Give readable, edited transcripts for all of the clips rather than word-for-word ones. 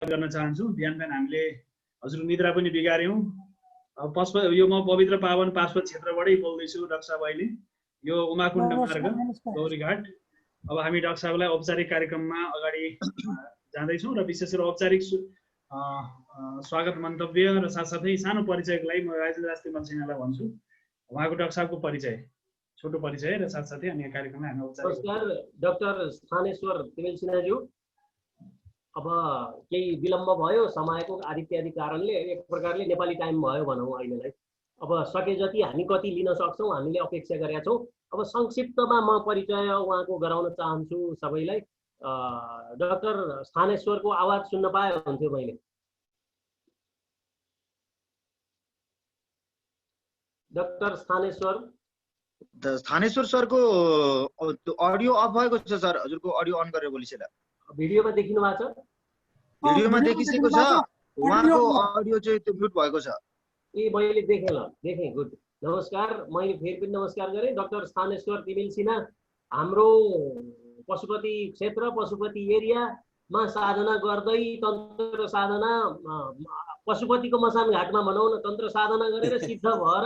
गर्न चाहन्छु। बिहान बिहान हामीले हजुर निद्रा पनि बिगार्यौँ। यो म पवित्र पावन पार्श्व क्षेत्रबाटै बोल्दैछु डाक्टर साहब। अहिले यो उमाकुण्ड मार्ग गौरीघाट। अब हामी डाक्टर साहबलाई औपचारिक कार्यक्रममा अगाडि जाँदैछौँ र विशेष गरी औपचारिक स्वागत मन्तव्य र साथसाथै सानो परिचयको लागि म राजेन्द्र तिमल सिन्हालाई भन्छु। उहाँको डाक्टर साहबको परिचय, छोटो परिचय र साथसाथै अन्य कार्यक्रममा हामी औपचारिक। नमस्कार डाक्टर स्थानेश्वर तिमिल सिन्हाज्यू। अब केही विलम्ब भयो समयको आदि इत्यादि कारणले, एक प्रकारले नेपाली टाइम भयो भनौँ अहिलेलाई। अब सके जति हामी कति लिन सक्छौँ हामीले अपेक्षा गरेका छौँ। अब संक्षिप्तमा म परिचय उहाँको गराउन चाहन्छु सबैलाई। डाक्टर स्थानेश्वरको आवाज सुन्न पाए हुन्थ्यो मैले। डाक्टर स्थानेश्वर सरको अडियो अफ भएको छ सर। हजुरको अडियो अन गरेर बोलिसकेला। भिडियोमा देखिनु भएको छ? भिडियोमा देखिसकेको छ, उहाँको अडियो चाहिँ त्यो म्युट भएको छ। ए मैले देखेँ, ल देखेँ, गुड। नमस्कार, मैले फेरि पनि नमस्कार गरेँ। डाक्टर स्थानेश्वर तिमिल सिन्हा हाम्रो पशुपति क्षेत्र, पशुपति एरियामा साधना गर्दै तन्त्र साधना, पशुपतिको मसान घाटमा भनौँ न, तन्त्र साधना गरेर सिद्ध भएर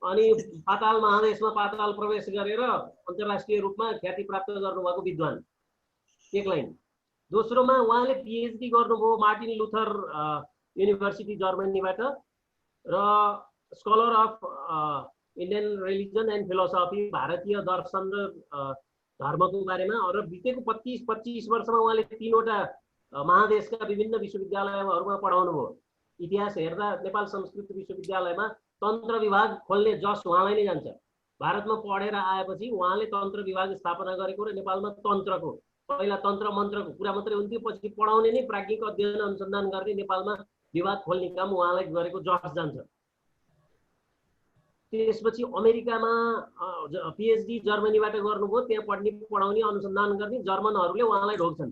अनि पाताल महादेशमा पाताल प्रवेश गरेर अन्तर्राष्ट्रिय रूपमा ख्याति प्राप्त गर्नुभएको विद्वान, एक लाइन। दोस्रोमा उहाँले पिएचडी गर्नुभयो मार्टिन लुथर युनिभर्सिटी जर्मनीबाट र scholar of Indian religion and philosophy, भारतीय दर्शन र धर्मको बारेमा। र बितेको 25 वर्षमा उहाँले 3वटा महादेशका विभिन्न विश्वविद्यालयहरूमा पढाउनु भयो। इतिहास हेर्दा नेपाल संस्कृत विश्वविद्यालयमा तन्त्र विभाग खोल्ने जस उहाँलाई नै जान्छ। भारतमा पढेर आएपछि उहाँले तन्त्र विभाग स्थापना गरेको र नेपालमा तन्त्रको, पहिला तन्त्र मन्त्रको कुरा मात्रै हुन्थ्यो, पछि पढाउने नै प्राज्ञिक अध्ययन अनुसन्धान गर्ने नेपालमा विभाग खोल्ने काम उहाँलाई गरेको जस जान्छ। त्यसपछि अमेरिकामा पिएचडी जर्मनीबाट गर्नुभयो, त्यहाँ पढ्ने पढाउने अनुसन्धान गर्ने जर्मनहरूले उहाँलाई ढोग्छन्।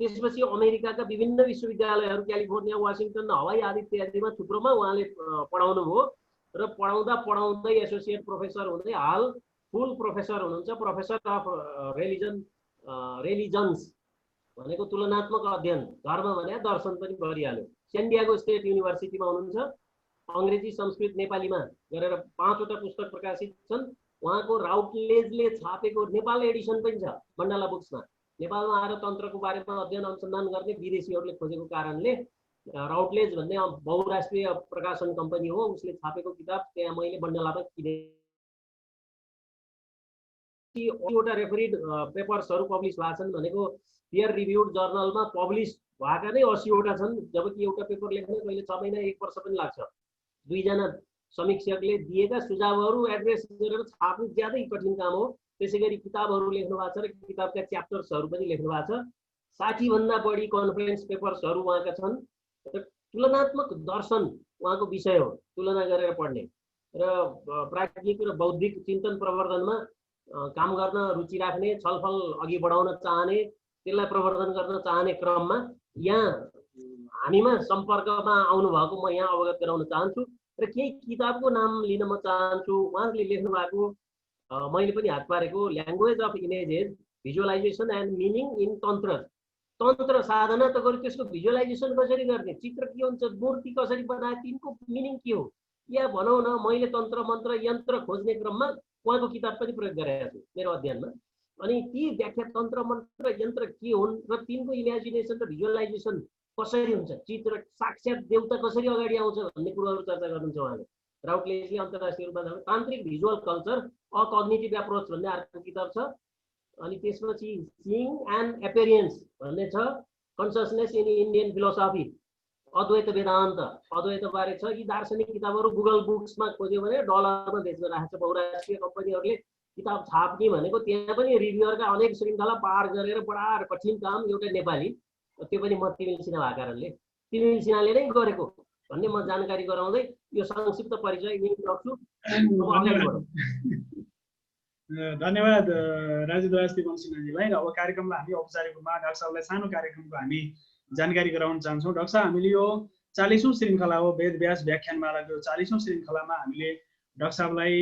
त्यसपछि अमेरिकाका विभिन्न विश्वविद्यालयहरू, क्यालिफोर्निया, वासिङटन, हवाई आदि इत्यादिमा थुप्रोमा उहाँले पढाउनु भयो र पढाउँदा पढाउँदै एसोसिएट प्रोफेसर हुँदै हाल फुल प्रोफेसर हुनुहुन्छ। प्रोफेसर अफ रिलिजन्स भनेको तुलनात्मक अध्ययन, धर्म भने दर्शन पनि भरिहाल्यो। सेन डिएगो स्टेट युनिभर्सिटीमा हुनुहुन्छ। अङ्ग्रेजी, संस्कृत, नेपालीमा गरेर 5वटा पुस्तक प्रकाशित छन्। उहाँको राउटलेजले छापेको नेपाल एडिसन पनि छ मण्डला बुक्समा। नेपालमा आएर तन्त्रको बारेमा अध्ययन अनुसन्धान गर्ने विदेशीहरूले खोजेको कारणले राउटलेज भन्ने बहुराष्ट्रिय प्रकाशन कम्पनी हो, उसले छापेको किताब त्यहाँ मैले मण्डलामा किने। 80वटा रेफरिड पेपर्सहरू पब्लिस भएको छन् भनेको पियर रिभ्युड जर्नलमा पब्लिस भएका नै 80वटा छन्, जबकि एउटा पेपर लेख्न कहिले 6 महिना 1 वर्ष पनि लाग्छ। 2 जना समीक्षकले दिएका सुझावहरू एड्रेस गरेर छाप्नु ज्यादै कठिन काम हो। त्यसै गरी किताबहरू लेख्नु भएको छ र किताबका च्याप्टर्सहरू पनि लेख्नु भएको छ। 60 भन्दा बढी कन्फरेन्स पेपर्सहरू उहाँका छन् र तुलनात्मक दर्शन उहाँको विषय हो, तुलना गरेर पढ्ने र प्राज्ञिक र बौद्धिक चिन्तन प्रवर्धनमा काम गर्न रुचि राख्ने, छलफल अघि बढाउन चाहने, त्यसलाई प्रवर्धन गर्न चाहने क्रममा यहाँ हामीमा सम्पर्कमा आउनु भएको म यहाँ अवगत गराउन चाहन्छु र केही किताबको नाम लिन म चाहन्छु। उहाँले लेख्नु भएको मैले पनि हात पारेको language of images, visualisation and meaning in तन्त्र। तन्त्र साधना त गऱ्यो, त्यसको भिजुअलाइजेसन कसरी गर्ने, चित्र के हुन्छ, मूर्ति कसरी बनाए, तिनको मिनिङ के हो, या भनौँ न मैले तन्त्र मन्त्र यन्त्र खोज्ने क्रममा उहाँको किताब पनि प्रयोग गरेको छु मेरो अध्ययनमा। अनि ती व्याख्या तन्त्र मन्त्र यन्त्र के हुन् र तिनको इमेजिनेसन र भिजुअलाइजेसन कसरी हुन्छ, चित्र साक्षात देवता कसरी अगाडि आउँछ भन्ने कुराहरू चर्चा गर्नुहुन्छ उहाँले। राउटलेजले अन्तर्राष्ट्रिय रूपमा तान्त्रिक visual culture a cognitive approach भन्ने अर्को किताब छ। अनि त्यसपछि सिइङ एन्ड एपियरेन्स भन्ने छ, कन्सियसनेस इन इन्डियन फिलोसफी, अद्वैत वेदान्त, अद्वैत बारे छ। यी दार्शनिक किताबहरू गुगल बुक्समा खोज्यो भने डलरमा बेच्न राखेको छ। बहुराष्ट्रिय कम्पनीहरूले किताब छाप्ने भनेको त्यहाँ पनि रिभ्युअरका अनेक श्रृङ्खला पार गरेर बडा कठिन काम, एउटा नेपाली, त्यो पनि म तिमिल सिन्हा भएको कारणले, तिमिल सिन्हाले नै गरेको भन्ने म जानकारी गराउँदै यो संक्षिप्त परिचय यही राख्छु। धन्यवाद राजेन्द्र तिमल सिन्हाजीलाई। अब कार्यक्रमलाई हामी औपचारिक रूपमा डाक्टर साहबलाई सानो कार्यक्रमको हामी जानकारी गराउन चाहन्छौँ। डाक्टर साहब, हामीले यो 40औं श्रृङ्खला हो, वेद व्यास व्याख्यानमालाको 40औं श्रृङ्खलामा हामीले डाक्टर साहबलाई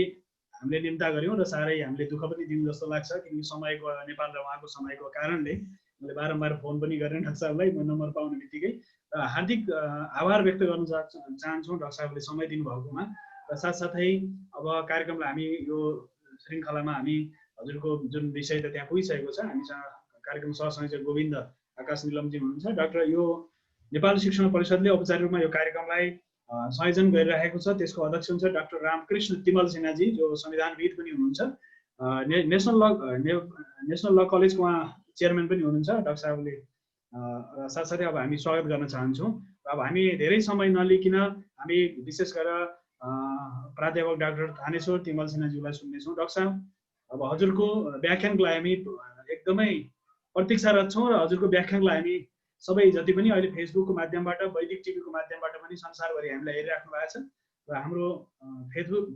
हामीले निम्ता गऱ्यौँ र साह्रै हामीले दुःख पनि दिउँ जस्तो लाग्छ, किनकि समयको, नेपाल र उहाँको समयको कारणले मैले बारम्बार फोन पनि गरेँ डाक्टर साहबलाई म नम्बर पाउने बित्तिकै र हार्दिक आभार व्यक्त गर्न चाहन्छौँ डाक्टर साहबले समय दिनुभएकोमा र साथसाथै अब कार्यक्रमलाई हामी यो श्रृङ्खलामा हामी हजुरको जुन विषय त त्यहाँ पुगिसकेको छ हामीसँग कार्यक्रम सहसंयोजक गोविन्द आकाश निलमजी हुनुहुन्छ डाक्टर यो नेपाल शिक्षण परिषदले औपचारिक रूपमा यो कार्यक्रमलाई संयोजन गरिरहेको छ त्यसको अध्यक्ष हुन्छ डाक्टर रामकृष्ण तिमल सिन्हाजी जो संविधानविद पनि हुनुहुन्छ नेसनल ल कलेजको उहाँ चेयरम्यान पनि हुनुहुन्छ डाक्टर साहबले साथसाथै अब हामी स्वागत गर्न चाहन्छौँ अब हामी धेरै समय नलिकन हामी विशेष गरेर प्राध्यापक डाक्टर थानेश्वर तिमल सिन्हाज्यूलाई सुन्नेछौँ डाक्टर साहब अब हजुरको व्याख्यानको लागि हामी एकदमै प्रतीक्षारत छौँ र हजुरको व्याख्यानलाई हामी सबै जति पनि अहिले फेसबुकको माध्यमबाट वैदिक टिभीको माध्यमबाट पनि संसारभरि हामीलाई हेरिराख्नु भएको छ र हाम्रो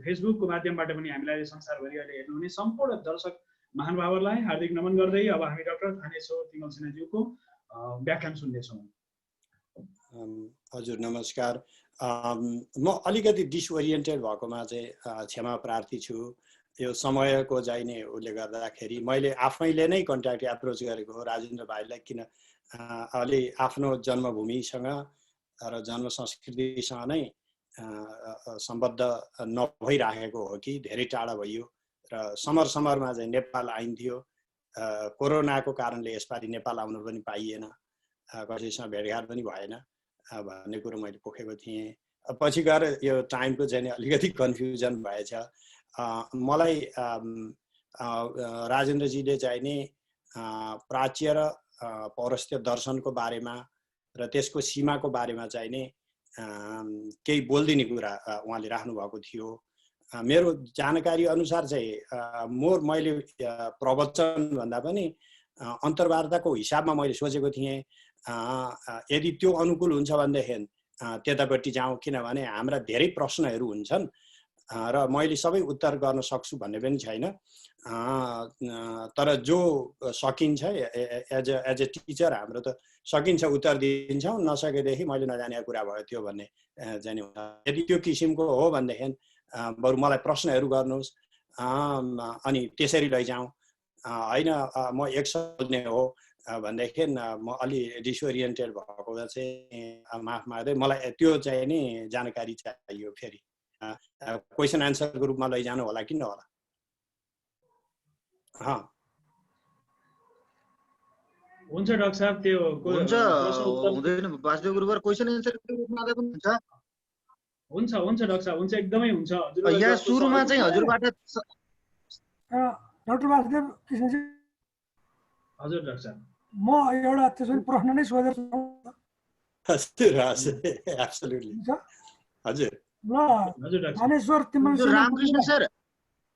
फेसबुकको माध्यमबाट पनि हामीलाई संसारभरि अहिले हेर्नुहुने सम्पूर्ण दर्शक महानुभावहरूलाई हार्दिक नमन गर्दै अब हामी डाक्टर थानेश्वर तिमल सिन्हाज्यूको व्याख्यान सुन्नेछौँ। हजुर नमस्कार। म अलिकति डिसओरिएन्टेड भएकोमा चाहिँ क्षमा प्रार्थी छु। यो समयको चाहिने उसले गर्दाखेरि मैले आफैले नै कन्ट्याक्ट एप्रोच गरेको हो राजेन्द्र भाइलाई, किन अलि आफ्नो जन्मभूमिसँग र जन्म संस्कृतिसँग नै सम्बद्ध नभइराखेको हो कि धेरै टाढा भइयो र समरमा चाहिँ नेपाल आइन्थ्यो। कोरोनाको कारणले यसपालि नेपाल आउनु पनि पाइएन, कसैसँग भेटघाट पनि भएन भन्ने कुरो मैले पोखेको थिएँ। पछि गएर यो टाइमको चाहिँ अलिकति कन्फ्युजन भएछ। मलाई राजेन्द्रजीले चाहिँ नि प्राच्य र पौरस्त्य दर्शनको बारेमा र त्यसको सीमाको बारेमा चाहिँ नि केही बोलिदिने कुरा उहाँले राख्नु भएको थियो। मेरो जानकारी अनुसार चाहिँ मैले प्रवचन भन्दा पनि अन्तर्वार्ताको हिसाबमा मैले सोचेको थिएँ यदि त्यो अनुकूल हुन्छ भनेदेखि त्यतापट्टि जाउँ, किनभने हाम्रा धेरै प्रश्नहरू हुन्छन् र मैले सबै उत्तर गर्न सक्छु भन्ने पनि छैन। तर जो सकिन्छ एज ए टिचर हाम्रो त सकिन्छ उत्तर दिन्छौँ, नसकेदेखि मैले नजानेको कुरा भयो त्यो भन्ने जाने हुन्छ। यदि त्यो किसिमको हो भनेदेखि बरु मलाई प्रश्नहरू गर्नुहोस् अनि त्यसरी लैजाउँ, होइन म एक सोध्ने हो भनेदेखि म अलि डिसओरिएन्टेड भएको चाहिँ माफ माग्दै मलाई त्यो चाहिँ नि जानकारी चाहियो। फेरि क्वेसन एन्सरको रूपमा लैजानु होला कि नहोला? हुन्छ डाक्टर साहब, त्यो हुन्छ हुँदैन वासुदेव गुरुवर क्वेसन एन्सरको रूपमा पनि हुन्छ। हुन्छ डाक्टर साहब, हुन्छ एकदमै हुन्छ। यहाँ सुरुमा चाहिँ हजुरबाट डाक्टर वासुदेव कृष्णजी। हजुर डाक्टर साहब, म एउटा त्यसरी प्रश्न नै सोधेर हजुर थानेश्वर तिमल रामकृष्ण सर,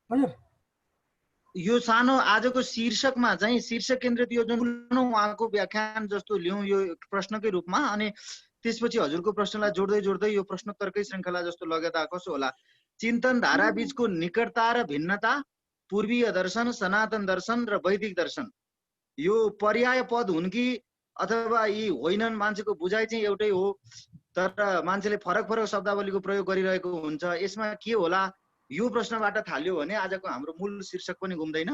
हजुर यो सानो आजको शीर्षकमा चाहिँ शीर्षक केन्द्रित यो जुन उहाँको व्याख्यान जस्तो लिउँ यो प्रश्नकै रूपमा, अनि त्यसपछि हजुरको प्रश्नलाई जोड्दै जोड्दै यो प्रश्नोत्तरकै श्रृङ्खला जस्तो लगेता कसो होला? चिन्तन धारा बीचको निकटता र भिन्नता, पूर्वीय दर्शन, सनातन दर्शन र वैदिक दर्शन, यो पर्याय पद हुन् कि अथवा यी होइनन्? मान्छेको बुझाइ चाहिँ एउटै हो तर मान्छेले फरक फरक शब्दावलीको प्रयोग गरिरहेको हुन्छ, यसमा के होला? यो प्रश्नबाट थाल्यो भने आजको हाम्रो मूल शीर्षक पनि घुम्दैन,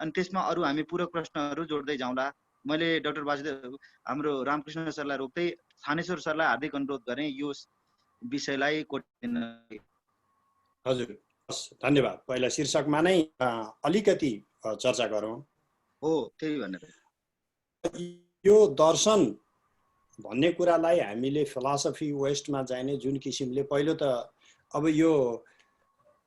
अनि त्यसमा अरू हामी पूरक प्रश्नहरू जोड्दै जाउँला। मैले डाक्टर वासुदेव हाम्रो रामकृष्ण सरलाई रोक्दै थानेश्वर सरलाई हार्दिक अनुरोध गरेँ यो विषयलाई कोटिन। हजुर धन्यवाद। पहिला शीर्षकमा नै अलिकति चर्चा गरौँ। हो त्यही भनेर यो दर्शन भन्ने कुरालाई हामीले फिलोसफी वेस्टमा जाने जुन किसिमले पहिलो त अब यो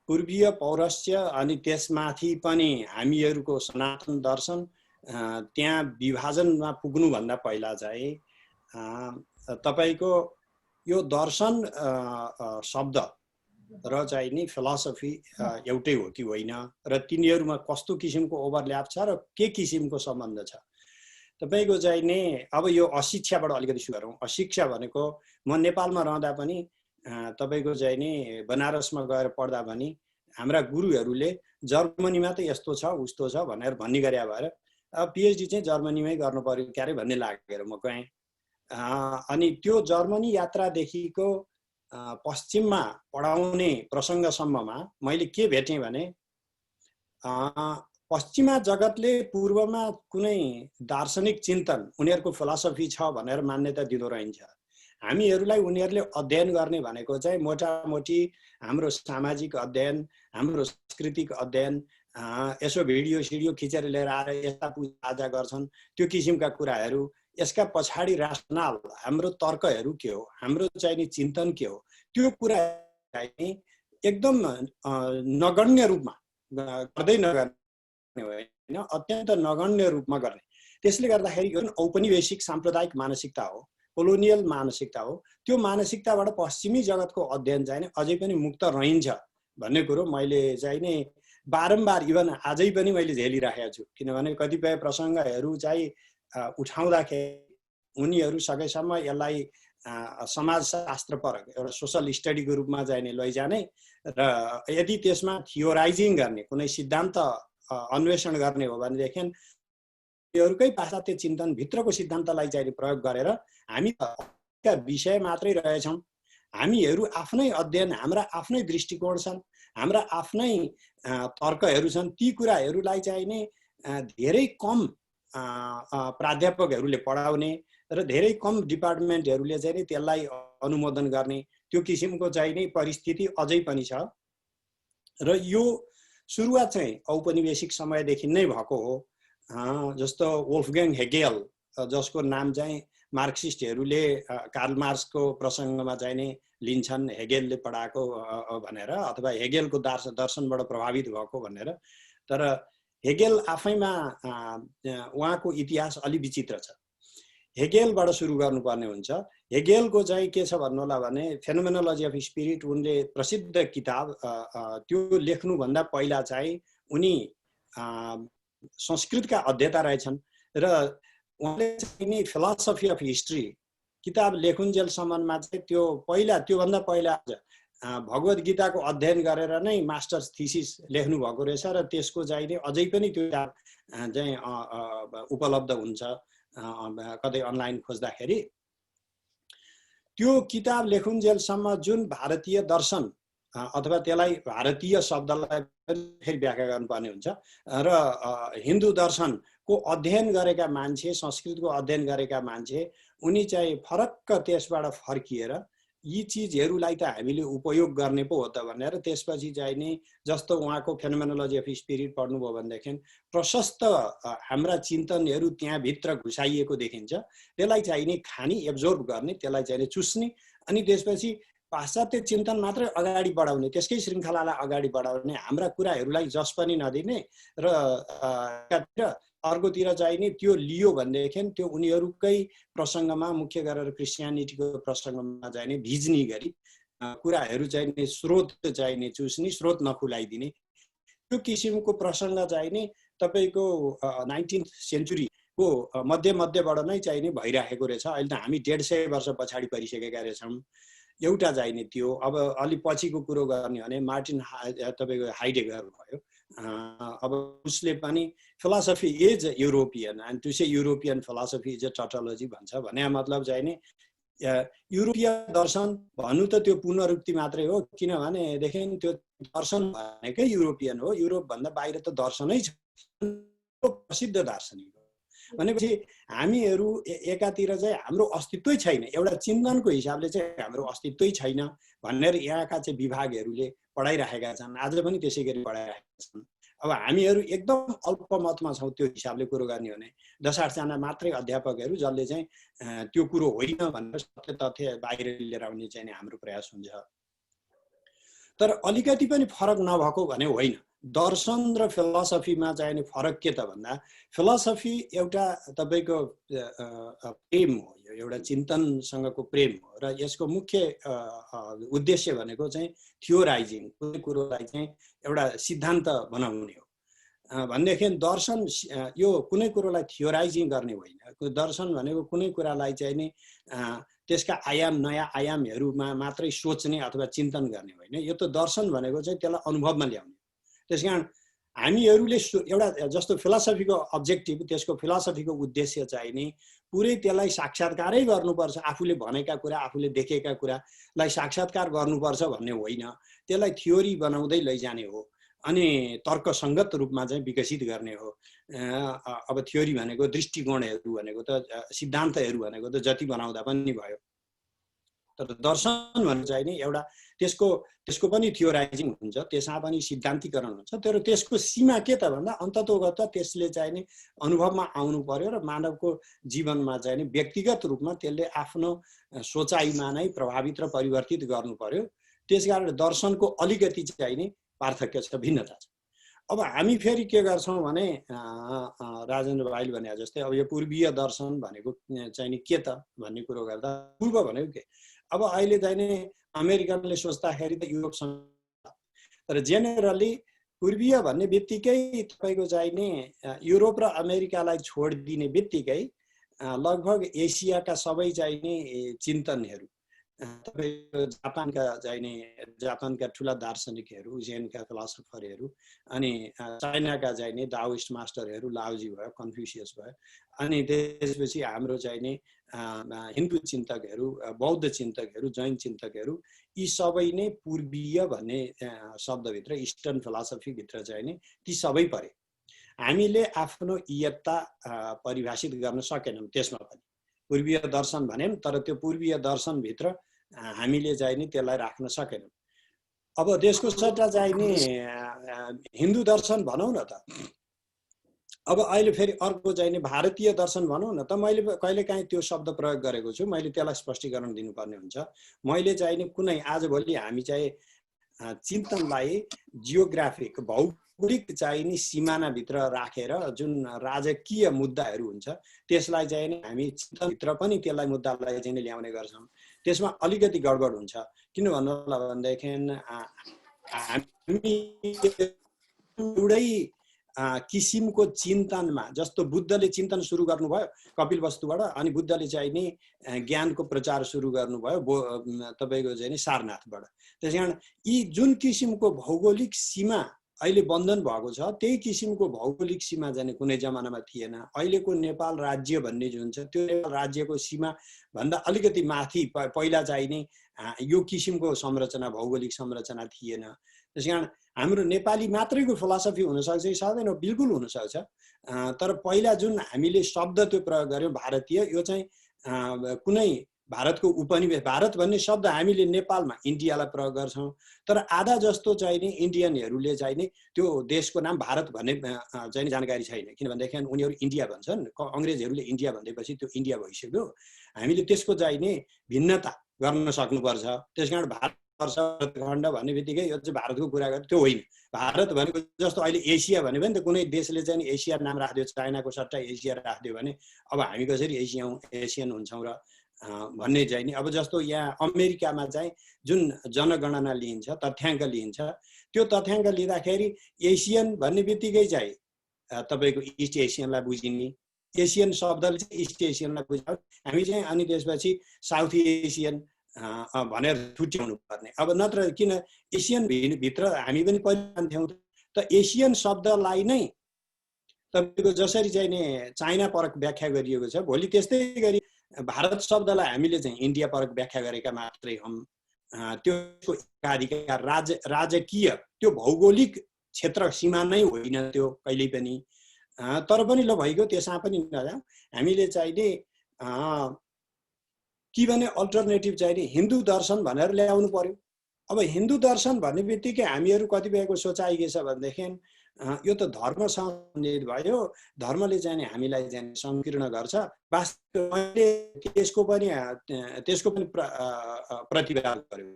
पूर्वीय पौरस्त्य अनि त्यसमाथि पनि हामीहरूको सनातन दर्शन त्यहाँ विभाजनमा पुग्नुभन्दा पहिला चाहिँ तपाईको यो दर्शन शब्द र चाहिँ नि फिलोसफी एउटै हो कि होइन र तिनीहरूमा कस्तो किसिमको ओभरल्याप छ र के किसिमको सम्बन्ध छ? तपाईको चाहिँ नि अब यो अशिक्षाबाट अलिकति सुरु गरौँ। अशिक्षा भनेको म नेपालमा रहँदा पनि तपाईको चाहिँ नि बनारसमा गएर पढ्दा पनि हाम्रा गुरुहरूले जर्मनीमा त यस्तो छ उस्तो छ भनेर भन्ने गरे भएर पिएचडी चाहिँ जर्मनीमै गर्नु पर्यो क्यारे भन्ने लागेर म गएँ। अनि त्यो जर्मनी यात्रादेखिको पश्चिममा पढाउने प्रसङ्गसम्ममा मैले के भेटेँ भने पश्चिमा जगतले पूर्वमा कुनै दार्शनिक चिन्तन उनीहरूको फिलोसफी छ भनेर मान्यता दिँदो रहन्छ। हामीहरूलाई उनीहरूले अध्ययन गर्ने भनेको चाहिँ मोटामोटी हाम्रो सामाजिक अध्ययन, हाम्रो सांस्कृतिक अध्ययन, यसो भिडियो सिडियो खिचेर लिएर आएर यस्ता पूजाआजा गर्छन्, त्यो किसिमका कुराहरू, यसका पछाडि रासनाल हाम्रो तर्कहरू के हो, हाम्रो चाहिने चिन्तन के हो, त्यो कुरा चाहिँ एकदम नगण्य रूपमा गर्दै नगर्ने होइन, अत्यन्त नगण्य रूपमा गर्ने। त्यसले गर्दाखेरि यो औपनिवेशिक साम्प्रदायिक मानसिकता हो, कोलोनियल मानसिकता हो। त्यो मानसिकताबाट पश्चिमी जगतको अध्ययन चाहिँ अझै पनि मुक्त रहन्छ भन्ने कुरो मैले चाहिँ नि बारम्बार इभन आजै पनि मैले झेलिराखेको छु। किनभने कतिपय प्रसङ्गहरू चाहिँ उठाउँदाखेरि उनीहरू सकेसम्म यसलाई समाजशास्त्रपरक एउटा सोसल स्टडीको रूपमा चाहिँ लैजाने र यदि त्यसमा थियोराइजिङ गर्ने, कुनै सिद्धान्त अन्वेषण गर्ने हो भनेदेखि अरूकै पाश्चात्य चिन्तन भित्रको सिद्धान्तलाई चाहिँ प्रयोग गरेर हामी विषय मात्रै रहेछौँ। हामीहरू आफ्नै अध्ययन, हाम्रा आफ्नै दृष्टिकोण छन्, हाम्रा आफ्नै तर्कहरू छन्। ती कुराहरूलाई चाहिँ नि धेरै कम प्राध्यापकहरूले पढाउने र धेरै कम डिपार्टमेन्टहरूले चाहिँ नि त्यसलाई अनुमोदन गर्ने त्यो किसिमको चाहिँ नि परिस्थिति अझै पनि छ। र यो सुरुवात चाहिँ औपनिवेशिक समयदेखि नै भएको हो। जस्तो वोल्फगेङ हेगेल, जसको नाम चाहिँ मार्क्सिस्टहरूले कार्ल मार्क्सको प्रसङ्गमा चाहिँ नि लिन्छन्, हेगेलले पढाएको भनेर, अथवा हेगेलको दर्शनबाट प्रभावित भएको भनेर। तर हेगेल आफैमा उहाँको इतिहास अलि विचित्र छ। हेगेलबाट सुरु गर्नुपर्ने हुन्छ। हेगेलको चाहिँ के छ भन्नु होला भने फेनोमेनोलोजी अफ स्पिरिट उनले प्रसिद्ध किताब, त्यो लेख्नुभन्दा पहिला चाहिँ उनी संस्कृतका अध्येता रहेछन् र उहाँले चाहिँ नि फिलोसफी अफ हिस्ट्री किताब लेखुन्जेलसम्ममा चाहिँ त्यो पहिला, त्योभन्दा पहिला भगवत गीताको अध्ययन गरेर नै मास्टर्स थिसिस लेख्नु भएको रहेछ र त्यसको चाहिँ नि अझै पनि त्यो किताब चाहिँ उपलब्ध हुन्छ कतै अनलाइन खोज्दाखेरि। त्यो किताब लेखुन्जेलसम्म जुन भारतीय दर्शन अथवा त्यसलाई भारतीय शब्दलाई फेरि व्याख्या गर्नुपर्ने हुन्छ र हिन्दू दर्शनको अध्ययन गरेका मान्छे, संस्कृतको अध्ययन गरेका मान्छे, उनी चाहिँ फरक्क त्यसबाट फर्किएर यी चिजहरूलाई त हामीले उपयोग गर्ने पो हो त भनेर त्यसपछि चाहिँ नि जस्तो उहाँको फेनोमेनोलोजी अफ स्पिरिट पढ्नुभयो भनेदेखि प्रशस्त हाम्रा चिन्तनहरू त्यहाँभित्र घुसाइएको देखिन्छ। त्यसलाई चाहिँ नि खाने, एब्जोर्ब गर्ने, त्यसलाई चाहिँ चुस्ने, अनि त्यसपछि पाश्चात्य चिन्तन मात्रै अगाडि बढाउने, त्यसकै श्रृङ्खलालाई अगाडि बढाउने, हाम्रा कुराहरूलाई जस पनि नदिने र अर्कोतिर चाहिँ नि त्यो लियो भनेदेखि त्यो उनीहरूकै प्रसङ्गमा, मुख्य गरेर क्रिस्चियनिटीको प्रसङ्गमा चाहिँ नि भिज्ने गरी कुराहरू चाहिँ नि स्रोत चाहिँ नि चुस्ने, स्रोत नखुलाइदिने, त्यो किसिमको प्रसङ्ग चाहिँ नि तपाईँको 19th सेन्चुरीको मध्यबाट नै चाहिँ नि भइराखेको रहेछ। अहिले त हामी 150 वर्ष पछाडि परिसकेका रहेछौँ। एउटा चाहिँ नि त्यो। अब अलि पछिको कुरो गर्ने भने मार्टिन तपाईँको हाइडेगर भयो। अब उसले पनि philosophy is European and to say European philosophy is a tautology भन्छ। भने मतलब चाहिँ नि युरोपीय दर्शन भन्नु त त्यो पुनरुक्ति मात्रै हो, किनभनेदेखि त्यो दर्शन भनेकै युरोपियन हो। युरोप भन्दा बाहिर त दर्शनै छ, प्रसिद्ध दार्शनिक हो। भनेपछि हामीहरू एकातिर चाहिँ हाम्रो अस्तित्वै छैन, एउटा चिन्तनको हिसाबले चाहिँ हाम्रो अस्तित्वै छैन भनेर यहाँका चाहिँ विभागहरूले पढाइराखेका छन्, आज पनि त्यसै गरी पढाइराखेका छन्। अब हामीहरू एकदम अल्पमतमा छौँ त्यो हिसाबले कुरो गर्ने हो भने 10-8 जना मात्रै अध्यापकहरू जसले चाहिँ त्यो कुरो होइन भनेर सत्य तथ्य बाहिर लिएर आउने चाहिँ हाम्रो प्रयास हुन्छ। तर अलिकति पनि फरक नभएको भने होइन। दर्शन र फिलोसफीमा चाहिँ फरक के त भन्दा फिलोसफी एउटा तपाईँको प्रेम हो, एउटा चिन्तनसँगको प्रेम हो र यसको मुख्य उद्देश्य भनेको चाहिँ थियोराइजिङ, कुनै कुरोलाई चाहिँ एउटा सिद्धान्त बनाउने हो। भनेदेखि दर्शन यो कुनै कुरोलाई थियोराइजिङ गर्ने होइन। दर्शन भनेको कुनै कुरालाई चाहिँ नि त्यसका आयाम, नयाँ आयामहरूमा मात्रै सोच्ने अथवा चिन्तन गर्ने होइन। यो त दर्शन भनेको चाहिँ त्यसलाई अनुभवमा ल्याउने। त्यसकारण हामीहरूले एउटा जस्तो फिलोसफीको अब्जेक्टिभ, त्यसको फिलोसफीको उद्देश्य चाहिँ नि पुरै त्यसलाई साक्षात्कारै गर्नुपर्छ, आफूले भनेका कुरा, आफूले देखेका कुरालाई साक्षात्कार गर्नुपर्छ भन्ने होइन, त्यसलाई थ्योरी बनाउँदै लैजाने हो। अनि तर्कसङ्गत रूपमा चाहिँ विकसित गर्ने हो। अब थ्योरी भनेको दृष्टिकोणहरू भनेको त सिद्धान्तहरू भनेको त जति बनाउँदा पनि भयो, तर दर्शन भन्ने चाहिँ नि एउटा त्यसको पनि थियोराइजिङ हुन्छ, त्यसमा पनि सिद्धान्तीकरण हुन्छ, तर त्यसको सीमा के त भन्दा अन्ततोगत त्यसले चाहिँ नि अनुभवमा आउनु पर्यो र मानवको जीवनमा चाहिँ नि व्यक्तिगत रूपमा त्यसले आफ्नो सोचाइमा नै प्रभावित र परिवर्तित गर्नु पर्यो। त्यसकारण दर्शनको अलिकति चाहिँ नि पार्थक्य छ, भिन्नता छ। अब हामी फेरि के गर्छौँ भने राजेन्द्र भाइले भने जस्तै अब यो पूर्वीय दर्शन भनेको चाहिँ नि के त भन्ने कुरो गर्दा पूर्व भनेको के, अब अहिले चाहिँ नि अमेरिकनले सोच्दाखेरि त युरोपसँग, तर जेनरली पूर्वीय भन्ने बित्तिकै तपाईँको चाहिँ नि युरोप र अमेरिकालाई छोडिदिने बित्तिकै लगभग एसियाका सबै चाहिँ नि चिन्तनहरू, तपाईँको जापानका ठुला दार्शनिकहरू, जेनका फिलोसफरहरू, अनि चाइनाका चाहिँ नि दाओइस्ट मास्टरहरू, लाओजी भयो, कन्फ्युसियस भयो, अनि त्यसपछि हाम्रो चाहिँ नि हिन्दू चिन्तकहरू, बौद्ध चिन्तकहरू, जैन चिन्तकहरू, यी सबै नै पूर्वीय भन्ने शब्दभित्र, इस्टर्न फिलोसफीभित्र चाहिँ नि ती सबै परे। हामीले आफ्नो इयत्ता परिभाषित गर्न सकेनौँ त्यसमा पनि। पूर्वीय दर्शन भन्यौँ, तर त्यो पूर्वीय दर्शनभित्र हामीले चाहिँ नि त्यसलाई राख्न सकेनौँ। अब त्यसको सट्टा चाहिँ नि हिन्दू दर्शन भनौँ न त, अब अहिले फेरि अर्को चाहिँ नि भारतीय दर्शन भनौँ न त। मैले कहिलेकाहीँ त्यो शब्द प्रयोग गरेको छु, मैले त्यसलाई स्पष्टीकरण दिनुपर्ने हुन्छ। मैले चाहिँ नि कुनै आजभोलि हामी चाहिँ चिन्तनलाई जियोग्राफिक भौगोलिक चाहिँ नि सिमानाभित्र राखेर जुन राजकीय मुद्दाहरू हुन्छ त्यसलाई चाहिँ नि हामी चिन्तनभित्र पनि त्यसलाई मुद्दालाई चाहिँ ल्याउने गर्छौँ। त्यसमा अलिकति गडबड हुन्छ। किन भन्नु होला भनेदेखि हामी एउटै किसिमको चिन्तनमा, जस्तो बुद्धले चिन्तन सुरु गर्नुभयो कपिलवस्तुबाट, अनि बुद्धले चाहिँ नि ज्ञानको प्रचार सुरु गर्नुभयो तपाईँको चाहिँ नि सारनाथबाट। त्यसकारण यी जुन किसिमको भौगोलिक सीमा अहिले बन्धन भएको छ, त्यही किसिमको भौगोलिक सीमा जाने कुनै जमानामा थिएन। अहिलेको नेपाल राज्य भन्ने जुन छ, त्यो नेपाल राज्यको सीमा भन्दा अलिकति माथि पहिला चाहिँ नि यो किसिमको संरचना, भौगोलिक संरचना थिएन। त्यसकारण हाम्रो नेपाली मात्रैको फिलोसफी हुनसक्छ कि सक्दैन, बिल्कुल हुनसक्छ। तर पहिला जुन हामीले शब्द त्यो प्रयोग गर्यौँ भारतीय, यो चाहिँ कुनै भारतको उपनिवेश, भारत भन्ने शब्द हामीले नेपालमा इन्डियालाई प्रयोग गर्छौँ, तर आधा जस्तो चाहिँ नि इन्डियनहरूले चाहिँ नि त्यो देशको नाम भारत भन्ने चाहिँ जानकारी छैन। किनभनेदेखि उनीहरू इन्डिया भन्छन्, अङ्ग्रेजहरूले इन्डिया भन्दैपछि त्यो इन्डिया भइसक्यो। हामीले त्यसको चाहिँ नि भिन्नता गर्न सक्नुपर्छ। त्यसकारण भारत खण्ड भन्ने बित्तिकै यो चाहिँ भारतको कुरा गर्छ, त्यो होइन। भारत भनेको जस्तो अहिले एसिया भन्यो भने त कुनै देशले चाहिँ एसिया नाम राखिदियो, चाइनाको सट्टा एसिया राखिदियो भने अब हामी कसरी एसियन हुन्छौँ र भन्ने चाहिँ नि। अब जस्तो यहाँ अमेरिकामा चाहिँ जुन जनगणना लिइन्छ, तथ्याङ्क लिइन्छ, त्यो तथ्याङ्क लिँदाखेरि एसियन भन्ने बित्तिकै चाहिँ तपाईँको इस्ट एसियनलाई बुझिने, एसियन शब्दले चाहिँ इस्ट एसियनलाई बुझाउने, हामी चाहिँ अनि त्यसपछि साउथ एसियन भनेर छुट्याउनु पर्ने। अब नत्र किन एसियन भित्र हामी पनि पहिचान्थ्यौँ त एसियन शब्दलाई नै तपाईँको जसरी चाहिँ नि चाइना परक व्याख्या गरिएको छ, भोलि त्यस्तै गरी भारत शब्दलाई हामीले चाहिँ इन्डिया परक व्याख्या गरेका मात्रै हौँ। त्यसको एकाधिकार राजकीय त्यो भौगोलिक क्षेत्र सीमा नै होइन त्यो कहिल्यै पनि। तर पनि ल भइगयो, त्यसमा पनि नजाउँ। हामीले चाहिँ नि के भने अल्टरनेटिभ चाहिँ नि हिन्दू दर्शन भनेर ल्याउनु पर्यो। अब हिन्दू दर्शन भन्ने बित्तिकै हामीहरू कतिपयको सोचाइ के छ भनेदेखि यो त धर्मसँग सम्बन्धित भयो, धर्मले चाहिँ नि हामीलाई चाहिँ संकीर्ण गर्छ। वास्तवले त्यसको पनि प्रतिवाद गर्यो।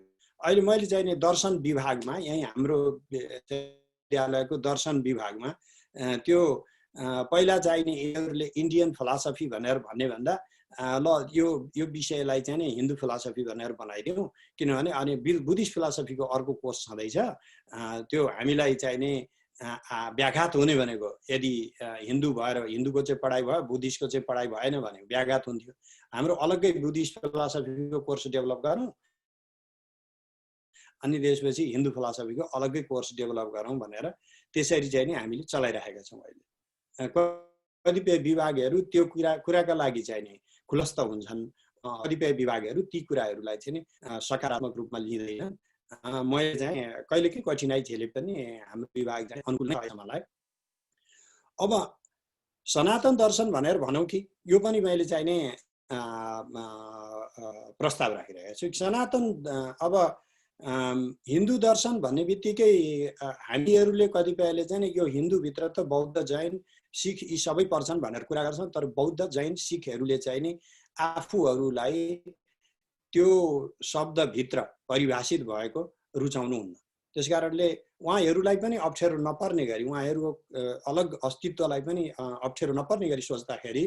अहिले मैले चाहिँ नि दर्शन विभागमा, यहीँ हाम्रो विद्यालयको दर्शन विभागमा त्यो पहिला चाहिँ नि यिनीहरूले इन्डियन फिलोसफी भनेर भन्ने भन्दा ल यो विषयलाई चाहिँ नि हिन्दू फिलोसफी भनेर बनाइदिउँ। किनभने अनि बुद्धिस्ट फिलोसफीको अर्को कोर्स छँदैछ, त्यो हामीलाई चाहिँ नि व्याघात हुने भनेको यदि हिन्दू भएर हिन्दूको चाहिँ पढाइ भयो, बुद्धिस्टको चाहिँ पढाइ भएन भने व्याघात हुन्थ्यो। हाम्रो अलग्गै बुद्धिस्ट फिलोसफीको कोर्स डेभलप गरौँ, अनि त्यसपछि हिन्दू फिलोसफीको अलग्गै कोर्स डेभलप गरौँ भनेर त्यसरी चाहिँ नि हामीले चलाइरहेका छौँ। अहिले कतिपय विभागहरू त्यो कुराका लागि चाहिँ नि खुलस्त हुन्छन्, कतिपय विभागहरू ती कुराहरूलाई चाहिँ नि सकारात्मक रूपमा लिँदैन। मैले चाहिँ कहिले के कठिनाइ झेले पनि हाम्रो विभाग चाहिँ अनुकूल नै भयो मलाई। अब सनातन दर्शन भनेर भनौँ कि यो पनि मैले चाहिँ नि प्रस्ताव राखिरहेको छु। सनातन अब हिन्दू दर्शन भन्ने बित्तिकै हामीहरूले कतिपयले चाहिँ यो हिन्दूभित्र त बौद्ध जैन सिख यी सबै पर्छन् भनेर कुरा गर्छन्, तर बौद्ध जैन सिखहरूले चाहिँ नि आफूहरूलाई त्यो शब्दभित्र परिभाषित भएको रुचाउनुहुन्न। त्यसकारणले उहाँहरूलाई पनि अप्ठ्यारो नपर्ने गरी, उहाँहरूको अलग अस्तित्वलाई पनि अप्ठ्यारो नपर्ने गरी सोच्दाखेरि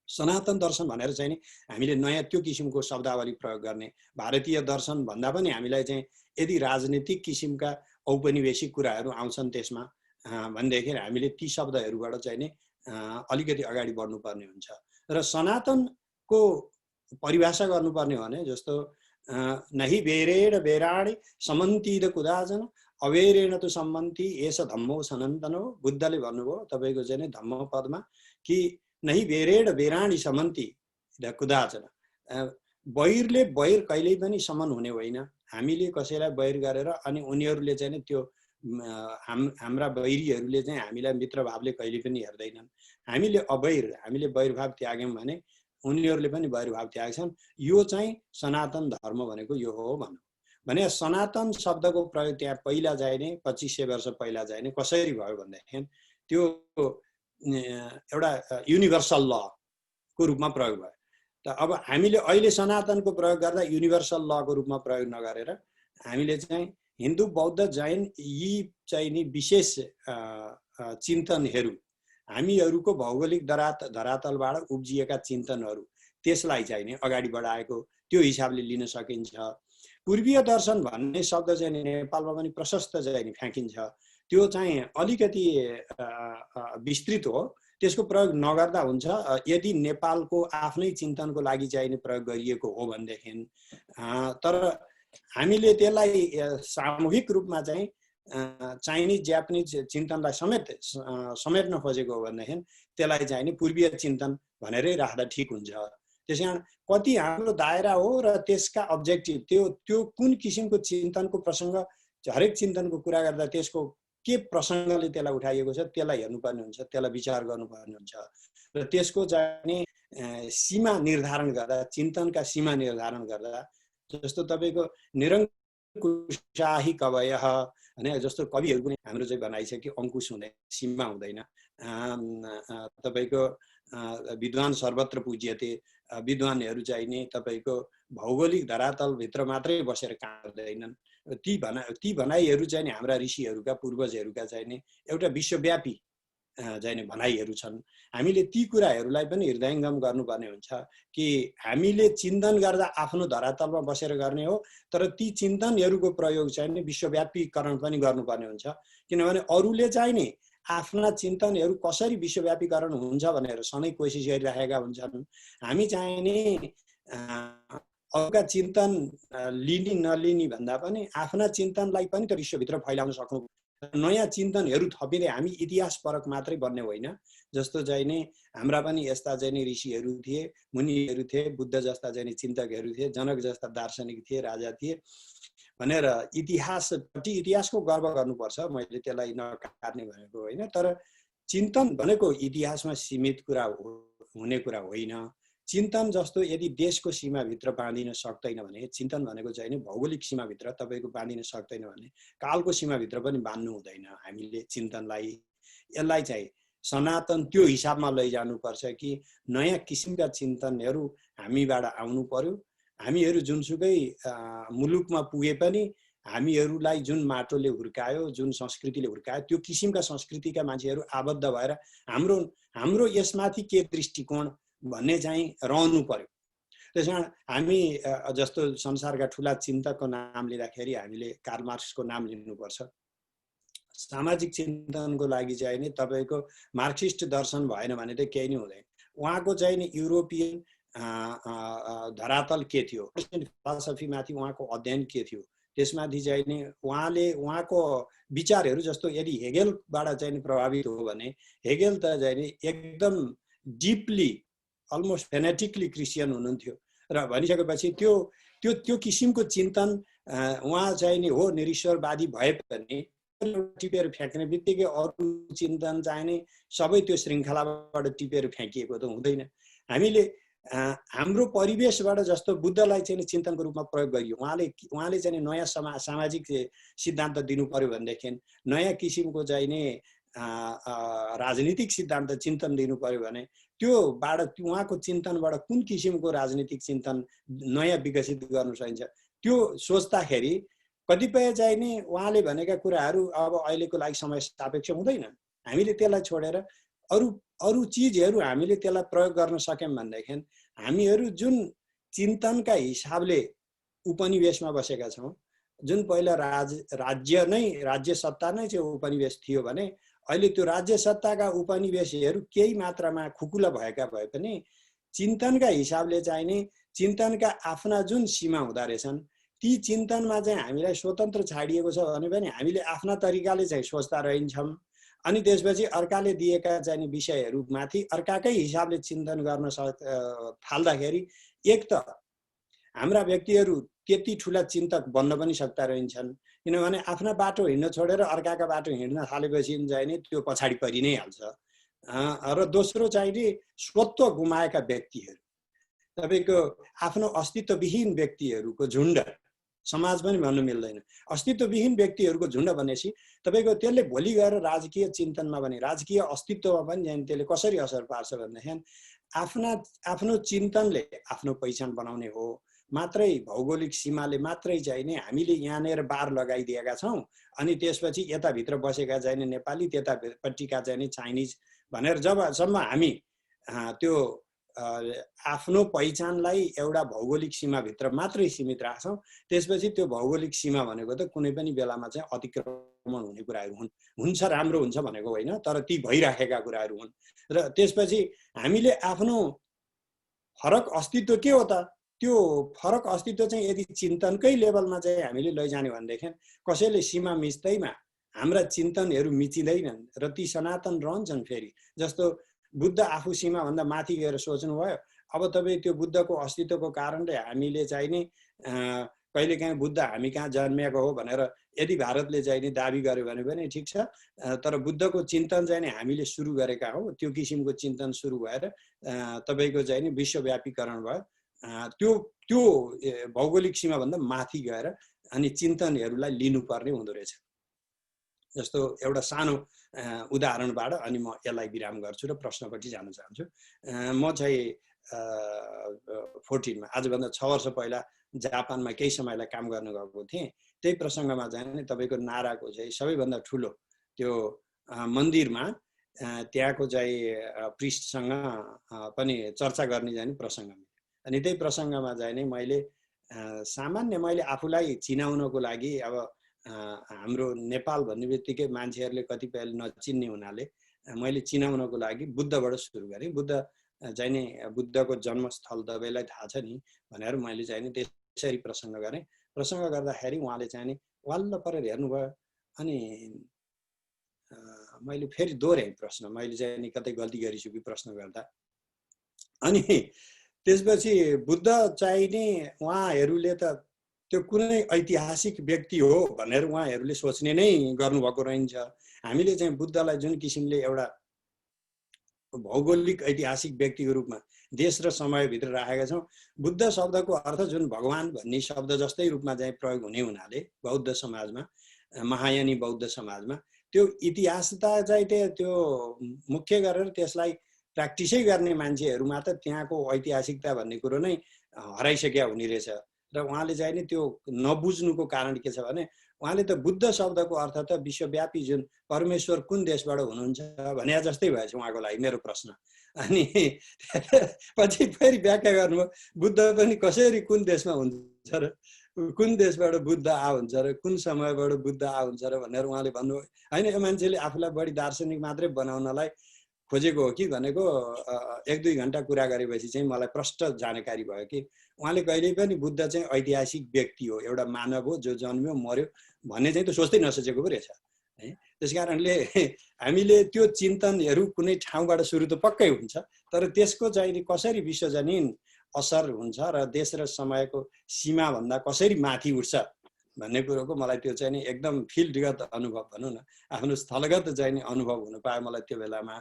सनातन दर्शन भनेर चाहिँ नि हामीले नयाँ त्यो किसिमको शब्दावली प्रयोग गर्ने। भारतीय दर्शन भन्दा पनि हामीलाई चाहिँ यदि राजनीतिक किसिमका औपनिवेशिक कुराहरू आउँछन् त्यसमा भनेदेखि हामीले ती शब्दहरूबाट चाहिँ नि अलिकति अगाडि बढ्नुपर्ने हुन्छ। र सनातनको परिभाषा गर्नुपर्ने भने जस्तो नहि बेरेण बेराणी समन्तिद कुदाजन अवेरेण तु सम्मन्ति एष धम्मो सनातनो। बुद्धले भन्नुभयो तपाईँको चाहिँ नि धम्म पदमा कि नहि बेरेण बेराणी समन्ति कुदाजन, बैरले बैर कहिल्यै पनि समन हुने होइन। हामीले कसैलाई बैर गरेर अनि उनीहरूले चाहिँ नि त्यो हाम्रा बैरीहरूले चाहिँ हामीलाई मित्रभावले कहिले पनि हेर्दैनन्। हामीले बैरभाव त्याग्यौँ भने उनीहरूले पनि बैरभाव त्याग्छन्। यो चाहिँ सनातन धर्म भनेको यो हो भनौँ भने सनातन शब्दको प्रयोग त्यहाँ पहिला जाने 2500 वर्ष पहिला जाने कसरी भयो भनेदेखि त्यो एउटा युनिभर्सल लको रूपमा प्रयोग भयो। त अब हामीले अहिले सनातनको प्रयोग गर्दा युनिभर्सल लको रूपमा प्रयोग नगरेर हामीले चाहिँ हिन्दू बौद्ध जैन यी चाहिँ नि विशेष चिन्तनहरू, हामीहरूको भौगोलिक धरातलबाट उब्जिएका चिन्तनहरू, त्यसलाई चाहिँ नि अगाडि बढाएको त्यो हिसाबले लिन सकिन्छ। पूर्वीय दर्शन भन्ने शब्द चाहिँ नेपालमा पनि प्रशस्त चाहिँ फ्याँकिन्छ। त्यो चाहिँ अलिकति विस्तृत हो, त्यसको प्रयोग नगर्दा हुन्छ। यदि नेपालको आफ्नै चिन्तनको लागि चाहिँ प्रयोग गरिएको हो भनेदेखि, तर हामीले त्यसलाई सामूहिक रूपमा चाहिँ चाइनिज जापानिज चिन्तनलाई समेट्न खोजेको हो भनेदेखि त्यसलाई चाहिँ नि पूर्वीय चिन्तन भनेरै राख्दा ठिक हुन्छ। त्यसैकारण कति हाम्रो दायरा हो र त्यसका अब्जेक्टिभ त्यो कुन किसिमको चिन्तनको प्रसङ्ग, हरेक चिन्तनको कुरा गर्दा त्यसको के प्रसङ्गले त्यसलाई उठाइएको छ त्यसलाई हेर्नुपर्ने हुन्छ, त्यसलाई विचार गर्नुपर्ने हुन्छ। र त्यसको चाहिँ सीमा निर्धारण गर्दा, चिन्तनका सीमा निर्धारण गर्दा, जस्तो तपाईँको निरङ्कुशाही कवयः भने जस्तो कविहरू पनि हाम्रो चाहिँ भनाइ छ कि अङ्कुश हुँदैन, सीमा हुँदैन। तपाईँको विद्वान सर्वत्र पूज्यते, विद्वानहरू चाहिँ नि तपाईँको भौगोलिक धरातलभित्र मात्रै बसेर काम गर्दैनन्। ती भनाइहरू चाहिँ नि हाम्रा ऋषिहरूका पूर्वजहरूका चाहिँ नि एउटा विश्वव्यापी चाहिँ भनाइहरू छन्। हामीले ती कुराहरूलाई पनि हृदयङ्गम गर्नुपर्ने हुन्छ कि हामीले चिन्तन गर्दा आफ्नो धरातलमा बसेर गर्ने हो, तर ती चिन्तनहरूको प्रयोग चाहिँ नि विश्वव्यापीकरण पनि गर्नुपर्ने हुन्छ। किनभने अरूले चाहिँ नि आफ्ना चिन्तनहरू कसरी विश्वव्यापीकरण हुन्छ भनेर सधैँ कोसिस गरिराखेका हुन्छन्। हामी चाहिँ नि अरूका चिन्तन लिने नलिने भन्दा पनि आफ्ना चिन्तनलाई पनि त विश्वभित्र फैलाउन सक्नु, नयाँ चिन्तनहरू थपिँदै हामी इतिहासपरक मात्रै बन्ने होइन। जस्तो चाहिँ नि हाम्रा पनि यस्ता चाहिँ नि ऋषिहरू थिए, मुनिहरू थिए, बुद्ध जस्ता चाहिँ नि चिन्तकहरू थिए, जनक जस्ता दार्शनिक थिए, राजा थिए भनेर इतिहासको गर्व गर्नुपर्छ। मैले त्यसलाई नकाट्ने भनेको होइन, तर चिन्तन भनेको इतिहासमा सीमित कुरा हुने कुरा होइन। चिन्तन जस्तो यदि देशको सीमाभित्र बाँधिन सक्दैन भने, चिन्तन भनेको चाहिँ नि भौगोलिक सीमाभित्र तपाईँको बाँधिन सक्दैन भने कालको सीमाभित्र पनि बाँध्नु हुँदैन। हामीले चिन्तनलाई यसलाई चाहिँ सनातन त्यो हिसाबमा लैजानुपर्छ कि नयाँ किसिमका चिन्तनहरू हामीबाट आउनु पर्यो। हामीहरू जुनसुकै मुलुकमा पुगे पनि हामीहरूलाई जुन माटोले हुर्कायो, जुन संस्कृतिले हुर्कायो, त्यो किसिमका संस्कृतिका मान्छेहरू आबद्ध भएर हाम्रो यसमाथि के दृष्टिकोण भन्ने चाहिँ रहनु पर्यो। त्यसकारण हामी जस्तो संसारका ठुला चिन्तकको नाम लिँदाखेरि हामीले कार्ल मार्क्सको नाम लिनुपर्छ। सामाजिक चिन्तनको लागि चाहिँ नि तपाईँको मार्क्सिस्ट दर्शन भएन भने त केही नै हुँदैन। उहाँको चाहिँ नि युरोपियन धरातल के थियो, फिलोसफीमाथि उहाँको अध्ययन के थियो, त्यसमाथि चाहिँ नि उहाँको विचारहरू जस्तो यदि हेगेलबाट चाहिँ नि प्रभावित हो भने हेगेल त चाहिँ नि एकदम डिपली अलमोस्ट फेनेटिकली क्रिस्चियन हुनुहुन्थ्यो। र भनिसकेपछि त्यो किसिमको चिन्तन उहाँ चाहिँ नि हो निरीश्वरवादी भए पनि टिपेर फ्याँक्ने बित्तिकै अरू चिन्तन चाहिने सबै त्यो श्रृङ्खलाबाट टिपेर फ्याँकिएको त हुँदैन। हामीले हाम्रो परिवेशबाट जस्तो बुद्धलाई चाहिँ चिन्तनको रूपमा प्रयोग गरियो, उहाँले चाहिँ नयाँ सामाजिक सिद्धान्त दिनु पर्यो भनेदेखि, नयाँ किसिमको चाहिँ नि राजनीतिक सिद्धान्त चिन्तन दिनु पर्यो भने त्योबाट उहाँको चिन्तनबाट कुन किसिमको राजनीतिक चिन्तन नयाँ विकसित गर्न सकिन्छ त्यो सोच्दाखेरि कतिपय चाहिँ नि उहाँले भनेका कुराहरू अब अहिलेको लागि समय सापेक्ष हुँदैन। हामीले त्यसलाई छोडेर अरू चिजहरू हामीले त्यसलाई प्रयोग गर्न सक्यौँ भनेदेखि हामीहरू जुन चिन्तनका हिसाबले उपनिवेशमा बसेका छौँ, जुन पहिला राज्य सत्ता नै चाहिँ उपनिवेश थियो भने अहिले त्यो राज्य सत्ताका उपनिवेशहरू केही मात्रामा खुकुला भएका भए पनि चिन्तनका हिसाबले चाहिँ नि चिन्तनका आफ्ना जुन सीमा हुँदो रहेछन् ती चिन्तनमा चाहिँ हामीलाई स्वतन्त्र छाडिएको छ भने पनि हामीले आफ्ना तरिकाले चाहिँ सोच्दा रहन्छौँ। अनि त्यसपछि अर्काले दिएका चाहिँ विषयहरूमाथि अर्काकै हिसाबले चिन्तन गर्न थाल्दाखेरि एक त हाम्रा व्यक्तिहरू त्यति ठुला चिन्तक बन्न पनि सक्दा रहन्छन्, किनभने आफ्ना बाटो हिँड्न छोडेर अर्काका बाटो हिँड्न थालेपछि चाहिँ नि त्यो पछाडि परि नै हाल्छ। र दोस्रो चाहिँ नि स्वत्व गुमाएका व्यक्तिहरू, तपाईँको आफ्नो अस्तित्वविहीन व्यक्तिहरूको झुन्ड, समाज पनि भन्नु मिल्दैन, अस्तित्वविहीन व्यक्तिहरूको झुन्ड भनेपछि तपाईँको त्यसले भोलि गएर राजकीय चिन्तनमा पनि राजकीय अस्तित्वमा पनि त्यसले कसरी असर पार्छ भनेदेखि आफ्नो चिन्तनले आफ्नो पहिचान बनाउने हो। मात्रै भौगोलिक सीमाले मात्रै चाहिँ नि हामीले यहाँनिर बार लगाइदिएका छौँ, अनि त्यसपछि यताभित्र बसेका चाहिँ नि नेपाली, त्यतापट्टिका चाहिँ नि चाइनिज भनेर जबसम्म हामी त्यो आफ्नो पहिचानलाई एउटा भौगोलिक सीमाभित्र मात्रै सीमित राख्छौँ, त्यसपछि त्यो भौगोलिक सीमा भनेको त कुनै पनि बेलामा चाहिँ अतिक्रमण हुने कुराहरू हुन्। हुन्छ राम्रो हुन्छ भनेको होइन, तर ती भइराखेका कुराहरू हुन्। र त्यसपछि हामीले आफ्नो फरक अस्तित्व के हो त, त्यो फरक अस्तित्व चाहिँ यदि चिन्तनकै लेभलमा चाहिँ हामीले लैजाने भनेदेखि कसैले सीमा मिच्दैमा हाम्रा चिन्तनहरू मिचिँदैनन् र ती सनातन रहन्छन्। फेरि जस्तो बुद्ध आफू सीमाभन्दा माथि गएर सोच्नुभयो, अब तपाईँ त्यो बुद्धको अस्तित्वको कारणले हामीले चाहिँ नि कहिलेकाहीँ बुद्ध हामी कहाँ जन्मिएको हो भनेर यदि भारतले चाहिँ नि दाबी गर्यो भने पनि ठिक छ, तर बुद्धको चिन्तन चाहिँ नि हामीले सुरु गरेका हौ, त्यो किसिमको चिन्तन सुरु भएर तपाईँको चाहिँ नि विश्वव्यापीकरण भयो। त्यो भौगोलिक सीमाभन्दा माथि गएर अनि चिन्तनहरूलाई लिनुपर्ने हुँदो रहेछ। जस्तो एउटा सानो उदाहरणबाट अनि म यसलाई विराम गर्छु र प्रश्नपट्टि जान चाहन्छु। म चाहिँ 14मा आजभन्दा 6 वर्ष पहिला जापानमा केही समयलाई काम गर्न गएको थिएँ। त्यही प्रसङ्गमा चाहिँ तपाईँको नाराको चाहिँ सबैभन्दा ठुलो त्यो मन्दिरमा त्यहाँको चाहिँ प्रिस्टसँग पनि चर्चा गर्ने चाहिँ प्रसङ्ग, अनि त्यही प्रसङ्गमा चाहिँ नि मैले मैले आफूलाई चिनाउनको लागि अब हाम्रो नेपाल भन्ने बित्तिकै मान्छेहरूले कतिपय नचिन्ने हुनाले मैले चिनाउनको लागि बुद्धबाट सुरु गरेँ। बुद्ध चाहिँ नि बुद्धको जन्मस्थल तपाईँलाई थाहा छ नि भनेर मैले चाहिँ नि त्यसरी प्रसङ्ग गरेँ। प्रसङ्ग गर्दाखेरि उहाँले चाहिँ नि वाल्ल परेर हेर्नुभयो, अनि मैले फेरि दोहोऱ्याएँ प्रश्न, मैले चाहिँ नि कतै गल्ती गरिछु कि प्रश्न गर्दा। अनि त्यसपछि बुद्ध चाहिँ नि उहाँहरूले त त्यो कुनै ऐतिहासिक व्यक्ति हो भनेर उहाँहरूले सोच्ने नै गर्नुभएको रहन्छ। हामीले चाहिँ बुद्धलाई जुन किसिमले एउटा भौगोलिक ऐतिहासिक व्यक्तिको रूपमा देश र समयभित्र राखेका छौँ, बुद्ध शब्दको अर्थ जुन भगवान भन्ने शब्द जस्तै रूपमा चाहिँ प्रयोग हुने हुनाले बौद्ध समाजमा, महायानी बौद्ध समाजमा त्यो इतिहासता चाहिँ त्यो मुख्य गरेर त्यसलाई प्र्याक्टिसै गर्ने मान्छेहरूमा त त्यहाँको ऐतिहासिकता भन्ने कुरो नै हराइसक्या हुने रहेछ। र उहाँले चाहिँ नि त्यो नबुझ्नुको कारण के छ भने उहाँले त बुद्ध शब्दको अर्थ त विश्वव्यापी जुन परमेश्वर कुन देशबाट हुनुहुन्छ भने जस्तै भएछ उहाँको लागि मेरो प्रश्न। अनि पछि फेरि व्याख्या गर्नुभयो बुद्ध पनि कसरी कुन देशमा हुन्छ र कुन देशबाट बुद्ध हुन्छ र कुन समयबाट बुद्ध हुन्छ र भनेर उहाँले भन्नुभयो। होइन, यो मान्छेले आफूलाई बढी दार्शनिक मात्रै बनाउनलाई खोजेको हो कि भनेको 1-2 घन्टा कुरा गरेपछि चाहिँ मलाई प्रष्ट जानकारी भयो कि उहाँले कहिल्यै पनि बुद्ध चाहिँ ऐतिहासिक व्यक्ति हो, एउटा मानव हो जो जन्म्यो मर्यो भन्ने चाहिँ त सोच्दै नसोचेको पो रहेछ है। त्यस कारणले हामीले त्यो चिन्तनहरू कुनै ठाउँबाट सुरु त पक्कै हुन्छ, तर त्यसको चाहिँ कसरी विश्वजनीन असर हुन्छ र देश र समयको सीमाभन्दा कसरी माथि उठ्छ भन्ने कुरोको मलाई त्यो चाहिँ नि एकदम फिल्डगत अनुभव भनौँ न, आफ्नो स्थलगत चाहिँ नि अनुभव हुनु पायो मलाई त्यो बेलामा।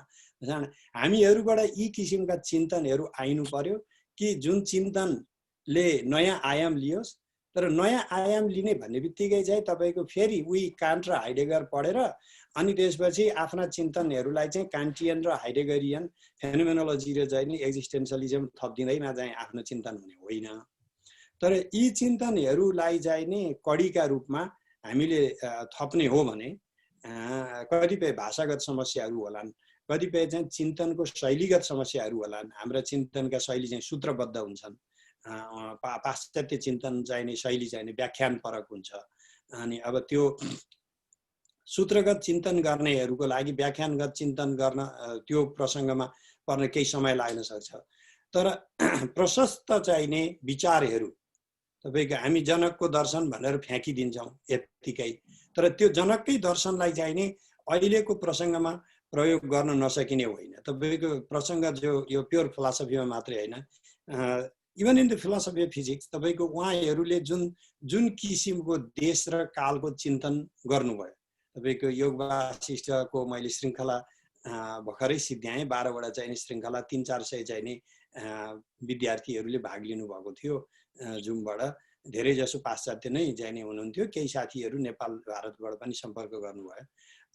हामीहरूबाट यी किसिमका चिन्तनहरू आइनु पर्यो कि जुन चिन्तनले नयाँ आयाम लियोस्। तर नयाँ आयाम लिने भन्ने बित्तिकै चाहिँ तपाईँको फेरि उही कान्ट र हाइडेगर पढेर अनि त्यसपछि आफ्ना चिन्तनहरूलाई चाहिँ कान्टियन र हाइडेगरियन फेनोमेनोलोजी र चाहिँ नि एक्जिस्टेन्सलिजम थपिदिँदैमा चाहिँ आफ्नो चिन्तन हुने होइन। तर यी चिन्तनहरूलाई चाहिँ नि कडीका रूपमा हामीले थप्ने हो भने कतिपय भाषागत समस्याहरू होलान्, कतिपय चाहिँ चिन्तनको शैलीगत समस्याहरू होलान्। हाम्रा चिन्तनका शैली चाहिँ सूत्रबद्ध हुन्छन्, पाश्चात्य चिन्तन चाहिने शैली चाहिने व्याख्यान परक हुन्छ। अनि अब त्यो सूत्रगत चिन्तन गर्नेहरूको लागि व्याख्यानगत चिन्तन गर्न त्यो प्रसङ्गमा पर्न केही समय लाग्न सक्छ। तर प्रशस्त चाहिने विचारहरू तपाईँको हामी जनकको दर्शन भनेर फ्याँकिदिन्छौँ यत्तिकै, तर त्यो जनककै दर्शनलाई चाहिने अहिलेको प्रसङ्गमा प्रयोग गर्न नसकिने होइन। तपाईँको प्रसङ्ग जो यो प्योर फिलोसफीमा मात्रै होइन, even in the philosophy of physics तपाईँको उहाँहरूले जुन किसिमको देश र कालको चिन्तन गर्नुभयो। तपाईँको योग वासिष्ठको मैले श्रृङ्खला भर्खरै सिद्ध्याएँ, 12वटा चाहिने श्रृङ्खला 300-400 चाहिने विद्यार्थीहरूले भाग लिनुभएको थियो जुमबाट। धेरै जसो पाश्चात्य नै चाहिने हुनुहुन्थ्यो, केही साथीहरू नेपाल भारतबाट पनि सम्पर्क गर्नुभयो।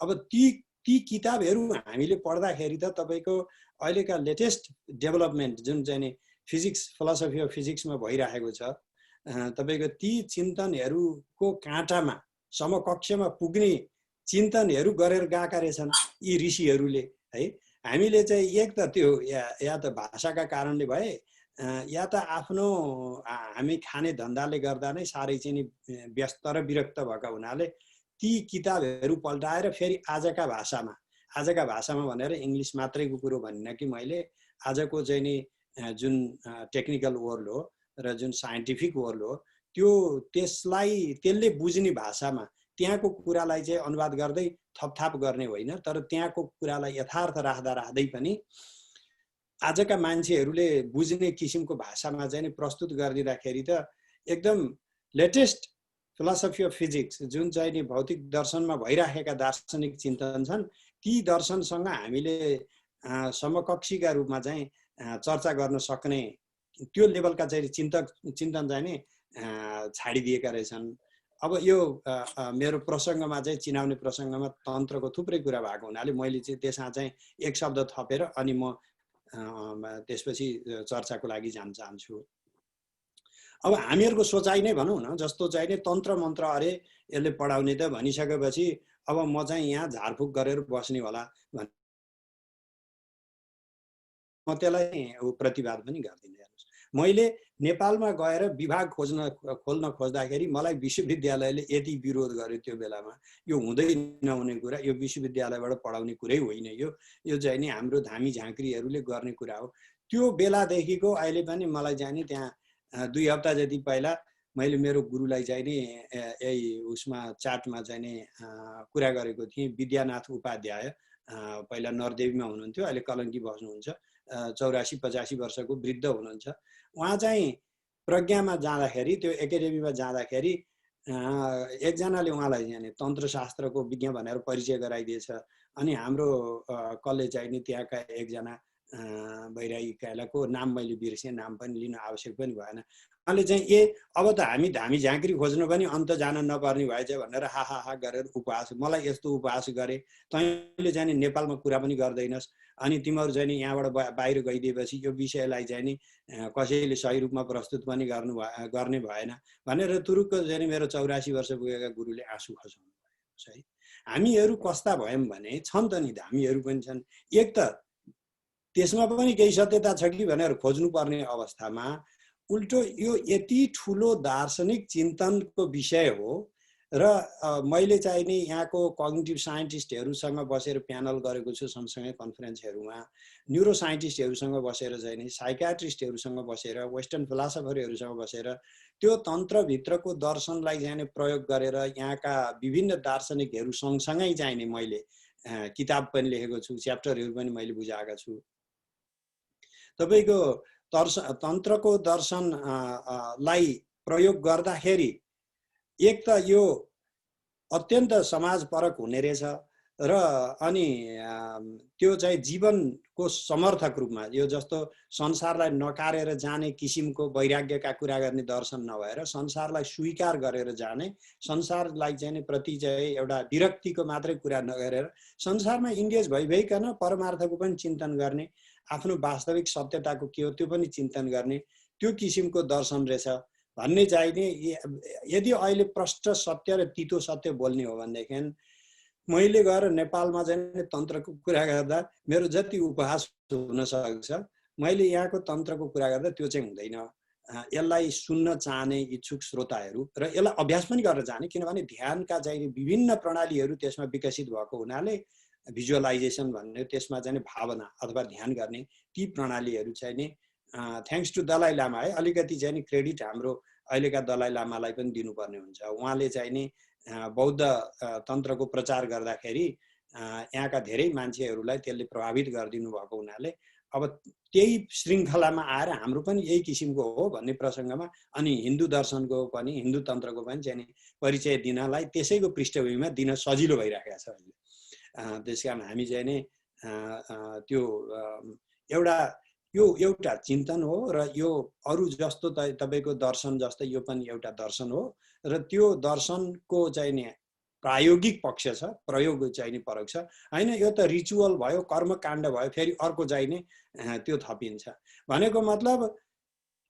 अब ती किताबहरू हामीले पढ्दाखेरि त तपाईँको अहिलेका लेटेस्ट डेभलपमेन्ट जुन चाहिँ फिजिक्स फिलोसफी अफ फिजिक्समा भइरहेको छ, तपाईँको ती चिन्तनहरूको काँटामा समकक्षमा पुग्ने चिन्तनहरू गरेर गएका रहेछन् यी ऋषिहरूले है। हामीले चाहिँ एक त त्यो या त भाषाका कारणले भए या त आफ्नो हामी खाने धन्दाले गर्दा नै साह्रै चाहिँ नि व्यस्त र विरक्त भएका हुनाले ती किताबहरू पल्टाएर फेरि आजका भाषामा भनेर इङ्ग्लिस मात्रैको कुरो भनिनँ कि मैले, आजको चाहिँ नि जुन टेक्निकल वर्ल्ड हो र जुन साइन्टिफिक वर्ल्ड हो त्यसले बुझ्ने भाषामा त्यहाँको कुरालाई चाहिँ अनुवाद गर्दै थपथाप गर्ने होइन, तर त्यहाँको कुरालाई यथार्थ राख्दै पनि आजका मान्छेहरूले बुझ्ने किसिमको भाषामा चाहिँ प्रस्तुत गरिदिँदाखेरि त एकदम लेटेस्ट फिलोसफी अफ फिजिक्स जुन चाहिँ नि भौतिक दर्शनमा भइराखेका दार्शनिक चिन्तन छन्, ती दर्शनसँग हामीले समकक्षीका रूपमा चाहिँ चर्चा गर्न सक्ने त्यो लेभलका चाहिँ चिन्तन चाहिँ नि छाडिदिएका रहेछन्। अब यो मेरो प्रसङ्गमा चाहिँ चिनाउने प्रसङ्गमा तन्त्रको थुप्रै कुरा भएको हुनाले मैले चाहिँ त्यसमा चाहिँ एक शब्द थपेर अनि म त्यसपछि चर्चाको लागि जान चाहन्छु। अब हामीहरूको सोचाइ नै भनौँ न, जस्तो चाहिँ नि तन्त्र मन्त्र अरे यसले पढाउने त भनिसकेपछि अब म चाहिँ यहाँ झारफुक गरेर बस्ने होला भन्ने म त्यसलाई प्रतिवाद पनि गर्दिनँ। हेर्नुहोस्, मैले नेपालमा गएर विभाग खोल्न खोज्दाखेरि मलाई विश्वविद्यालयले यति विरोध गर्यो त्यो बेलामा। यो हुँदै नहुने कुरा, यो विश्वविद्यालयबाट पढाउने कुरै होइन, यो चाहिँ नि हाम्रो धामी झाँक्रीहरूले गर्ने कुरा हो। त्यो बेलादेखिको अहिले पनि मलाई चाहिँ नि त्यहाँ 2 हप्ता जति पहिला मैले मेरो गुरुलाई चाहिँ नि यही उसमा चाटमा चाहिँ नि कुरा गरेको थिएँ। विद्यानाथ उपाध्याय पहिला नरदेवीमा हुनुहुन्थ्यो, अहिले कलङ्की बस्नुहुन्छ, 84-85 वर्षको वृद्ध हुनुहुन्छ। उहाँ चाहिँ प्रज्ञामा जाँदाखेरि, त्यो एकाडेमीमा जाँदाखेरि एकजनाले उहाँलाई चाहिँ तन्त्रशास्त्रको विज्ञ भनेर परिचय गराइदिएछ। अनि हाम्रो कसले चाहिँ नि त्यहाँका एकजना बैरागी कालाको नाम मैले बिर्सेँ, नाम पनि लिन आवश्यक पनि भएन। उहाँले चाहिँ अब त हामी धामी झाँक्री खोज्नु पनि अन्त जान नपर्ने भएछ भनेर हा गरेर उपहास, मलाई यस्तो उपहास गरे, तैँले चाहिँ नि नेपालमा कुरा पनि गर्दैनस्, अनि तिमीहरू चाहिँ नि यहाँबाट बाहिर गइदिएपछि यो विषयलाई चाहिँ नि कसैले सही रूपमा प्रस्तुत पनि गर्ने भएन भनेर तुरुक्क चाहिँ मेरो 84 वर्ष पुगेका गुरुले आँसु खसाउनु भयो। है, हामीहरू कस्ता भयौँ भने छन् त नि, धामीहरू पनि छन्, एक त त्यसमा पनि केही सत्यता छ कि भनेर खोज्नुपर्ने अवस्थामा उल्टो यो यति ठुलो दार्शनिक चिन्तनको विषय हो। र मैले चाहिँ नि यहाँको कग्निटिभ साइन्टिस्टहरूसँग बसेर प्यानल गरेको छु सँगसँगै कन्फरेन्सहरूमा, न्युरो साइन्टिस्टहरूसँग बसेर चाहिँ नि साइकाट्रिस्टहरूसँग बसेर, वेस्टर्न फिलोसफरहरूसँग बसेर त्यो तन्त्रभित्रको दर्शनलाई चाहिँ प्रयोग गरेर यहाँका विभिन्न दार्शनिकहरू सँगसँगै चाहिँ नि मैले किताब पनि लेखेको छु, च्याप्टरहरू पनि मैले बुझाएका छु। तपाईँको तन्त्रको दर्शनलाई प्रयोग गर्दाखेरि एक त यो अत्यन्त समाजपरक हुने रहेछ र अनि त्यो चाहिँ जीवनको समर्थक रूपमा यो जस्तो संसारलाई नकारेर जाने किसिमको वैराग्यका कुरा गर्ने दर्शन नभएर संसारलाई स्वीकार गरेर जाने, संसारलाई चाहिँ प्रति चाहिँ एउटा विरक्तिको मात्रै कुरा नगरेर संसारमा इन्गेज भइकन परमार्थको पनि चिन्तन गर्ने, आफ्नो वास्तविक सत्यताको के हो त्यो पनि चिन्तन गर्ने, त्यो किसिमको दर्शन रहेछ भन्ने चाहिने। यदि अहिले प्रष्ट सत्य र तितो सत्य बोल्ने हो भनेदेखि मैले गएर नेपालमा चाहिँ तन्त्रको कुरा गर्दा मेरो जति उपहास हुन सक्छ, मैले यहाँको तन्त्रको कुरा गर्दा त्यो चाहिँ हुँदैन। यसलाई सुन्न चाहने इच्छुक श्रोताहरू र यसलाई अभ्यास पनि गरेर जाने, किनभने ध्यानका चाहिँ विभिन्न प्रणालीहरू त्यसमा विकसित भएको हुनाले भिजुअलाइजेसन भन्ने त्यसमा चाहिँ भावना अथवा ध्यान गर्ने ती प्रणालीहरू चाहिँ नि थ्याङ्क्स टु दलाई लामा है, अलिकति चाहिँ नि क्रेडिट हाम्रो अहिलेका दलाई लामालाई पनि दिनुपर्ने हुन्छ। उहाँले चाहिँ नि बौद्ध तन्त्रको प्रचार गर्दाखेरि यहाँका धेरै मान्छेहरूलाई त्यसले प्रभावित गरिदिनु भएको हुनाले अब त्यही श्रृङ्खलामा आएर हाम्रो पनि यही किसिमको हो भन्ने प्रसङ्गमा अनि हिन्दू दर्शनको पनि हिन्दू तन्त्रको पनि चाहिँ परिचय दिनलाई त्यसैको पृष्ठभूमिमा दिन सजिलो भइरहेको छ अहिले। त्यस कारण हामी चाहिँ नि त्यो एउटा चिन्तन हो र यो अरू जस्तो तपाईँको दर्शन जस्तै यो पनि एउटा दर्शन हो र त्यो दर्शनको चाहिँ नि प्रायोगिक पक्ष छ, प्रयोग चाहिँ नि परक छ होइन। यो त रिचुअल भयो, कर्मकाण्ड भयो, फेरि अर्को चाहिँ नि त्यो थपिन्छ भनेको मतलब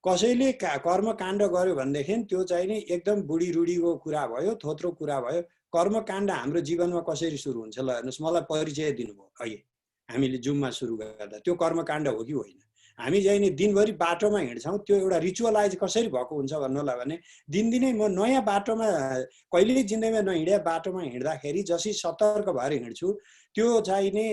कसैले कर्मकाण्ड गर्यो भनेदेखि त्यो चाहिँ नि एकदम बुढी रुढीको कुरा भयो, थोत्रो कुरा भयो। कर्मकाण्ड हाम्रो जीवनमा कसरी सुरु हुन्छ ल हेर्नुहोस्, मलाई परिचय दिनुभयो अहिले हामीले जुममा सुरु गर्दा, त्यो कर्मकाण्ड हो कि होइन? हामी चाहिँ नि दिनभरि बाटोमा हिँड्छौँ, त्यो एउटा रिचुअलाइज कसरी भएको हुन्छ भन्नुलाई भने दिनदिनै म नयाँ बाटोमा कहिल्यै जिन्दगीमा नहिँडे बाटोमा हिँड्दाखेरि जसरी सतर्क भएर हिँड्छु त्यो चाहिँ नि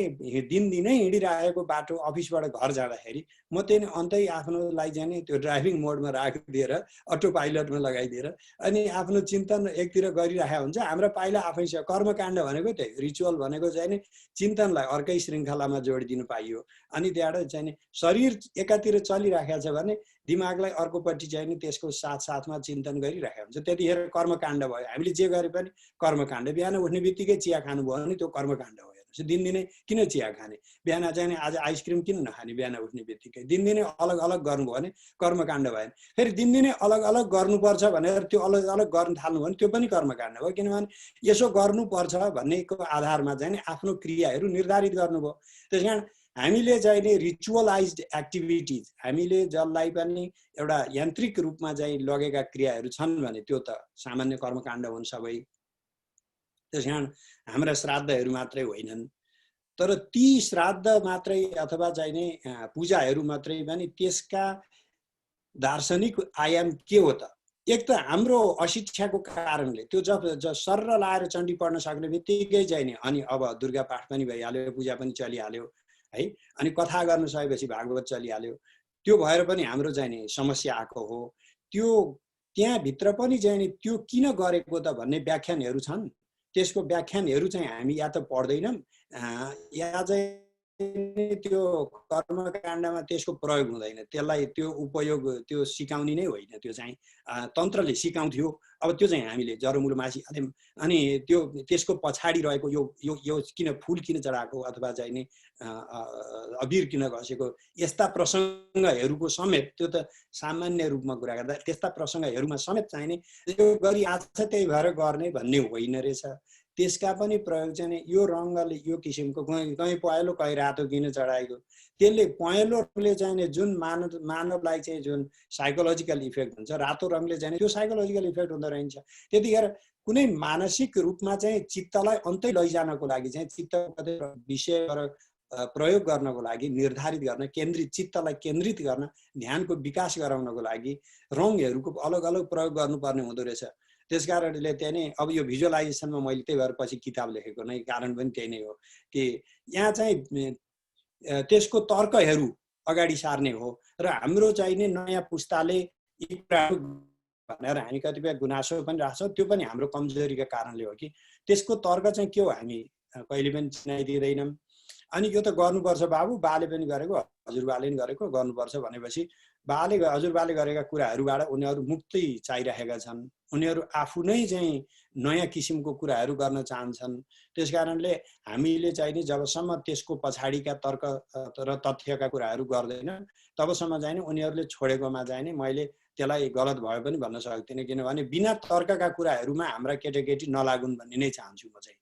दिनदिनै हिँडिरहेको बाटो अफिसबाट घर जाँदाखेरि म त्यही अन्तै आफ्नोलाई चाहिँ नि त्यो ड्राइभिङ मोडमा राखिदिएर अटो पाइलटमा लगाइदिएर अनि आफ्नो चिन्तन एकतिर गरिरहेको हुन्छ। हाम्रो पाइला आफैसँग कर्मकाण्ड भनेको त्यही, रिचुअल भनेको चाहिँ नि चिन्तनलाई अर्कै श्रृङ्खलामा जोडिदिनु पाइयो। अनि त्यहाँबाट चाहिँ नि शरीर एकातिर चलिराखेको छ भने दिमागलाई अर्कोपट्टि चाहिँ नि त्यसको साथसाथमा चिन्तन गरिरहेको हुन्छ, त्यतिखेर कर्मकाण्ड भयो। हामीले जे गरे पनि कर्मकाण्ड। बिहान उठ्ने बित्तिकै चिया खानुभयो भने त्यो कर्मकाण्ड हो। दिनदिनै किन चिया खाने, बिहान चाहिँ आज आइसक्रिम किन नखाने, बिहान उठ्ने बित्तिकै दिनदिनै अलग अलग गर्नुभयो भने कर्मकाण्ड भएन। फेरि दिनदिनै अलग अलग गर्नुपर्छ भनेर त्यो अलग अलग गर्न थाल्नु भने त्यो पनि कर्मकाण्ड भयो, किनभने यसो गर्नुपर्छ भन्नेको आधारमा चाहिँ नि आफ्नो क्रियाहरू निर्धारित गर्नुभयो। त्यस कारण हामीले चाहिँ नि रिचुअलाइज्ड एक्टिभिटिज, हामीले जसलाई पनि एउटा यान्त्रिक रूपमा चाहिँ लगेका क्रियाहरू छन् भने त्यो त सामान्य कर्मकाण्ड हुन् सबै। त्यस कारण हाम्रा श्राद्धहरू मात्रै होइनन्, तर ती श्राद्ध मात्रै अथवा चाहिँ नि पूजाहरू मात्रै पनि त्यसका दार्शनिक आयाम के हो त? एक त हाम्रो अशिक्षाको कारणले त्यो जब सर्र लाएर चण्डी पढ्न सक्ने बित्तिकै चाहिँ नि अनि अब दुर्गा पाठ पनि भइहाल्यो, पूजा पनि चलिहाल्यो है, अनि कथा गर्न सकेपछि भागवत चलिहाल्यो। त्यो भएर पनि हाम्रो चाहिँ नि समस्या आएको हो। त्यो त्यहाँभित्र पनि चाहिँ नि त्यो किन गरेको त भन्ने व्याख्यानहरू छन्। त्यसको व्याख्यानहरू चाहिँ हामी या त पढ्दैनौँ या चाहिँ त्यो कर्मकाण्डमा त्यसको प्रयोग हुँदैन, त्यसलाई त्यो उपयोग त्यो सिकाउने नै होइन, त्यो चाहिँ तन्त्रले सिकाउँथ्यो। अब त्यो चाहिँ हामीले जरोमुलो मासिहाल्यौँ। अनि त्यो त्यसको पछाडि रहेको यो किन फुल किन चढाएको अथवा चाहिँ नि अबिर किन घसेको यस्ता प्रसङ्गहरूको समेत, त्यो त सामान्य रूपमा कुरा गर्दा त्यस्ता प्रसङ्गहरूमा समेत चाहिने यो गरी आज त्यही भएर गर्ने भन्ने होइन रहेछ। त्यसका पनि प्रयोग चाहिँ यो रङ्गले यो किसिमको कहीँ पहेँलो कहीँ रातो किन चढाएको, त्यसले पहेँलोले चाहिँ जुन मानवलाई चाहिँ जुन साइकोलोजिकल इफेक्ट हुन्छ, रातो रङले चाहिँ त्यो साइकोलोजिकल इफेक्ट हुँदो रहन्छ। त्यतिखेर कुनै मानसिक रूपमा चाहिँ चित्तलाई अन्तै लैजानको लागि चाहिँ चित्त विषयबाट प्रयोग गर्नको लागि निर्धारित गर्न, केन्द्रित चित्तलाई केन्द्रित गर्न, ध्यानको विकास गराउनको लागि रङहरूको अलग अलग प्रयोग गर्नुपर्ने हुँदो रहेछ। त्यस कारणले त्यहाँ नै अब यो भिजुअलाइजेसनमा मैले त्यही भएर पछि किताब लेखेको नै कारण पनि त्यही नै हो कि यहाँ चाहिँ त्यसको तर्कहरू अगाडि सार्ने हो र हाम्रो चाहिँ नि नयाँ पुस्ताले यी कुराहरू भनेर हामी कतिपय गुनासो पनि राख्छौँ। त्यो पनि हाम्रो कमजोरीका कारणले हो कि त्यसको तर्क चाहिँ के हो हामी कहिले पनि चिनाइदिँदैनौँ। अनि यो त गर्नुपर्छ बाबु, बाले पनि गरेको, हजुरबाले पनि गरेको, गर्नुपर्छ भनेपछि हजुरबाले गरेका कुराहरूबाट उनीहरू मुक्ति चाहिरहेका छन्। उनीहरू आफू नै चाहिँ नयाँ किसिमको कुराहरू गर्न चाहन्छन्। त्यसकारणले हामीले चाहिँ नि जबसम्म त्यसको पछाडिका तर्क र तथ्यका कुराहरू गर्दैन तबसम्म चाहिँ नि उनीहरूले छोडेकोमा चाहिँ नि मैले त्यसलाई गलत भयो पनि भन्न सक्दिनँ, किनभने बिना तर्कका कुराहरूमा हाम्रा केटाकेटी नलागुन् भन्ने नै चाहन्छु म चाहिँ।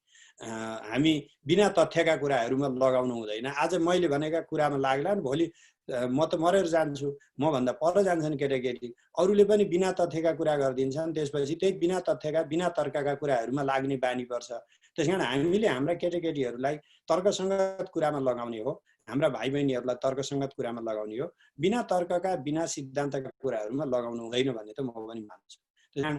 हामी बिना तथ्यका कुराहरूमा लगाउनु हुँदैन। आज मैले भनेका कुरामा लाग्ला नि भोलि म त मरेर जान्छु, मभन्दा पर जान्छन् केटाकेटी, अरूले पनि बिना तथ्यका कुरा गरिदिन्छन्। त्यसपछि त्यही बिना तथ्यका बिना तर्कका कुराहरूमा लाग्ने बानी पर्छ। त्यसकारण हामीले हाम्रा केटाकेटीहरूलाई तर्कसङ्गत कुरामा लगाउने हो, हाम्रा भाइ बहिनीहरूलाई तर्कसङ्गत कुरामा लगाउने हो, बिना तर्कका बिना सिद्धान्तका कुराहरूमा लगाउनु हुँदैन भन्ने त म पनि मान्छु। त्यसकारण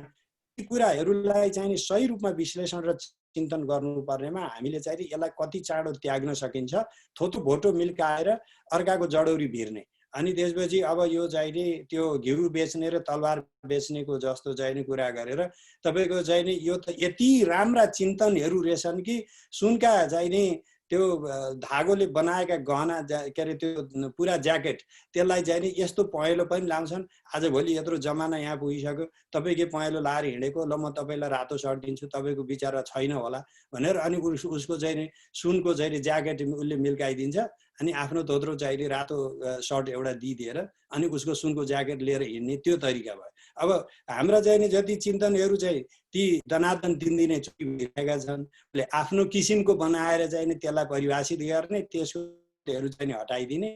यी कुराहरूलाई चाहिँ नि सही रूपमा विश्लेषण र चिन्तन गर्नुपर्नेमा हामीले चाहिँ यसलाई कति चाँडो त्याग्न सकिन्छ, थोथो भोटो मिल्काएर अर्काको जडौरी भिर्ने, अनि त्यसपछि अब यो चाहिँ नि त्यो घिउ बेच्ने र तलवार बेच्नेको जस्तो चाहिँ नि कुरा गरेर तपाईँको चाहिँ नि यो त यति राम्रा चिन्तनहरू रहेछन् कि सुनका चाहिँ नि त्यो धागोले बनाएका गहना के अरे त्यो पुरा ज्याकेट त्यसलाई चाहिँ नि यस्तो पहेँलो पनि लाउँछन्। आजभोलि यत्रो जमाना यहाँ पुगिसक्यो, तपाईँ के पहेँलो लाएर हिँडेको, ल म तपाईँलाई रातो सर्ट दिन्छु, तपाईँको विचार छैन होला भनेर अनि उसको चाहिँ नि सुनको चाहिँ नि ज्याकेट उसले मिल्काइदिन्छ, अनि आफ्नो धोत्रो चाहिँ नि रातो सर्ट एउटा दिइदिएर अनि उसको सुनको ज्याकेट लिएर हिँड्ने त्यो तरिका भयो। अब हाम्रा चाहिँ नि जति चिन्तनहरू चाहिँ ती दनादन दिनदिनै चुकिरहेका छन्, उसले आफ्नो किसिमको बनाएर चाहिँ नि त्यसलाई परिभाषित गर्ने, त्यसकोहरू चाहिँ नि हटाइदिने,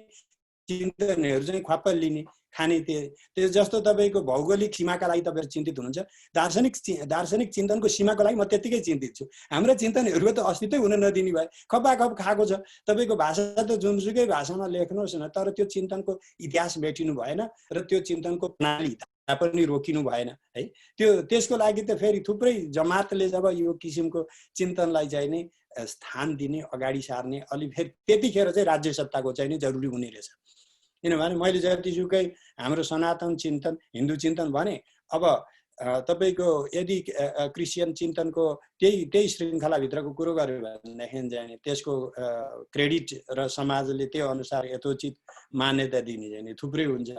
चिन्तनहरू चाहिँ ख्वाप्प लिने खाने। त्यो जस्तो तपाईँको भौगोलिक सीमाका लागि तपाईँ चिन्तित हुनुहुन्छ, दार्शनिक चिन्तनको सीमाको लागि म त्यत्तिकै चिन्तित छु। हाम्रा चिन्तनहरूको त अस्तित्वै हुन नदिने भए खपाखप खाएको छ। तपाईँको भाषा त जुनसुकै भाषामा लेख्नुहोस् न, तर त्यो चिन्तनको इतिहास मेटिनु भएन र त्यो चिन्तनको प्रणाली पनि रोकिनु भएन है। त्यसको लागि त फेरि थुप्रै जमातले जब यो किसिमको चिन्तनलाई चाहिँ नि स्थान दिने, अगाडि सार्ने, अलि फेरि त्यतिखेर चाहिँ राज्य सत्ताको चाहिँ नि जरुरी हुने रहेछ। किनभने मैले जतिसुकै हाम्रो सनातन चिन्तन, हिन्दू चिन्तन भने, अब तपाईँको यदि क्रिस्चियन चिन्तनको त्यही श्रृङ्खलाभित्रको कुरो गर्यो भनेदेखि चाहिँ त्यसको क्रेडिट र समाजले त्यो अनुसार यथोचित मान्यता दिने चाहिँ थुप्रै हुन्छ।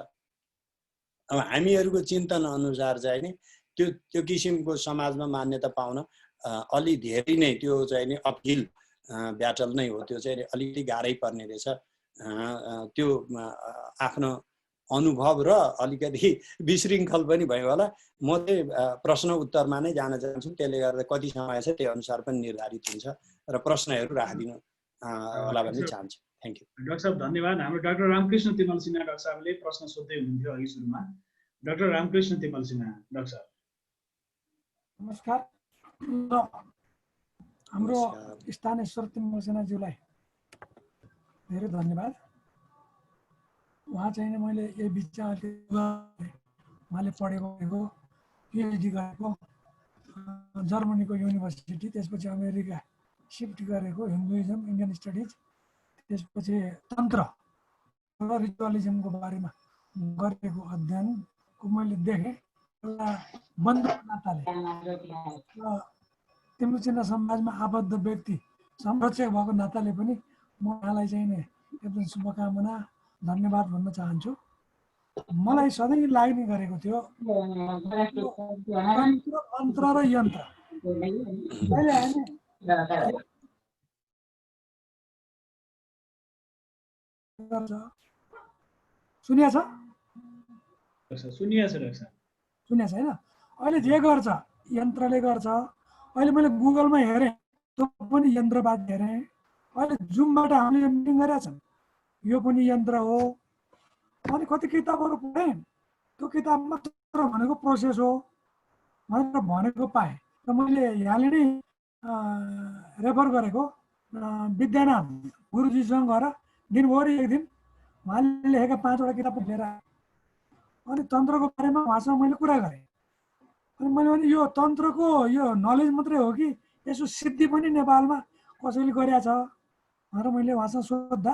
अब हामीहरूको चिन्तन अनुसार चाहिँ नि त्यो किसिमको समाजमा मान्यता पाउन अलि धेरै नै त्यो चाहिँ नि अपहिल ब्याटल नै हो। त्यो चाहिँ अलिकति गाह्रै पर्ने रहेछ। त्यो आफ्नो अनुभव र अलिकति विशृङ्खल पनि भयो होला। म चाहिँ प्रश्न उत्तरमा नै जान चाहन्छु, त्यसले गर्दा कति समय छ त्यही अनुसार पनि निर्धारित हुन्छ र प्रश्नहरू राखिदिनु होला भन्ने चाहन्छु। थ्याङ्क यू डाक्टर साहब, धन्यवाद। हाम्रो डाक्टर रामकृष्ण तिमल सिन्हा डाक्टर साहबले प्रश्न सोध्दै हुनुहुन्थ्यो अघि सुरुमा। डाक्टर रामकृष्ण तिमल सिन्हा डाक्टर साहब, नमस्कार। हाम्रो स्थानेश्वर तिमल सिन्हाज्यूलाई धेरै धन्यवाद। उहाँ चाहिँ मैले यही विचार उहाँले पढेको, पिएचडी गरेको जर्मनीको युनिभर्सिटी, त्यसपछि अमेरिका सिफ्ट गरेको, हिन्दुइजम इन्डियन स्टडिज, त्यसपछि तन्त्र र रिचुअलिजमको बारेमा गरेको अध्ययनको मैले देखेँ। एउटा बन्धुको नाताले र तिम्रो चिन्ह समाजमा आबद्ध व्यक्ति संरक्षक भएको नाताले पनि म उहाँलाई चाहिँ नि एकदम शुभकामना, धन्यवाद भन्न चाहन्छु। मलाई सधैँ लाग्ने गरेको थियो तन्त्र र यन्त्र। अहिले हामी सुनिया छ होइन? अहिले जे गर्छ यन्त्रले गर्छ। अहिले मैले गुगलमा हेरेँ, त्यो पनि यन्त्रबाट हेरेँ। अहिले जुमबाट हामीले मिटिङ गरेका छौँ, यो पनि यन्त्र हो। अनि कति किताबहरू पढेँ, त्यो किताबमा तन्त्र भनेको प्रोसेस हो भनेर भनेको पाएँ र मैले यहाँले नै रेफर गरेको विद्यानाथ गुरुजीसँग गएर दिनभरि एक दिन उहाँले लेखेका 5वटा किताब लिएर अनि तन्त्रको बारेमा उहाँसँग मैले कुरा गरेँ। अनि मैले भने यो तन्त्रको यो नलेज मात्रै हो कि यसो सिद्धि पनि नेपालमा कसैले गरेका छ भनेर मैले उहाँसँग सोद्धा,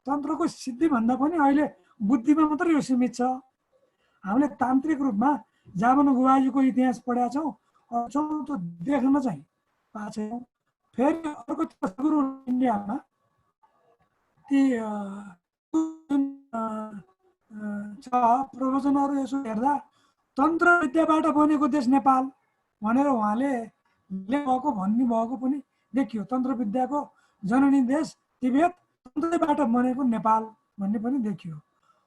तन्त्रको सिद्धिभन्दा पनि अहिले बुद्धिमा मात्रै यो सीमित छ। हामीले तान्त्रिक रूपमा जामन गुवाजीको इतिहास पढेका छौँ, त्यो देख्न चाहिँ पाएको छैनौँ। फेरि अर्को गुरु इन्डियामा ती छ प्रवचनहरू यसो हेर्दा तन्त्र विद्याबाट बनेको देश नेपाल भनेर उहाँले लेखेको भन्नुभएको पनि देखियो। तन्त्र विद्याको जननी देश तिब्बत, तन्त्रबाट बनेको नेपाल भन्ने पनि देखियो।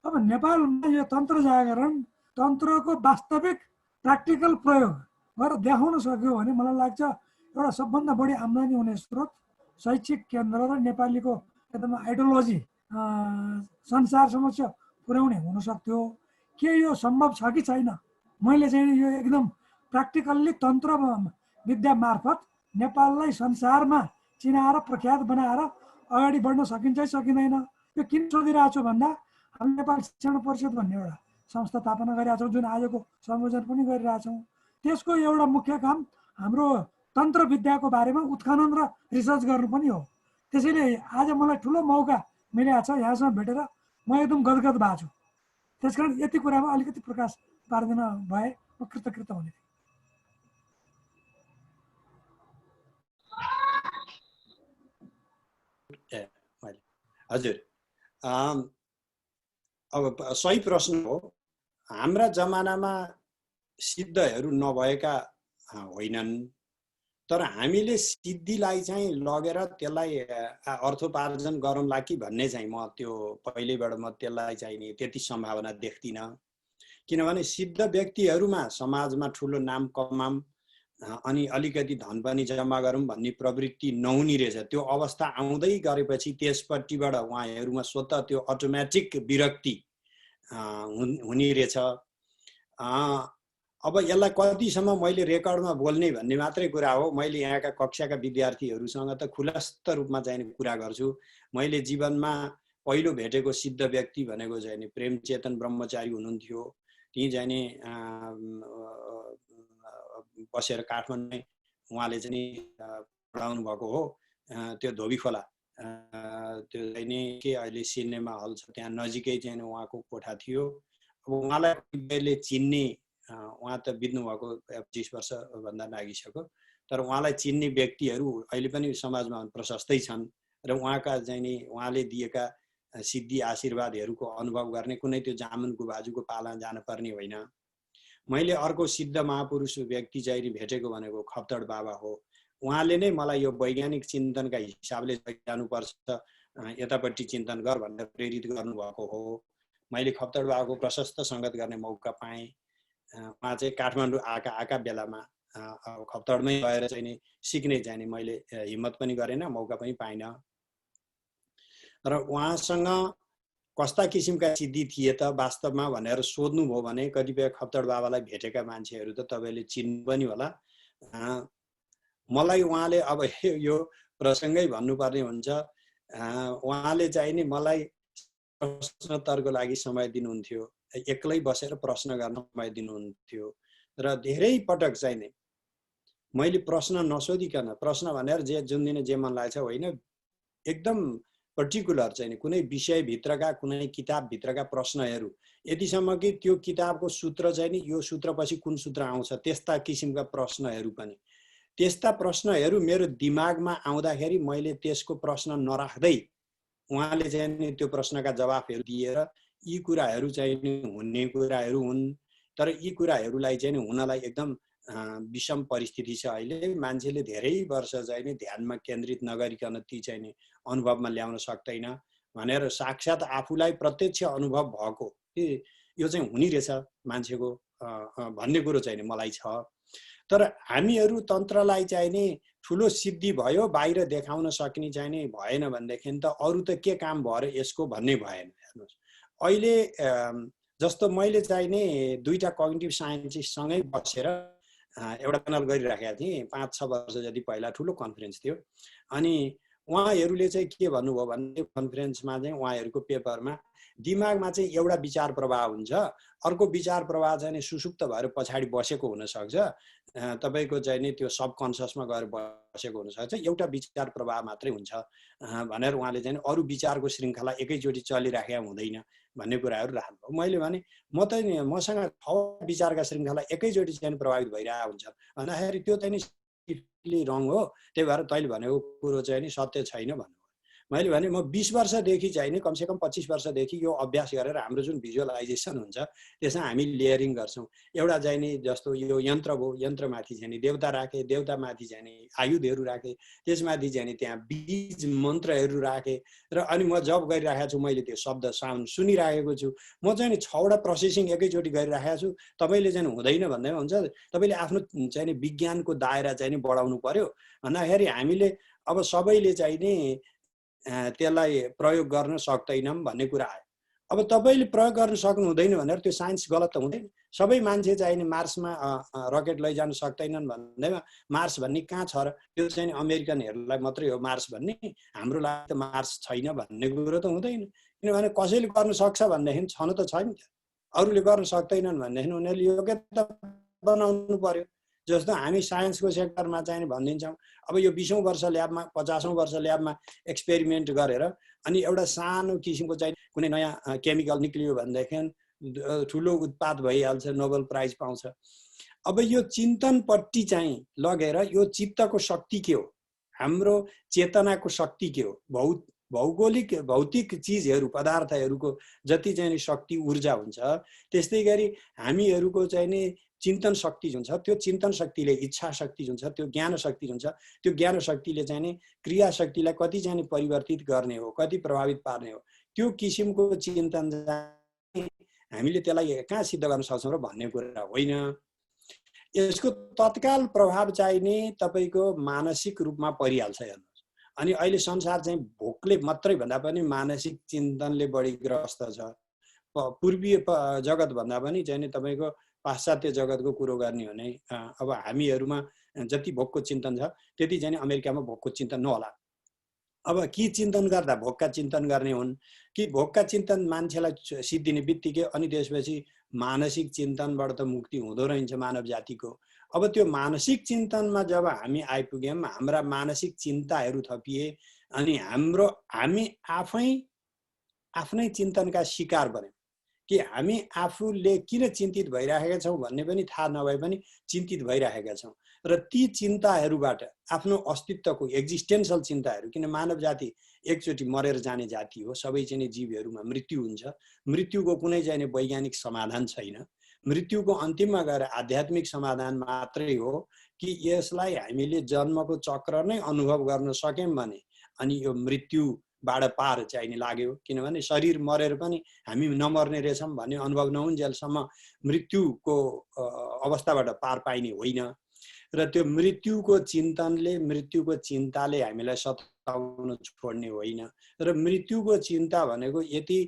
अब नेपालमा यो तन्त्र जागरण, तन्त्रको वास्तविक प्र्याक्टिकल प्रयोग गरेर देखाउन सक्यो भने मलाई लाग्छ एउटा सबभन्दा बढी आम्दानी हुने स्रोत शैक्षिक केन्द्र र नेपालीको एकदम आइडियोलोजी संसार समक्ष पुर्याउने हुन सक्थ्यो। के यो सम्भव छ कि छैन? मैले चाहिँ यो एकदम प्र्याक्टिकल्ली तन्त्र विद्या मार्फत नेपाललाई संसारमा चिनाएर प्रख्यात बनाएर अगाडि बढ्न सकिन्छ सकिँदैन? यो किन सोधिरहेको छु भन्दा हामी नेपाल शिक्षण परिषद भन्ने एउटा संस्था स्थापना गरिरहेका छौँ, जुन आजको संयोजन पनि गरिरहेछौँ। त्यसको एउटा मुख्य काम हाम्रो तन्त्र विद्याको बारेमा उत्खनन र रिसर्च गर्नु पनि हो। त्यसैले आज मलाई ठुलो मौका मिलेको छ यहाँसँग भेटेर, म एकदम गदगद भएको छु। त्यसकारण यति कुरामा अलिकति प्रकाश पार्दिन भए म कृतकृत हुने थिएँ। हजुर, अब सही प्रश्न हो। हाम्रा जमानामा सिद्धहरू नभएका होइनन्, तर हामीले सिद्धिलाई चाहिँ लगेर त्यसलाई अर्थोपार्जन गरौँला कि भन्ने चाहिँ म त्यो पहिल्यैबाट म त्यसलाई चाहिँ नि त्यति सम्भावना देख्दिनँ। किनभने सिद्ध व्यक्तिहरूमा समाजमा ठुलो नाम कमाम अनि अलिकति धन पनि जम्मा गरौँ भन्ने प्रवृत्ति नहुने रहेछ। त्यो अवस्था आउँदै गरेपछि त्यसपट्टिबाट उहाँहरूमा स्वतः त्यो अटोमेटिक विरक्ति हुने रहेछ। अब यसलाई कतिसम्म मैले रेकर्डमा बोल्ने भन्ने मात्रै कुरा हो। मैले यहाँका कक्षाका विद्यार्थीहरूसँग त खुलस्त रूपमा चाहिँ कुरा गर्छु। मैले जीवनमा पहिलो भेटेको सिद्ध व्यक्ति भनेको चाहिँ नि प्रेमचेतन ब्रह्मचारी हुनुहुन्थ्यो। ती चाहिँ नि बसेर काठमाडौँ उहाँले चाहिँ पढाउनु भएको हो। त्यो धोबी खोला त्यो चाहिँ नि के अहिले सिनेमा हल छ त्यहाँ नजिकै चाहिँ उहाँको कोठा थियो। अब उहाँलाई चिन्ने, उहाँ त बित्नु भएको 25 वर्ष भन्दा लागिसक्यो, तर उहाँलाई चिन्ने व्यक्तिहरू अहिले पनि समाजमा प्रशस्तै छन् र उहाँका चाहिँ नि उहाँले दिएका सिद्धि आशीर्वादहरूको अनुभव गर्ने कुनै त्यो जामुनको बाजुको पाला जानुपर्ने होइन। मैले अर्को सिद्ध महापुरुष व्यक्ति चाहिँ भेटेको भनेको खप्तड बाबा हो। उहाँले नै मलाई यो वैज्ञानिक चिन्तनका हिसाबले जानुपर्छ, यतापट्टि चिन्तन गर भनेर प्रेरित गर्नुभएको हो। मैले खप्तड बाबाको प्रशस्त सङ्गत गर्ने मौका पाएँ। उहाँ चाहिँ काठमाडौँ आएका बेलामा खप्तडमै गएर चाहिँ नि सिक्ने चाहिँ नि मैले हिम्मत पनि गरेन, मौका पनि पाइनँ। र उहाँसँग कस्ता किसिमका सिद्धि थिए त वास्तवमा भनेर सोध्नुभयो भने कतिपय खप्तड बाबालाई भेटेका मान्छेहरू त तपाईँले चिन्नु पनि होला। मलाई उहाँले अब यो प्रसङ्गै भन्नुपर्ने हुन्छ, उहाँले चाहिँ नि मलाई प्रश्नोत्तरको लागि समय दिनुहुन्थ्यो, एक्लै बसेर प्रश्न गर्न समय दिनुहुन्थ्यो र धेरै पटक चाहिँ नि मैले प्रश्न नसोधिकन, प्रश्न भनेर जुन दिन जे मन लाग्छ होइन, एकदम पर्टिकुलर चाहिँ कुनै विषयभित्रका कुनै किताबभित्रका प्रश्नहरू यतिसम्म कि त्यो किताबको सूत्र चाहिँ नि यो सूत्रपछि कुन सूत्र आउँछ त्यस्ता किसिमका प्रश्नहरू पनि, त्यस्ता प्रश्नहरू मेरो दिमागमा आउँदाखेरि मैले त्यसको प्रश्न नराख्दै उहाँले चाहिँ नि त्यो प्रश्नका जवाफहरू दिएर यी कुराहरू चाहिँ नि हुने कुराहरू हुन्, तर यी कुराहरूलाई चाहिँ नि हुनलाई एकदम विषम परिस्थिति छ। अहिले मान्छेले धेरै वर्ष चाहिँ नि ध्यानमा केन्द्रित नगरिकन ती चाहिँ नि अनुभवमा ल्याउन सक्दैन भनेर साक्षात् आफूलाई प्रत्यक्ष अनुभव भएको कि यो चाहिँ हुने रहेछ मान्छेको भन्ने कुरो चाहिँ नि मलाई छ। तर हामीहरू तन्त्रलाई चाहिँ नि ठुलो सिद्धि भयो बाहिर देखाउन सक्ने चाहिँ नि भएन भनेदेखि त अरू त के काम भयो र यसको भन्ने भएन। हेर्नुहोस् अहिले जस्तो मैले चाहिँ नि दुईटा कग्निटिभ साइन्टिस्टसँगै बसेर एउटा प्यानल गरिराखेका थिएँ 5-6 वर्ष जति पहिला, ठुलो कन्फरेन्स थियो। अनि उहाँहरूले चाहिँ के भन्नुभयो भने कन्फरेन्समा चाहिँ उहाँहरूको पेपरमा दिमागमा चाहिँ एउटा विचार प्रवाह हुन्छ, अर्को विचार प्रवाह चाहिँ सुसुप्त भएर पछाडि बसेको हुनसक्छ, तपाईँको चाहिँ नि त्यो सबकन्सियसमा गएर बसेको हुनसक्छ, एउटा विचार प्रवाह मात्रै हुन्छ भनेर उहाँले चाहिँ अरू विचारको श्रृङ्खला एकैचोटि चलिराखेका हुँदैन भन्ने कुराहरू राख्नुभयो। मैले भने म त नि मसँग 6 विचारका श्रृङ्खला एकैचोटि चाहिँ प्रभावित भइरहेको हुन्छ भन्दाखेरि त्यो चाहिँ नि रङ हो, त्यही भएर तैँले भनेको कुरो चाहिँ नि सत्य छैन भन्नुभयो। मैले भने म 20 वर्षदेखि चाहिँ नि कमसेकम 25 वर्षदेखि यो अभ्यास गरेर हाम्रो जुन भिजुअलाइजेसन हुन्छ त्यसमा हामी लेयरिङ गर्छौँ। एउटा चाहिँ नि जस्तो यो यन्त्र भयो, यन्त्रमाथि चाहिँ नि देवता राखे, देवतामाथि चाहिँ नि आयुधहरू राखे, त्यसमाथि चाहिँ नि त्यहाँ बीज मन्त्रहरू राखे र अनि म जब गरिरहेको छु, मैले त्यो शब्द साउन्ड सुनिरहेको छु। म चाहिँ नि 6वटा प्रोसेसिङ एकैचोटि गरिरहेको छु। तपाईँले चाहिँ हुँदैन भन्दैमा हुन्छ, तपाईँले आफ्नो चाहिँ नि विज्ञानको दायरा चाहिँ नि बढाउनु पर्यो भन्दाखेरि हामीले अब सबैले चाहिँ नि त्यसलाई प्रयोग गर्न सक्दैनौँ भन्ने कुरा आयो। अब तपाईँले प्रयोग गर्न सक्नु हुँदैन भनेर त्यो साइन्स गलत त हुँदैन। सबै मान्छे चाहिँ नि मार्समा रकेट लैजान सक्दैनन् भन्दैमा मार्स भन्ने कहाँ छ र? त्यो चाहिँ अमेरिकनहरूलाई मात्रै हो मार्स भन्ने, हाम्रो लागि त मार्स छैन भन्ने कुरो त हुँदैन। किनभने कसैले गर्न सक्छ भनेदेखि छनु त छैन, अरूले गर्न सक्दैनन् भनेदेखि उनीहरूले योग्यता बनाउनु पर्यो। जस्तो हामी साइन्सको सेक्टरमा चाहिँ भनिदिन्छौँ, अब यो 20औं वर्ष ल्याबमा 50औं वर्ष ल्याबमा एक्सपेरिमेन्ट गरेर अनि एउटा सानो किसिमको चाहिँ कुनै नयाँ केमिकल निक्लियो भनेदेखि ठुलो उत्पाद भइहाल्छ, नोबेल प्राइज पाउँछ। अब यो चिन्तनपट्टि चाहिँ लगेर यो चित्तको शक्ति के हो, हाम्रो चेतनाको शक्ति के हो, भौगोलिक भौतिक चिजहरू पदार्थहरूको जति चाहिँ शक्ति ऊर्जा हुन्छ त्यस्तै गरी हामीहरूको चाहिँ नि चिन्तन शक्ति हुन्छ। त्यो चिन्तन शक्तिले इच्छा शक्ति हुन्छ, त्यो ज्ञान शक्ति हुन्छ। त्यो ज्ञान शक्तिले चाहिँ नि क्रिया शक्तिलाई कति चाहिँ परिवर्तित गर्ने हो, कति प्रभावित पार्ने हो, त्यो किसिमको चिन्तन हामीले त्यसलाई कहाँ सिद्ध गर्न सक्छौँ र भन्ने कुरा होइन। यसको तत्काल प्रभाव चाहिँ नि तपाईँको मानसिक रूपमा परिहाल्छ हेर्नुहोस्। अनि अहिले संसार चाहिँ भोकले मात्रै भन्दा पनि मानसिक चिन्तनले बढी ग्रस्त छ। पूर्वीय जगत भन्दा पनि चाहिँ नि तपाईँको पाश्चात्य जगतको कुरो गर्ने हो भने अब हामीहरूमा जति भोकको चिन्तन छ त्यति चाहिँ अमेरिकामा भोकको चिन्तन नहोला। अब के चिन्तन गर्दा भोकका चिन्तन गर्ने हुन् कि भोकका चिन्तन मान्छेलाई सिद्धिने बित्तिकै अनि त्यसपछि मानसिक चिन्तनबाट त मुक्ति हुँदो रहेछ मानव जातिको। अब त्यो मानसिक चिन्तनमा जब हामी आइपुग्यौँ, हाम्रा मानसिक चिन्ताहरू थपिए अनि हामी आफ्नै चिन्तनका शिकार बन्यौँ कि हामी आफूले किन चिन्तित भइरहेका छौँ भन्ने पनि थाहा नभए पनि चिन्तित भइरहेका छौँ। र ती चिन्ताहरूबाट आफ्नो अस्तित्वको एक्जिस्टेन्सल चिन्ताहरू, किन मानव जाति एकचोटि मरेर जाने जाति हो, सबै चाहिँ जीवहरूमा मृत्यु हुन्छ। मृत्युको कुनै चाहिँ वैज्ञानिक समाधान छैन। मृत्युको अन्तिममा गएर आध्यात्मिक समाधान मात्रै हो कि यसलाई हामीले जन्मको चक्र नै अनुभव गर्न सक्यौँ भने अनि यो मृत्युबाट पार चाहिँ लाग्यो। किनभने शरीर मरेर पनि हामी नमर्ने रहेछौँ भन्ने अनुभव नहुन्जेलसम्म मृत्युको अवस्थाबाट पार पाइने होइन। र त्यो मृत्युको चिन्तनले, मृत्युको चिन्ताले हामीलाई सताउन छोड्ने होइन। र मृत्युको चिन्ता भनेको यति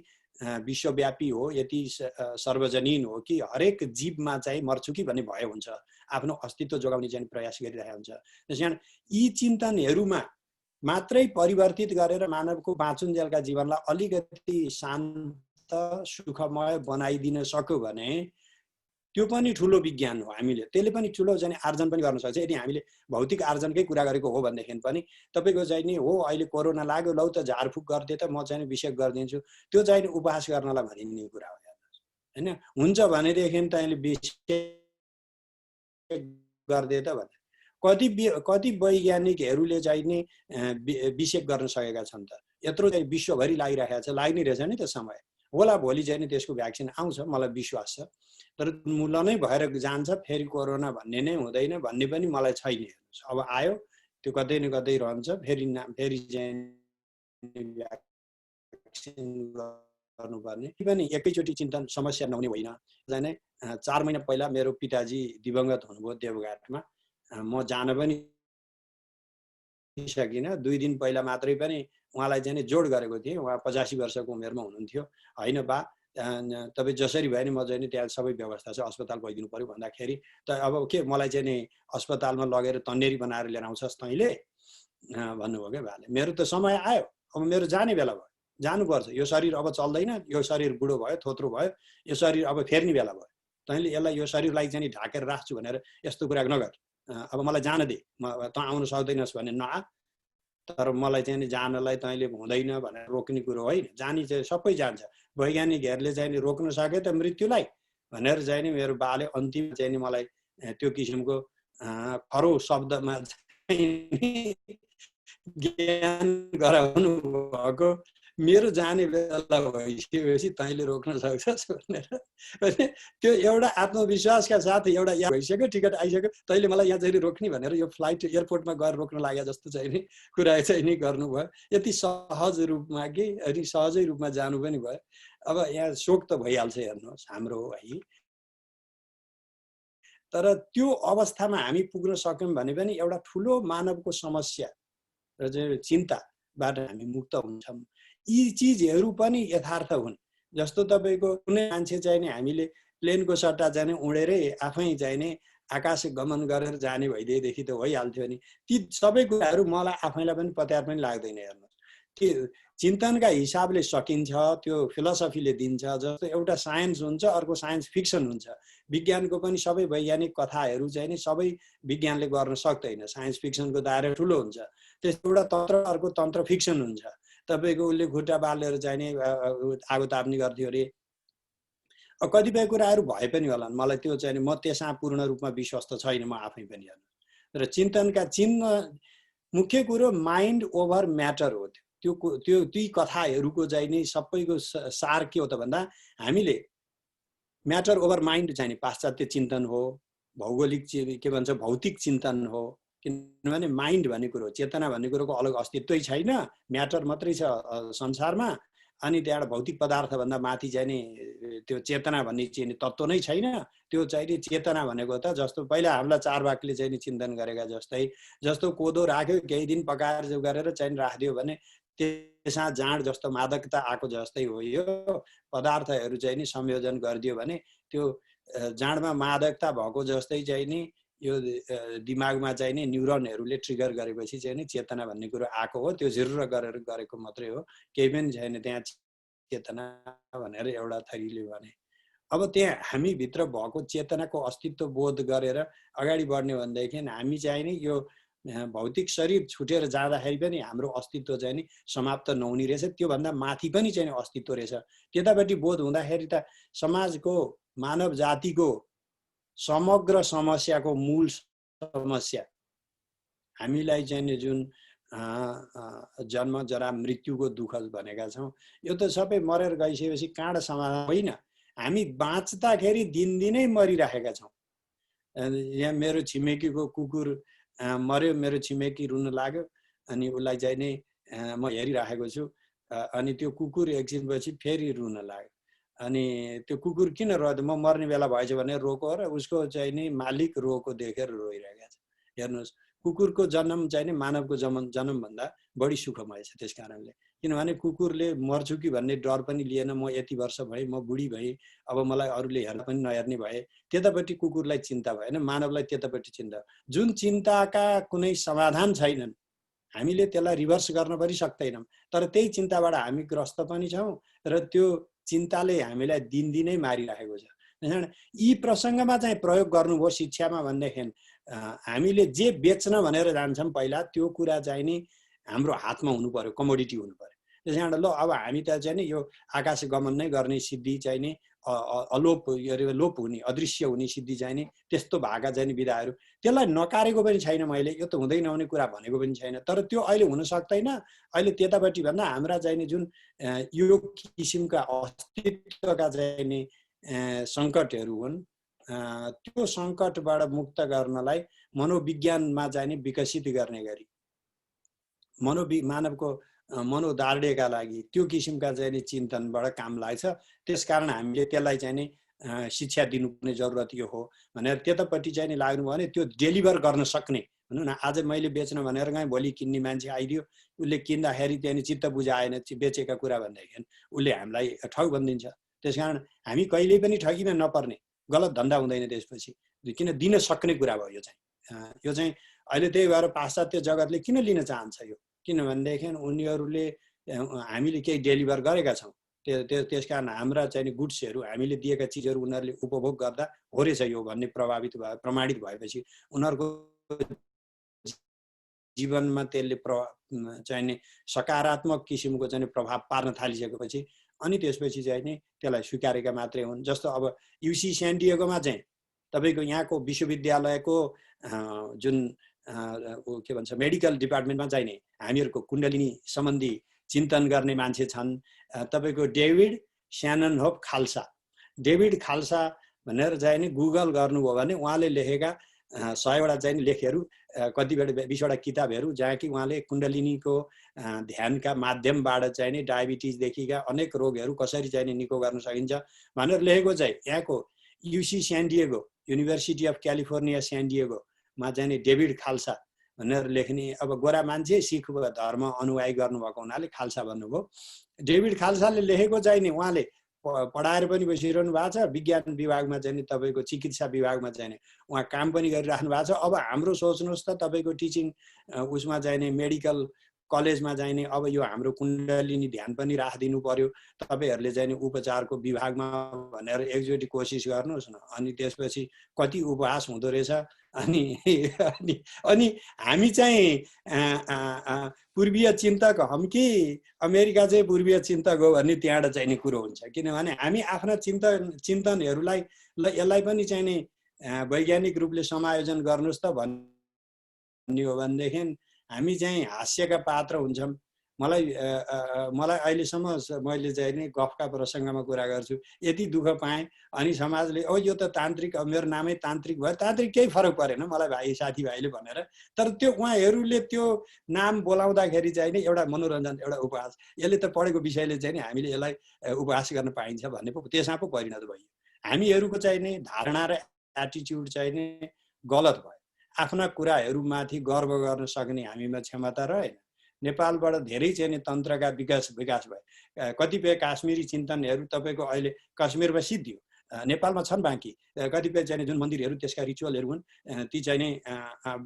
विश्वव्यापी हो, यति सार्वजनीन हो कि हरेक जीवमा चाहिँ मर्छु कि भन्ने भय हुन्छ, आफ्नो अस्तित्व जोगाउने चाहिँ प्रयास गरिरहेको हुन्छ। त्यसकारण यी चिन्तनहरूमा मात्रै परिवर्तित गरेर मानवको बाँचुन्जेलका जीवनलाई अलिकति शान्त सुखमय बनाइदिन सक्यो भने त्यो पनि ठुलो विज्ञान हो। हामीले त्यसले पनि ठुलो चाहिँ आर्जन पनि गर्न सक्छ। यदि हामीले भौतिक आर्जनकै कुरा गरेको हो भनेदेखि पनि तपाईँको चाहिँ नि हो अहिले कोरोना लाग्यो, लौ त झारफुक गरिदिए त म चाहिँ विषेक गरिदिन्छु, त्यो चाहिँ उपहास गर्नलाई भनिने कुरा हो होइन। हुन्छ भनेदेखि तैँले विषेक गरिदिए त भने कति वैज्ञानिकहरूले चाहिँ नि विषेक गर्न सकेका छन् त। यत्रो चाहिँ विश्वभरि लागिरहेको छ, लाग्ने रहेछ नि त्यो समय होला भोलि चाहिँ नि त्यसको भ्याक्सिन आउँछ, मलाई विश्वास छ। तर मूल नै भएर जान्छ, फेरि कोरोना भन्ने नै हुँदैन भन्ने पनि मलाई छैन। अब आयो त्यो कतै न कतै रहन्छ, फेरि चाहिँ भ्याक्सिन गर्नुपर्ने पनि एकैचोटि चिन्तन समस्या नहुने होइन। जाने 4 महिना पहिला मेरो पिताजी दिवंगत हुनुभयो देवघाटमा। म जान पनि सकिनँ। 2 दिन पहिला मात्रै पनि उहाँलाई चाहिँ जोड गरेको थिएँ। उहाँ 85 वर्षको उमेरमा हुनुहुन्थ्यो। होइन बा तपाईँ जसरी भयो नि म चाहिँ त्यहाँ सबै व्यवस्था छ, अस्पताल गइदिनु पर्यो भन्दाखेरि त अब के मलाई चाहिँ नि अस्पतालमा लगेर तन्नेरी बनाएर लिएर आउँछस् तैँले भन्नुभयो क्या भाले। मेरो त समय आयो, अब मेरो जाने बेला भयो, जानुपर्छ। यो शरीर अब चल्दैन, यो शरीर बुढो भयो, थोत्रो भयो, यो शरीर अब फेर्ने बेला भयो। तैँले यसलाई यो शरीरलाई चाहिँ ढाकेर राख्छु भनेर यस्तो कुरा नगर। अब मलाई जान दे, त आउन सक्दैनस् भने नआ, तर मलाई चाहिँ जानलाई तैँले हुँदैन भनेर रोक्ने कुरो होइन। जानी चाहिँ सबै जान्छ। वैज्ञानिकहरूले चाहिँ रोक्न सके त मृत्युलाई भनेर चाहिँ नि मेरो बाले अन्तिम चाहिँ नि मलाई त्यो किसिमको खरो शब्दमा ज्ञान गराउनु भएको मेरो जाने बेला भइसकेपछि तैँले रोक्न सक्छस् भनेर भने त्यो एउटा आत्मविश्वासका साथ एउटा यहाँ भइसक्यो टिकट आइसक्यो तैँले मलाई यहाँ चाहिँ रोक्ने भनेर यो फ्लाइट एयरपोर्टमा गएर रोक्न लागे जस्तो चाहिँ नि कुरा चाहिँ नि गर्नुभयो यति सहज रूपमा कि अनि सहजै रूपमा जानु पनि भयो अब यहाँ शोक त भइहाल्छ हेर्नुहोस् हाम्रो है तर त्यो अवस्थामा हामी पुग्न सक्यौँ भने पनि एउटा ठुलो मानवको समस्या र चाहिँ चिन्ताबाट हामी मुक्त हुन्छौँ यी चिजहरू पनि यथार्थ हुन् जस्तो तपाईँको कुनै मान्छे चाहिँ नि हामीले प्लेनको सट्टा जाने उडेरै आफै चाहिँ नि आकाश गमन गरेर जाने भइदिएदेखि त भइहाल्थ्यो नि ती सबै कुराहरू मलाई आफैलाई पनि पत्यार पनि लाग्दैन हेर्नुहोस् त्यो चिन्तनका हिसाबले सकिन्छ त्यो फिलोसफीले दिन्छ जस्तो एउटा साइन्स हुन्छ अर्को साइन्स फिक्सन हुन्छ विज्ञानको पनि सबै वैज्ञानिक कथाहरू चाहिँ नि सबै विज्ञानले गर्न सक्दैन साइन्स फिक्सनको दायरा ठुलो हुन्छ त्यस्तो एउटा तन्त्र अर्को तन्त्र फिक्सन हुन्छ तपाईँको उसले खुट्टा बालेर चाहिँ नि आगो ताप्ने गर्थ्यो अरे कतिपय कुराहरू भए पनि होला मलाई त्यो चाहिँ म त्यसमा पूर्ण रूपमा विश्वस्त छैन म आफै पनि हेर्नु र चिन्तनका चिन्ह मुख्य कुरो माइन्ड ओभर म्याटर हो त्यो ती कथाहरूको चाहिँ नि सबैको सार के हो त भन्दा हामीले म्याटर ओभर माइन्ड चाहिँ नि पाश्चात्य चिन्तन हो भौगोलिक के भन्छ भौतिक चिन्तन हो किनभने माइन्ड भन्ने कुरो चेतना भन्ने कुरोको अलग अस्तित्वै छैन म्याटर मात्रै छ संसारमा अनि त्यहाँबाट भौतिक पदार्थभन्दा माथि चाहिँ नि त्यो चेतना भन्ने चाहिँ तत्त्व नै छैन त्यो चाहिँ नि चेतना भनेको त जस्तो पहिला हामीलाई चारवाकले चाहिँ नि चिन्तन गरेका जस्तै जस्तो कोदो राख्यो केही दिन पकाएर जो गरेर चाहिँ राखिदियो भने त्यसमा जाँड जस्तो मादकता आएको जस्तै हो यो पदार्थहरू चाहिँ नि संयोजन गरिदियो भने त्यो जाँडमा मादकता भएको जस्तै चाहिँ नि यो दिमागमा चाहिँ नि न्युरोनहरूले ट्रिगर गरेपछि चाहिँ नि चेतना भन्ने कुरो आएको हो त्यो जिर्र गरेर गरेको मात्रै हो केही पनि छैन त्यहाँ चेतना भनेर एउटा थरीले भने अब त्यहाँ हामीभित्र भएको चेतनाको अस्तित्व बोध गरेर अगाडि बढ्ने भनेदेखि हामी चाहिँ नि यो भौतिक शरीर छुटेर जाँदाखेरि पनि हाम्रो अस्तित्व चाहिँ नि समाप्त नहुने रहेछ त्योभन्दा माथि पनि चाहिँ अस्तित्व रहेछ त्यतापट्टि बोध हुँदाखेरि त समाजको मानव जातिको समग्र समस्याको मूल समस्या हामीलाई चाहिँ जुन जन्म जरा मृत्युको दुःख भनेका छौँ यो त सबै मरेर गइसकेपछि काँड समाधान होइन हामी बाँच्दाखेरि दिनदिनै मरिराखेका छौँ यहाँ मेरो छिमेकीको कुकुर मर्यो मेरो छिमेकी रुन लाग्यो अनि उसलाई चाहिँ नि म हेरिराखेको छु अनि त्यो कुकुर एकछिनपछि फेरि रुन लाग्यो अनि त्यो कुकुर किन रोयो म मर्ने बेला भएछ भने रोको र उसको चाहिँ नि मालिक रोको देखेर रोइरहेको छ हेर्नुहोस् कुकुरको जन्म चाहिँ नि मानवको जन्मभन्दा बढी सुखमय छ त्यस कारणले किनभने कुकुरले मर्छु कि भन्ने डर पनि लिएन म यति वर्ष भएँ म बुढी भएँ अब मलाई अरूले हेर्न पनि नहेर्ने भए त्यतापट्टि कुकुरलाई चिन्ता भएन मानवलाई त्यतापट्टि चिन्ता जुन चिन्ताका कुनै समाधान छैनन् हामीले त्यसलाई रिभर्स गर्न पनि सक्दैनौँ तर त्यही चिन्ताबाट हामी ग्रस्त पनि छौँ र त्यो चिन्ताले हामीलाई दिनदिनै मारिराखेको छ यी प्रसङ्गमा चाहिँ प्रयोग गर्नुभयो शिक्षामा भनेदेखि हामीले जे बेच्न भनेर जान्छौँ पहिला त्यो कुरा चाहिँ नि हाम्रो हातमा हुनु पर्यो कमोडिटी हुनु पर्यो त्यस कारण ल अब हामी त चाहिँ नि यो आकाश गमन नै गर्ने सिद्धि चाहिँ नि अलोप लोप हुने अदृश्य हुने सिद्धि चाहिँ नि त्यस्तो भाका चाहिँ नि विधाहरू त्यसलाई नकारेको पनि छैन मैले यो त हुँदै नहुने कुरा भनेको पनि छैन तर त्यो अहिले हुन सक्दैन अहिले त्यतापट्टि भन्दा हाम्रा चाहिँ नि जुन यो किसिमका अस्तित्वका चाहिँ नि सङ्कटहरू हुन् त्यो सङ्कटबाट मुक्त गर्नलाई मनोविज्ञानमा चाहिँ नि विकसित गर्ने गरी मानवको मनोदार्ढ्यका लागि त्यो किसिमका चाहिँ नि चिन्तनबाट काम लाग्छ त्यसकारण हामीले त्यसलाई चाहिँ नि शिक्षा दिनुपर्ने जरुरत यो हो भनेर त्यतापट्टि चाहिँ नि लाग्नु भयो भने त्यो डेलिभर गर्न सक्ने भनौँ न आज मैले बेच्न भनेर गएँ भोलि किन्ने मान्छे आइदियो उसले किन्दाखेरि त्यहाँदेखि चित्त बुझाएन बेचेका कुरा भन्दाखेरि उसले हामीलाई ठग भनिदिन्छ त्यसकारण हामी कहिल्यै पनि ठगीमा नपर्ने गलत धन्दा हुँदैन त्यसपछि किन दिन सक्ने कुरा भयो यो चाहिँ अहिले त्यही भएर पाश्चात्य जगतले किन लिन चाहन्छ यो किनभनेदेखि उनीहरूले हामीले केही डेलिभर गरेका छौँ त्यसकारण हाम्रा चाहिँ गुड्सहरू हामीले दिएका चिजहरू उनीहरूले उपभोग गर्दा हो रहेछ यो भन्ने प्रमाणित भएपछि उनीहरूको जीवनमा त्यसले चाहिँ नि सकारात्मक किसिमको चाहिँ प्रभाव पार्न थालिसकेपछि अनि त्यसपछि चाहिँ नि त्यसलाई स्वीकारेका मात्रै हुन् जस्तो अब युसी सेन्डिएगोमा चाहिँ तपाईँको यहाँको विश्वविद्यालयको जुन के भन्छ मेडिकल डिपार्टमेन्टमा चाहिने हामीहरूको कुण्डलिनी सम्बन्धी चिन्तन गर्ने मान्छे छन्। तपाईँको डेभिड स्याननहोप खाल्सा, डेभिड खाल्सा भनेर चाहिँ नि गुगल गर्नुभयो भने उहाँले लेखेका 100वटा चाहिँ लेखहरू, कतिवटा 20वटा किताबहरू जहाँ कि उहाँले कुण्डलिनीको ध्यानका माध्यमबाट चाहिँ नि डायबिटिजदेखिका अनेक रोगहरू कसरी चाहिँ नि निको गर्न सकिन्छ भनेर लेखेको चाहिँ यहाँको युसी स्यान डिएगो, युनिभर्सिटी अफ क्यालिफोर्निया स्यान डिएगोमा चाहिँ नि डेभिड खाल्सा भनेर लेख्ने, अब गोरा मान्छे सिख धर्म अनुयायी गर्नुभएको हुनाले खाल्सा भन्नुभयो। डेभिड खाल्साले लेखेको चाहिँ नि उहाँले पढाएर पनि बसिरहनु भएको छ, विज्ञान विभागमा चाहिँ नि तपाईँको चिकित्सा विभागमा चाहिँ नि उहाँ काम पनि गरिराख्नु भएको छ। अब हाम्रो सोच्नुहोस् त तपाईँको टिचिङ उसमा चाहिँ नि मेडिकल कलेजमा चाहिँ नि अब यो हाम्रो कुण्डलिनी ध्यान पनि राखिदिनु पर्यो, तपाईँहरूले चाहिँ नि उपचारको विभागमा भनेर एकचोटि कोसिस गर्नुहोस् न। अनि त्यसपछि कति उपहास हुँदो रहेछ। अनि हामी चाहिँ पूर्वीय चिन्तक हम कि अमेरिका चाहिँ पूर्वीय चिन्तक हो भन्ने त्यहाँबाट चाहिँ नि कुरो हुन्छ। किनभने हामी आफ्ना चिन्तनहरूलाई यसलाई पनि चाहिँ नि वैज्ञानिक रूपले समायोजन गर्नुहोस् त भन्ने हो भनेदेखि हामी चाहिँ हास्यका पात्र हुन्छौँ। मलाई अहिलेसम्म मैले चाहिँ नि गफका प्रसङ्गमा कुरा गर्छु, यति दुःख पाएँ। अनि समाजले यो त तान्त्रिक, मेरो नामै तान्त्रिक भयो, तान्त्रिक केही फरक परेन मलाई भाइ साथीभाइले भनेर। तर त्यो उहाँहरूले त्यो नाम बोलाउँदाखेरि चाहिँ नि एउटा मनोरञ्जन, एउटा उपहास, यसले त पढेको विषयले चाहिँ नि हामीले यसलाई उपहास गर्न पाइन्छ भन्ने पो त्यसमा पो परिणत भयो। हामीहरूको चाहिँ नि धारणा र एटिच्युड चाहिँ नि गलत भयो। आफ्ना कुराहरूमाथि गर्व गर्न सक्ने हामीमा क्षमता रहेन। नेपालबाट धेरै चाहिँ नि तन्त्रका विकास भए। कतिपय काश्मीरी चिन्तनहरू तपाईँको अहिले कश्मीरमा सिद्धियो, नेपालमा छन् बाँकी। कतिपय चाहिँ जुन मन्दिरहरू त्यसका रिचुअलहरू हुन् ती चाहिँ नि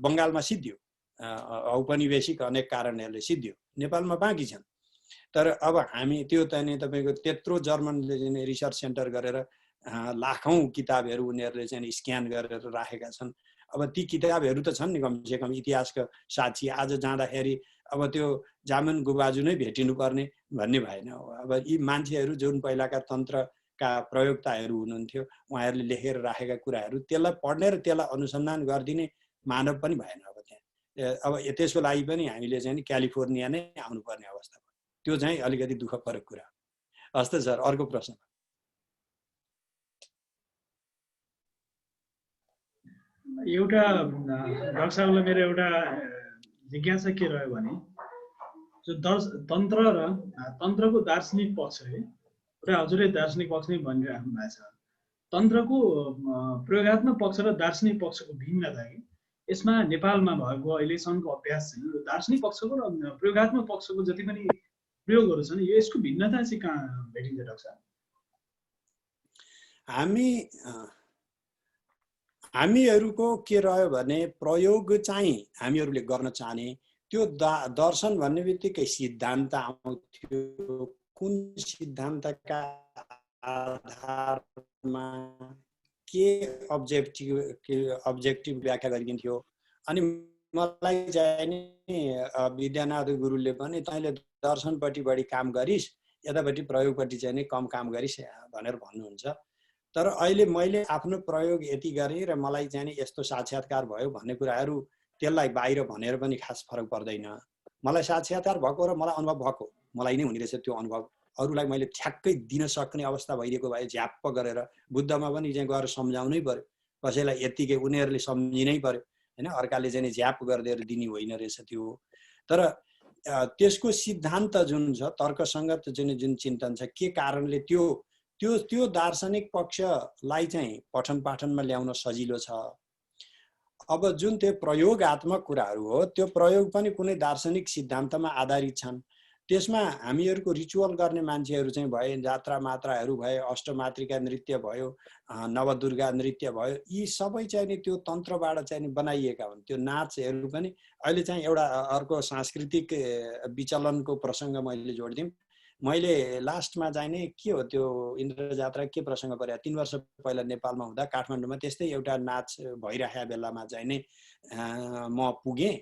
बङ्गालमा सिद्धियो, औपनिवेशिक अनेक कारणहरूले सिद्धियो, नेपालमा बाँकी छन्। तर अब हामी त्यो चाहिँ नि तपाईँको त्यत्रो जर्मनले चाहिँ रिसर्च सेन्टर गरेर लाखौँ किताबहरू उनीहरूले चाहिँ स्क्यान गरेर राखेका छन्। अब ती किताबहरू त छन् नि कमसेकम इतिहासको साक्षी। आज जाँदाखेरि अब त्यो जामुन गुबाजु नै भेटिनुपर्ने भन्ने भएन। अब यी मान्छेहरू जुन पहिलाका तन्त्रका प्रयोक्ताहरू हुनुहुन्थ्यो उहाँहरूले लेखेर राखेका कुराहरू त्यसलाई पढ्ने र त्यसलाई अनुसन्धान गरिदिने मानव पनि भएन। अब त्यहाँ अब त्यसको लागि पनि हामीले चाहिँ क्यालिफोर्निया नै आउनुपर्ने अवस्था भयो। त्यो चाहिँ अलिकति दुःखप्रद कुरा। हस् त सर, अर्को प्रश्न। एउटा डाक्टर साहबलाई मेरो एउटा जिज्ञासा के रह्यो भने जो तन्त्र र तन्त्रको दार्शनिक पक्ष है, र हजुरले दार्शनिक पक्ष नै भनिराख्नु भएको छ। तन्त्रको प्रयोगात्मक पक्ष र दार्शनिक पक्षको भिन्नता के यसमा नेपालमा भएको अहिलेसम्मको अभ्यास चाहिँ यो दार्शनिक पक्षको र प्रयोगात्मक पक्षको जति पनि प्रयोगहरू छन् यसको भिन्नता चाहिँ कहाँ भेटिन्छ डाक्टर साहब? हामीहरूको के रह्यो भने प्रयोग चाहिँ हामीहरूले गर्न चाहने त्यो दर्शन भन्ने बित्तिकै सिद्धान्त आउँथ्यो। कुन सिद्धान्तका आधारमा के अब्जेक्टिभ व्याख्या गरिन्थ्यो। अनि मलाई चाहिँ नि विद्यानाथ गुरुले पनि तैँले दर्शनपट्टि बढी काम गरिस्, यतापट्टि प्रयोगपट्टि चाहिँ नि कम काम गरिस् भनेर भन्नुहुन्छ। तर अहिले मैले आफ्नो प्रयोग यति गरेँ र मलाई चाहिँ नि यस्तो साक्षात्कार भयो भन्ने कुराहरू त्यसलाई बाहिर भनेर पनि खास फरक पर्दैन। मलाई साक्षात्कार भएको र मलाई अनुभव भएको मलाई नै हुने रहेछ। त्यो अनुभव अरूलाई मैले ठ्याक्कै दिन सक्ने अवस्था भइदिएको भए झ्याप्प गरेर बुद्धमा पनि चाहिँ गएर सम्झाउनै पर्यो, कसैलाई यत्तिकै उनीहरूले सम्झिनै पर्यो होइन। अर्काले चाहिँ झ्याप गरिदिएर दिने होइन रहेछ त्यो। तर त्यसको सिद्धान्त जुन छ, तर्कसङ्गत जुन चिन्तन छ, के कारणले त्यो दार्शनिक पक्षलाई चाहिँ पठन पाठनमा ल्याउन सजिलो छ। अब जुन त्यो प्रयोगात्मक कुराहरू हो त्यो प्रयोग पनि कुनै दार्शनिक सिद्धान्तमा आधारित छन्। त्यसमा हामीहरूको रिचुअल गर्ने मान्छेहरू चाहिँ भए, जात्रा मात्राहरू भए, अष्टमातृका नृत्य भयो, नवदुर्गा नृत्य भयो, यी सबै चाहिँ नि त्यो तन्त्रबाट चाहिँ नि बनाइएका हुन्। त्यो नाचहरू पनि अहिले चाहिँ एउटा अर्को सांस्कृतिक विचलनको प्रसङ्ग मैले जोडिदिउँ। मैले लास्टमा चाहिँ नि के हो त्यो इन्द्र जात्रा के प्रसङ्ग पर्यो 3 वर्ष पहिला नेपालमा हुँदा काठमाडौँमा त्यस्तै एउटा नाच भइरहेको बेलामा चाहिँ नि म पुगेँ,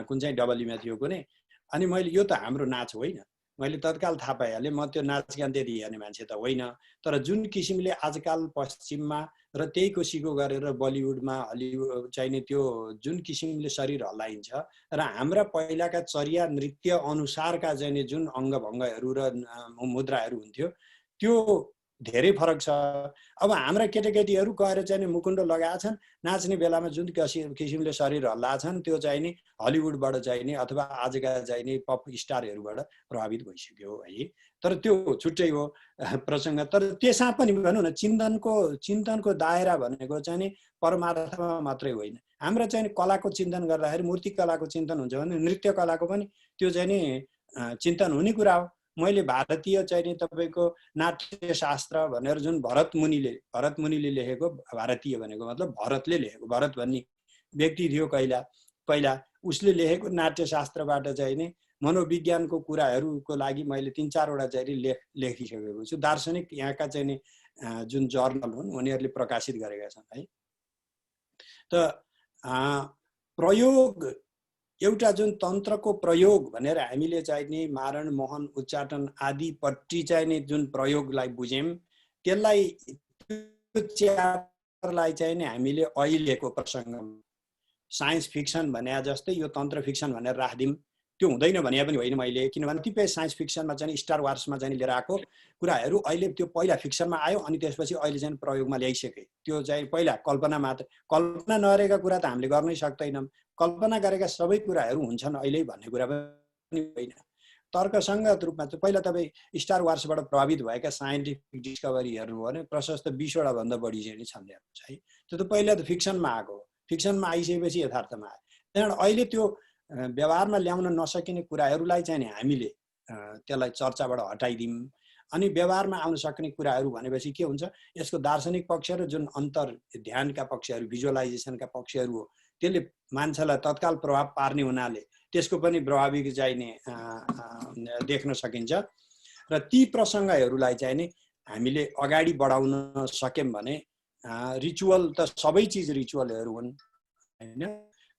कुन चाहिँ डबलीमा थियो कुनै। अनि मैले यो त हाम्रो नाच होइन, मैले तत्काल थाहा पाइहालेँ। म त्यो नाचगान त्यति हेर्ने मान्छे त होइन, तर जुन किसिमले आजकल पश्चिममा र त्यही कोसिको गरेर बलिउडमा हलिउड चाहिने त्यो जुन किसिमले शरीर हल्लाइन्छ र हाम्रा पहिलाका चर्या नृत्य अनुसारका चाहिने जुन अङ्गभङ्गहरू र मुद्राहरू हुन्थ्यो त्यो धेरै फरक छ। अब हाम्रा केटाकेटीहरू गएर चाहिँ मुकुण्डो लगाएछन्, नाच्ने बेलामा जुन किसिमले शरीर हल्लाएछन् त्यो चाहिँ नि हलिउडबाट चाहिने अथवा आजका चाहिने पप स्टारहरूबाट प्रभावित भइसक्यो है। तर त्यो छुट्टै हो प्रसङ्ग। तर त्यसमा पनि भनौँ न चिन्तनको दायरा भनेको चाहिँ नि परमार्थमा मात्रै होइन। हाम्रा चाहिँ कलाको चिन्तन गर्दाखेरि मूर्ति कलाको चिन्तन हुन्छ भने नृत्य कलाको पनि त्यो चाहिँ नि चिन्तन हुने कुरा हो। मैले भारतीय चाहिँ तपाईँको नाट्यशास्त्र भनेर जुन भरत मुनिले लेखेको, भारतीय भनेको मतलब भरतले लेखेको, भरत भन्ने व्यक्ति थियो पहिला उसले लेखेको नाट्यशास्त्रबाट चाहिँ नि मनोविज्ञानको कुराहरूको लागि मैले 3-4 वटा चाहिँ लेखिसकेको छु। दार्शनिक यहाँका चाहिँ नि जुन जर्नल हुन् उनीहरूले प्रकाशित गरेका छन् है। त प्रयोग एउटा जुन तन्त्रको प्रयोग भनेर हामीले चाहिने मारण मोहन उच्चाटन आदिपट्टि चाहिने जुन प्रयोगलाई बुझ्यौँ त्यसलाई च्याप्टरलाई चाहिँ नि हामीले अहिलेको प्रसङ्गमा साइन्स फिक्सन भने जस्तै यो तन्त्र फिक्सन भनेर राख्दिउँ। त्यो हुँदैन भने पनि होइन मैले, किनभने कतिपय साइन्स फिक्सनमा चाहिँ स्टार वार्समा चाहिँ लिएर आएको कुराहरू अहिले त्यो पहिला फिक्सनमा आयो अनि त्यसपछि अहिले चाहिँ प्रयोगमा ल्याइसके। त्यो चाहिँ पहिला कल्पना मात्र, कल्पना नगरेका कुरा त हामीले गर्नै सक्दैनौँ। कल्पना गरेका सबै कुराहरू हुन्छन् अहिले भन्ने कुरा पनि होइन। तर्कसङ्गत रूपमा चाहिँ पहिला तपाईँ स्टार वार्सबाट प्रभावित भएका साइन्टिफिक डिस्कभरीहरू भने प्रशस्त 20 वटा भन्दा बढी चाहिँ छन् है। त्यो त पहिला त फिक्सनमा आएको, फिक्सनमा आइसकेपछि यथार्थमा आयो। त्यहाँबाट अहिले त्यो व्यवहारमा ल्याउन नसकिने कुराहरूलाई चाहिँ नि हामीले त्यसलाई चर्चाबाट हटाइदिउँ। अनि व्यवहारमा आउन सक्ने कुराहरू भनेपछि के हुन्छ, यसको दार्शनिक पक्ष र जुन अन्तर ध्यानका पक्षहरू भिजुअलाइजेसनका पक्षहरू हो त्यसले मान्छेलाई तत्काल प्रभाव पार्ने हुनाले त्यसको पनि प्रभावित चाहिने देख्न सकिन्छ। र ती प्रसङ्गहरूलाई चाहिँ नि हामीले अगाडि बढाउन सक्यौँ भने रिचुअल त सबै चिज रिचुअलहरू हुन् होइन,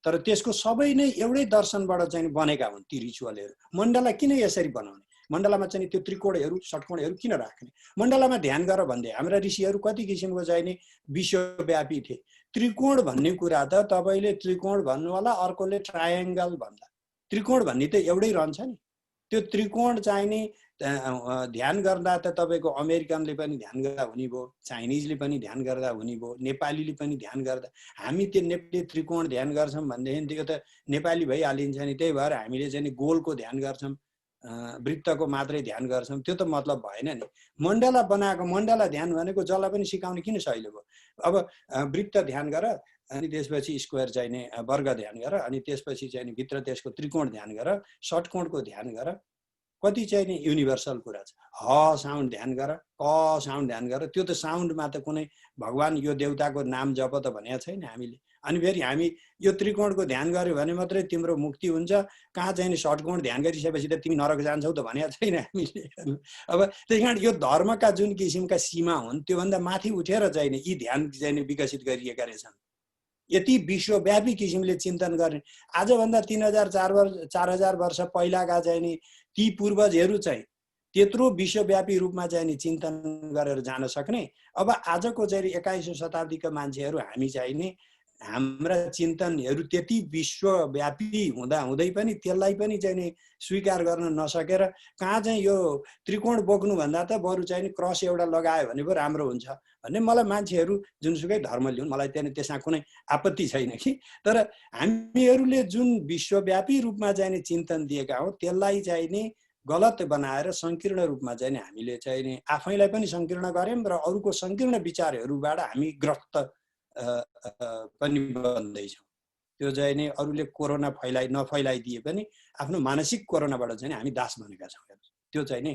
तर त्यसको सबै नै एउटै दर्शनबाट चाहिँ बनेका हुन् ती रिचुअलहरू। मण्डला किन यसरी बनाउने, मण्डलामा चाहिँ त्यो त्रिकोणहरू षट्कोणहरू किन राख्ने, मण्डलामा ध्यान गर भन्दै हाम्रा ऋषिहरू कति किसिमको चाहिँ नि विश्वव्यापी थिए। त्रिकोण भन्ने कुरा त तपाईँले त्रिकोण भन्नु होला, अर्कोले ट्रायङ्गल भन्दा त्रिकोण भन्ने त एउटै रहन्छ नि। त्यो त्रिकोण चाहिँ नि ध्यान गर्दा त तपाईँको अमेरिकनले पनि ध्यान गर्दा हुने भयो, चाइनिजले पनि ध्यान गर्दा हुने भयो, नेपालीले पनि ध्यान गर्दा। हामी त्यो नेपाली त्रिकोण ध्यान गर्छौँ भनेदेखि त्यो त नेपाली भइहालिन्छ नि। त्यही भएर हामीले चाहिँ गोलको ध्यान गर्छौँ, वृत्तको मात्रै ध्यान गर्छौँ, त्यो त मतलब भएन नि। मण्डला बनाएको, मण्डला ध्यान भनेको जसलाई पनि सिकाउने किन सहिलो भयो। अब वृत्त ध्यान गर अनि त्यसपछि स्क्वायर चाहिने वर्ग ध्यान गर अनि त्यसपछि चाहिँ भित्र त्यसको त्रिकोण ध्यान गर, षट्कोणको ध्यान गर, कति चाहिँ नि युनिभर्सल कुरा छ। ह साउन्ड ध्यान गर, क साउन्ड ध्यान गर, त्यो त साउन्डमा त कुनै भगवान् यो देवताको नाम जप त भनेको छैन हामीले। अनि फेरि हामी यो त्रिकोणको ध्यान गर्यो भने मात्रै तिम्रो मुक्ति हुन्छ, कहाँ चाहिँ नि षट्कोण ध्यान गरिसकेपछि त तिमी नरक जान्छौ त भनेको छैन हामीले। अब त्यही कारण यो धर्मका जुन किसिमका सीमा हुन् त्योभन्दा माथि उठेर चाहिँ नि यी ध्यान चाहिँ नि विकसित गरिएका रहेछन्। यति विश्वव्यापी किसिमले चिन्तन गर्ने, आजभन्दा 3000-4000 वर्ष पहिलाका चाहिँ नि ती पूर्वजहरू चाहिँ त्यत्रो विश्वव्यापी रूपमा चाहिँ नि चिन्तन गरेर जान सक्ने। अब आजको चाहिँ 21औं शताब्दीका मान्छेहरू हामी चाहिँ नि हाम्रा चिन्तनहरू त्यति विश्वव्यापी हुँदै पनि त्यसलाई पनि चाहिँ नि स्वीकार गर्न नसकेर कहाँ चाहिँ यो त्रिकोण बोक्नु भन्दा त बरु चाहिँ नि क्रस एउटा लगायो भने पो राम्रो हुन्छ भन्ने मलाई मान्छेहरू जुनसुकै धर्म लिउन् मलाई त्यहाँ त्यसमा कुनै आपत्ति छैन कि। तर हामीहरूले जुन विश्वव्यापी रूपमा चाहिँ नि चिन्तन दिएका हौँ त्यसलाई चाहिँ नि गलत बनाएर सङ्कीर्ण रूपमा चाहिँ नि हामीले चाहिँ नि आफैलाई पनि सङ्कीर्ण गऱ्यौँ र अरूको सङ्कीर्ण विचारहरूबाट हामी ग्रस्त पनि बन्दैछौँ। त्यो चाहिँ नि अरूले कोरोना नफैलाइदिए पनि आफ्नो मानसिक कोरोनाबाट चाहिँ हामी दास बनेका छौँ। त्यो चाहिँ नि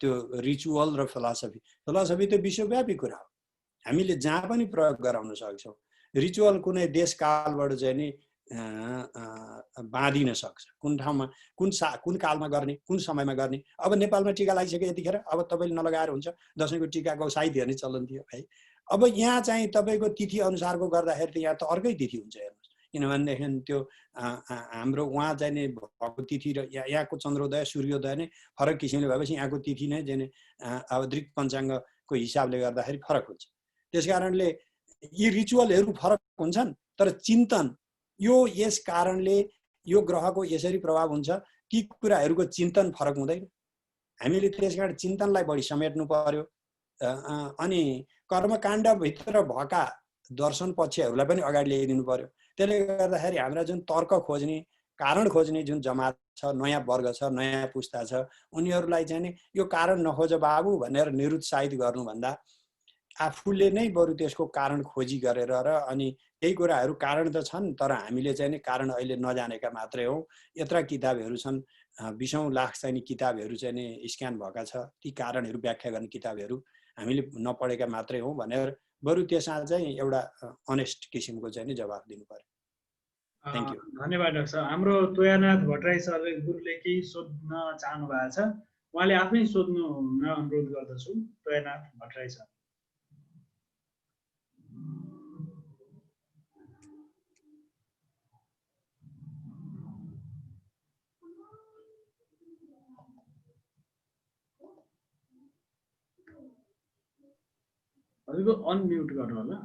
त्यो रिचुअल र फिलोसफी त विश्वव्यापी कुरा हो, हामीले जहाँ पनि प्रयोग गराउन सक्छौँ। रिचुअल कुनै देशकालबाट चाहिँ नि बाँधिन सक्छ, कुन ठाउँमा कुन कालमा गर्ने, कुन समयमा गर्ने। अब नेपालमा टिका लगाइसक्यो यतिखेर, अब तपाईँले नलगाएर हुन्छ, दसैँको टिकाको साइत हेर्ने चलन थियो है। अब यहाँ चाहिँ तपाईँको तिथि अनुसारको गर्दाखेरि त यहाँ त अर्कै तिथि हुन्छ। हेर्नुहोस् किनभनेदेखि त्यो हाम्रो उहाँ चाहिँ नि भएको तिथि र यहाँको चन्द्रोदय सूर्योदय नै फरक किसिमले भएपछि यहाँको तिथि नै चाहिँ अब दृक पञ्चाङ्गको हिसाबले गर्दाखेरि फरक हुन्छ। त्यस कारणले यी रिचुअलहरू फरक हुन्छन्, तर चिन्तन यो यस कारणले यो ग्रहको यसरी प्रभाव हुन्छ, ती कुराहरूको चिन्तन फरक हुँदैन। हामीले त्यसकारण चिन्तनलाई बढी समेट्नु पर्यो। अनि कर्मकाण्डभित्र भएका दर्शन पक्षहरूलाई पनि अगाडि ल्याइदिनु पर्यो। त्यसले गर्दाखेरि हाम्रा जुन तर्क खोज्ने, कारण खोज्ने जुन जमात छ, नयाँ वर्ग छ, नयाँ पुस्ता छ, उनीहरूलाई चाहिँ नि यो कारण नखोज बाबु भनेर निरुत्साहित गर्नुभन्दा आफूले नै बरु त्यसको कारण खोजी गरेर र अनि त्यही कुराहरू कारण त छन्, तर हामीले चाहिँ नि कारण अहिले नजानेका मात्रै हौ। यत्र किताबहरू छन्, 20औं लाख चाहिँ नि किताबहरू चाहिँ नि स्क्यान भएका छ, ती कारणहरू व्याख्या गर्ने किताबहरू हामीले नपढेका मात्रै हौ भनेर बरु त्यसमा चाहिँ एउटा अनेस्ट किसिमको चाहिँ नि जवाफ दिनु पर्यो। Thank you. धन्यवाद डाक्टर साहब। हाम्रो तोयानाथ भट्टराई सरले गुरुले केही सोध्न चाहनु भएको छ, उहाँले आफै सोध्नु अनुरोध गर्दछु। तोयानाथ भट्टराई सर। हजुरको अनम्युट गर्नु होला।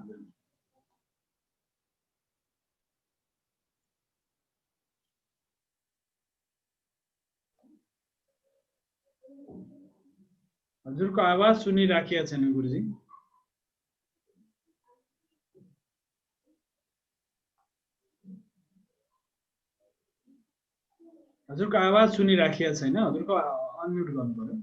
हजुरको आवाज सुनिराखेको छैन गुरुजी। हजुरको आवाज सुनिराखेको छैन, हजुरको अनम्युट गर्नु पर्यो।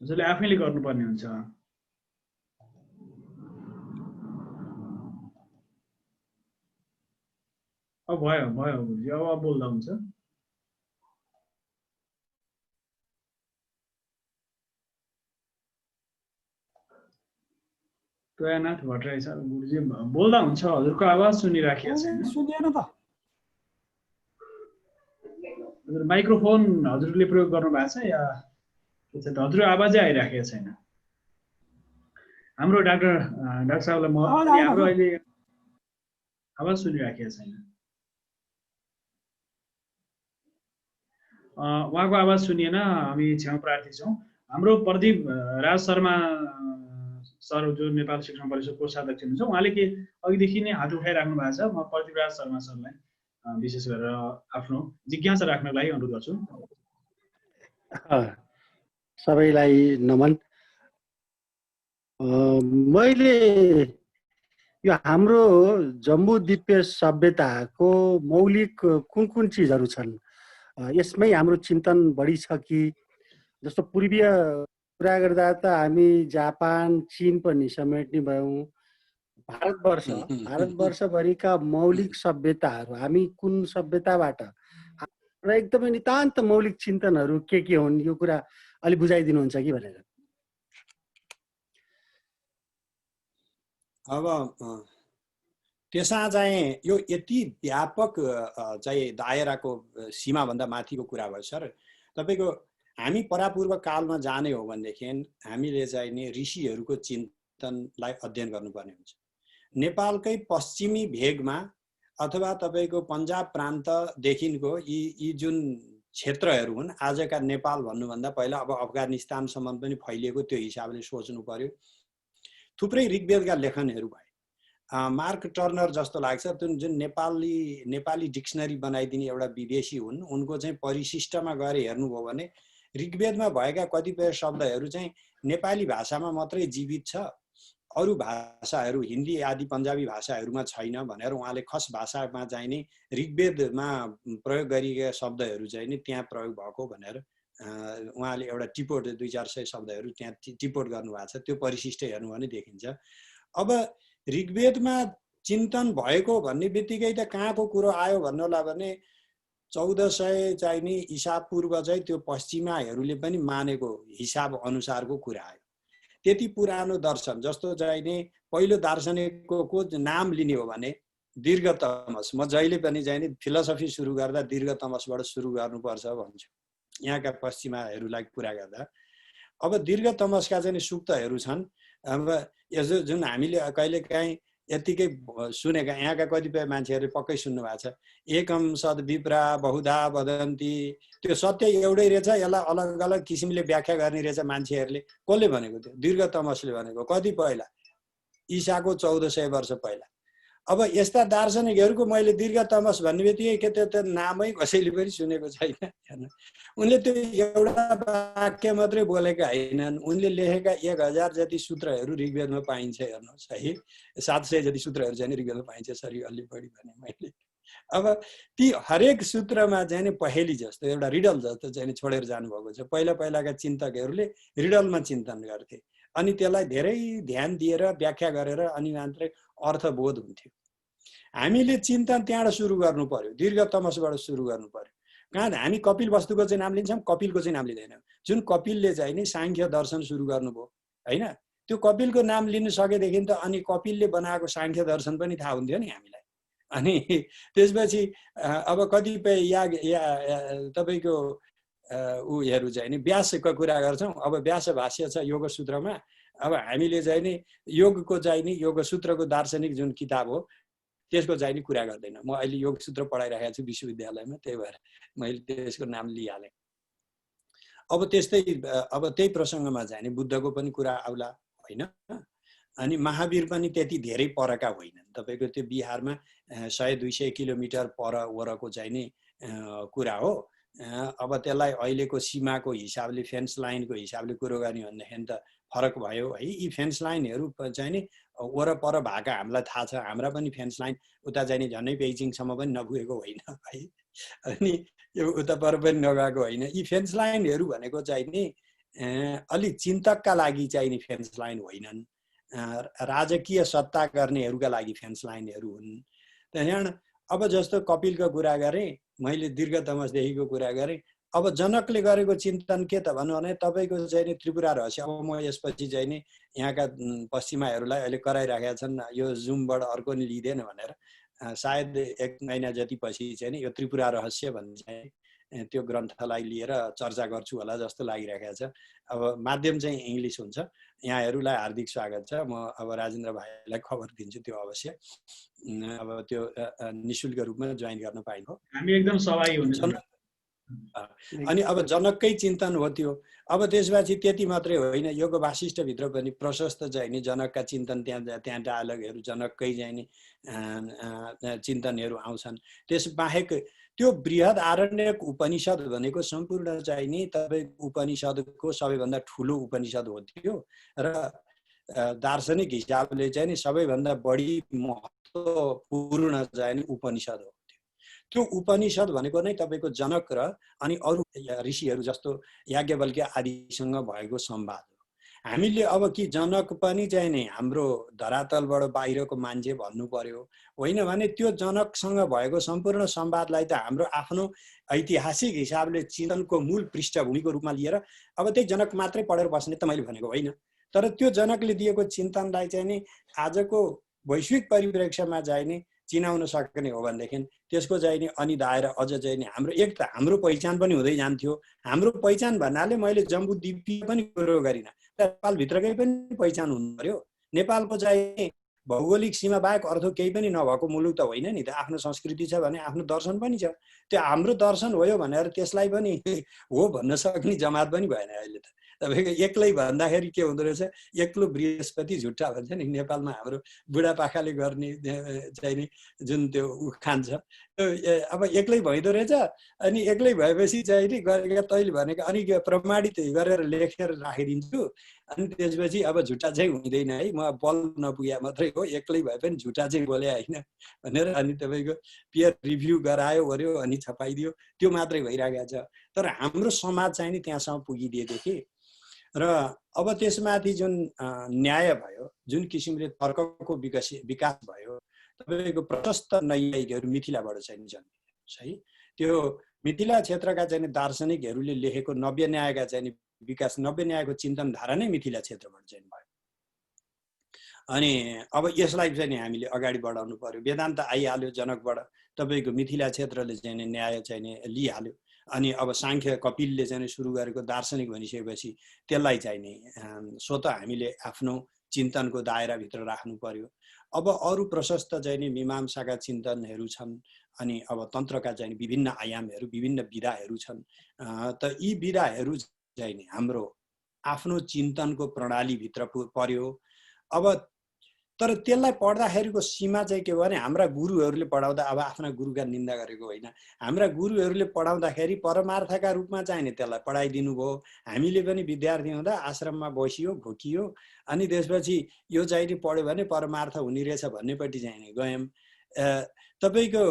हजुरले आफैले गर्नुपर्ने हुन्छ। अब भयो भयो गुरुजी, अब बोल्दा हुन्छ। तोयानाथ भट्टराई सर, गुरुजी बोल्दा हुन्छ, हजुरको आवाज सुनिराखेको छैन। सुनिएन त। हजुर माइक्रोफोन हजुरले प्रयोग गर्नु भएको छ या हजुर आवाजै आइराखेको छैन। हाम्रो डाक्टर साहबलाई म हाम्रो अहिले आवाज सुनिराखेको छैन। उहाँको आवाज सुनिएन, हामी क्षमा प्रार्थी छौँ। हाम्रो प्रदीप राज शर्मा सर जो नेपाल शिक्षण परिषद कोषाध्यक्ष हुनुहुन्छ, उहाँले के अघिदेखि नै हात उठाइराख्नु भएको छ। म प्रदीप राज शर्मा सरलाई विशेष गरेर आफ्नो जिज्ञासा राख्नको लागि अनुरोध गर्छु। सबैलाई नमन। मैले यो हाम्रो जम्बूद्वीपीय सभ्यताको मौलिक कुन कुन चिजहरू छन्, यसमै हाम्रो चिन्तन बढी छ कि? जस्तो पूर्वीय कुरा गर्दा त हामी जापान, चीन पनि समेट्ने भयौँ। भारतवर्षभरिका मौलिक सभ्यताहरू हामी कुन सभ्यताबाट र एकदमै नितान्त मौलिक चिन्तनहरू के हुन्, यो कुरा अलि बुझाइदिनुहुन्छ कि भनेर। अब त्यसमा चाहिँ यो यति व्यापक चाहिँ दायराको सीमाभन्दा माथिको कुरा भयो सर। तपाईँको हामी परापूर्व कालमा जाने हो भनेदेखि हामीले चाहिँ नि ऋषिहरूको चिन्तनलाई अध्ययन गर्नुपर्ने हुन्छ। नेपालकै पश्चिमी भेगमा अथवा तपाईँको पन्जाब प्रान्तदेखिको यी जुन क्षेत्रहरू हुन्, आजका नेपाल भन्नुभन्दा पहिला अब अफगानिस्तानसम्म पनि फैलिएको, त्यो हिसाबले सोच्नु पर्यो। थुप्रै ऋग्वेदका लेखनहरू भए। मार्क टर्नर जस्तो लाग्छ, जुन नेपाली डिक्सनरी बनाइदिने एउटा विदेशी हुन्, उनको चाहिँ परिशिष्टमा गएर हेर्नुभयो भने ऋग्वेदमा भएका कतिपय शब्दहरू चाहिँ नेपाली भाषामा मात्रै जीवित छ, अरू भाषाहरू हिन्दी आदि पन्जाबी भाषाहरूमा छैन भनेर उहाँले खस भाषामा चाहिँ नि ऋग्वेदमा प्रयोग गरिएका शब्दहरू चाहिँ नि त्यहाँ प्रयोग भएको भनेर उहाँले एउटा टिपोट 200-400 शब्दहरू त्यहाँ टिपोट गर्नुभएको छ। त्यो परिशिष्ट हेर्नु भने देखिन्छ। अब ऋग्वेदमा चिन्तन भएको भन्ने बित्तिकै त कहाँको कुरो आयो भन्नु होला भने 1400 चाहिँ नि ईसा पूर्व चाहिँ त्यो पश्चिमाहरूले पनि मानेको हिसाब अनुसारको कुरा आयो। त्यति पुरानो दर्शन जस्तो चाहिँ नि पहिलो दार्शनिकको नाम लिने हो भने दीर्घ तमस। म जहिले पनि चाहिँ नि फिलोसफी सुरु गर्दा दीर्घ तमसबाट सुरु गर्नुपर्छ भन्छु यहाँका पश्चिमाहरूलाई कुरा गर्दा। अब दीर्घ तमसका चाहिँ सूक्तहरू छन्। अब यसो जुन हामीले कहिलेकाहीँ यतिकै सुनेका यहाँका कतिपय मान्छेहरूले पक्कै सुन्नु भएको छ, एकम सद विप्रा बहुधा वदन्ती, त्यो सत्य एउटै रहेछ, यसलाई अलग अलग किसिमले व्याख्या गर्ने रहेछ मान्छेहरूले। कसले भनेको त्यो? दीर्घ तमसले भनेको। कति पहिला? ईसाको 1400 वर्ष पहिला। अब यस्ता दार्शनिकहरूको मैले दीर्घ तमस भन्ने बित्तिकै के त्यो नामै कसैले पनि सुनेको छैन। हेर्नु, उनले त्यो एउटा वाक्य मात्रै बोलेका होइनन्, उनले लेखेका 1000 जति सूत्रहरू ऋग्वेदमा पाइन्छ। हेर्नुहोस् है, 700 जति सूत्रहरू चाहिँ ऋग्वेदमा पाइन्छ। सरी अलि बढी भने मैले। अब ती हरेक सूत्रमा चाहिँ पहेली जस्तो एउटा रिडल जस्तो चाहिँ छोडेर जानुभएको छ। पहिला पहिलाका चिन्तकहरूले रिडलमा चिन्तन गर्थे, अनि त्यसलाई धेरै ध्यान दिएर व्याख्या गरेर अनि मात्रै अर्थबोध हुन्थ्यो। हामीले चिन्तन त्यहाँबाट सुरु गर्नु पर्यो, दीर्घ तमसबाट सुरु गर्नु पर्यो। कहाँ हामी कपिल वस्तुको चाहिँ नाम लिन्छौँ, कपिलको चाहिँ नाम लिँदैनौँ। जुन कपिलले चाहिँ नि साङ्ख्य दर्शन सुरु गर्नुभयो होइन, त्यो कपिलको नाम लिनु सकेदेखि त अनि कपिलले बनाएको साङ्ख्य दर्शन पनि थाहा हुन्थ्यो नि हामीलाई। अनि त्यसपछि अब कतिपय तपाईँको उहरू चाहिँ नि व्यासको कुरा गर्छौँ। अब व्यास भाष्य छ योग सूत्रमा। अब हामीले चाहिँ नि योगको चाहिँ नि योग सूत्रको दार्शनिक जुन किताब हो त्यसको चाहिँ नि कुरा गर्दैन। म अहिले योग सूत्र पढाइरहेको छु विश्वविद्यालयमा, त्यही भएर मैले त्यसको नाम लिइहालेँ। अब त्यस्तै अब त्यही प्रसङ्गमा चाहिँ नि बुद्धको पनि कुरा आउला होइन। अनि महावीर पनि त्यति धेरै परका होइनन्। तपाईँको त्यो बिहारमा 100-200 किलोमिटर पर वरको चाहिँ नि कुरा हो। अब त्यसलाई अहिलेको सीमाको हिसाबले फेन्स लाइनको हिसाबले कुरो गर्ने भन्दाखेरि त फरक भयो है। यी फेन्स लाइनहरू चाहिँ नि वरपर भएका हामीलाई थाहा छ। हाम्रा पनि फेन्स लाइन उता चाहिँ नि झन्डै बेजिङसम्म पनि नपुगेको होइन है, अनि यो उता पर पनि नगएको होइन। यी फेन्स लाइनहरू भनेको चाहिँ नि अलि चिन्तकका लागि चाहिँ नि फेन्स लाइन होइनन्, राजकीय सत्ता गर्नेहरूका लागि फेन्स लाइनहरू हुन्। त्यहाँबाट अब जस्तो कपिलको कुरा गरेँ, मैले दीर्घ तमसदेखिको कुरा गरेँ। अब जनकले गरेको चिन्तन के त भन्नु भने तपाईँको चाहिँ नि त्रिपुरा रहस्य। अब म यसपछि चाहिँ नि यहाँका पश्चिमाहरूलाई अहिले कराइराखेका छन् यो जुमबाट अर्को नि लिँदैन भनेर। सायद 1 महिना जति पछि चाहिँ नि यो त्रिपुरा रहस्य भन्ने चाहिँ त्यो ग्रन्थलाई लिएर चर्चा गर्छु होला जस्तो लागिरहेको छ। अब माध्यम चाहिँ इङ्ग्लिस हुन्छ। यहाँहरूलाई हार्दिक स्वागत छ। म अब राजेन्द्र भाइलाई खबर दिन्छु त्यो अवश्य। अब त्यो निःशुल्क रूपमा जोइन गर्न पाइन्छ। हामी एकदम सहभागी हुन्छौँ। अनि अब जनककै चिन्तन हो त्यो। अब त्यसपछि त्यति मात्रै होइन, योग वासिष्ठभित्र पनि प्रशस्त चाहिँ नि जनकका चिन्तन त्यहाँ डायलगहरू जनककै चाहिँ नि चिन्तनहरू आउँछन्। त्यसबाहेक त्यो बृहद आरण्यक उपनिषद भनेको सम्पूर्ण चाहिँ नि तपाईँको उपनिषदको सबैभन्दा ठुलो उपनिषद हो त्यो, र दार्शनिक हिसाबले चाहिँ नि सबैभन्दा बढी महत्त्वपूर्ण चाहिँ नि उपनिषद हो त्यो। उपनिषद भनेको नै तपाईँको जनक र अनि अरू ऋषिहरू जस्तो याज्ञवल्क्य आदिसँग भएको संवाद हो। हामीले अब कि जनक पनि चाहिँ नि हाम्रो धरातलबाट बाहिरको मान्छे भन्नु पर्यो होइन भने त्यो जनकसँग भएको सम्पूर्ण संवादलाई त हाम्रो आफ्नो ऐतिहासिक हिसाबले चिन्तनको मूल पृष्ठभूमिको रूपमा लिएर अब त्यही जनक मात्रै पढेर बस्ने त मैले भनेको होइन। तर त्यो जनकले दिएको चिन्तनलाई चाहिँ नि आजको वैश्विक परिप्रेक्ष्यमा चाहिँ नि चिनाउन सक्ने हो भनेदेखि त्यसको चाहिँ नि अनि दाएर अझ चाहिँ नि हाम्रो एक त हाम्रो पहिचान पनि हुँदै जान्थ्यो। हाम्रो पहिचान भन्नाले मैले जम्बूद्वीपीय पनि कुरो गरिनँ, नेपालभित्रकै पनि पहिचान हुनु पर्यो। नेपालको चाहिँ भौगोलिक सीमा बाहेक अर्थ केही पनि नभएको मुलुक त होइन नि त। आफ्नो संस्कृति छ भने आफ्नो दर्शन पनि छ। त्यो हाम्रो दर्शन हो भनेर त्यसलाई पनि हो भन्न सक्ने जमात पनि भएन अहिले त। तपाईँको एक्लै भन्दाखेरि के हुँदो रहेछ, एक्लो बृहस्पति झुट्टा भन्छ नि नेपालमा हाम्रो बुढापाकाले गर्ने चाहिँ नि जुन त्यो उखान छ। अब एक्लै भइदो रहेछ, अनि एक्लै भएपछि चाहिँ नि गरेका तैँले भनेको अनि प्रमाणित गरेर लेखेर राखिदिन्छु, अनि त्यसपछि अब झुट्टा चाहिँ हुँदैन है, म बल नपुगे मात्रै हो, एक्लै भए पनि झुट्टा चाहिँ बोले होइन भनेर अनि तपाईँको पियर रिभ्यू गरायो वर्यो अनि छपाइदियो, त्यो मात्रै भइरहेको छ। तर हाम्रो समाज चाहिँ नि त्यहाँसम्म पुगिदिएदेखि र अब त्यसमाथि जुन न्याय भयो, जुन किसिमले तर्कको विकास भयो, तपाईँको प्रशस्त नैयायिकहरू मिथिलाबाट चाहिँ जन्मिन्छ है। त्यो मिथिला क्षेत्रका चाहिँ दार्शनिकहरूले लेखेको नव्य न्यायका चाहिँ विकास, नव्य न्यायको चिन्तनधारा नै मिथिला क्षेत्रबाट चाहिँ भयो। अनि अब यसलाई चाहिँ हामीले अगाडि बढाउनु पर्यो। वेदान्त आइहाल्यो जनकबाट, तपाईँको मिथिला क्षेत्रले चाहिँ न्याय चाहिँ लिइहाल्यो। अनि अब सांख्य कपिलले चाहिँ सुरु गरेको दार्शनिक भनिसकेपछि त्यसलाई चाहिँ नि स्वतः हामीले आफ्नो चिन्तनको दायराभित्र राख्नु पर्यो। अब अरू प्रशस्त चाहिँ नि मीमांसाका चिन्तनहरू छन्, अनि अब तन्त्रका चाहिँ विभिन्न आयामहरू, विभिन्न विधाहरू छन्। त यी विधाहरू चाहिँ नि हाम्रो आफ्नो चिन्तनको प्रणालीभित्र पर्यो। अब तर त्यसलाई पढ्दाखेरिको सीमा चाहिँ के हो भने हाम्रा गुरुहरूले पढाउँदा, अब आफ्ना गुरुका निन्दा गरेको होइन, हाम्रा गुरुहरूले पढाउँदाखेरि परमार्थका रूपमा चाहिँ नि त्यसलाई पढाइदिनु भयो। हामीले पनि विद्यार्थी हुँदा आश्रममा बसियो, घोकियो, अनि त्यसपछि यो चाहिँ नि पढ्यो भने परमार्थ हुने रहेछ भन्नेपट्टि चाहिँ नि गयौँ। तपाईँको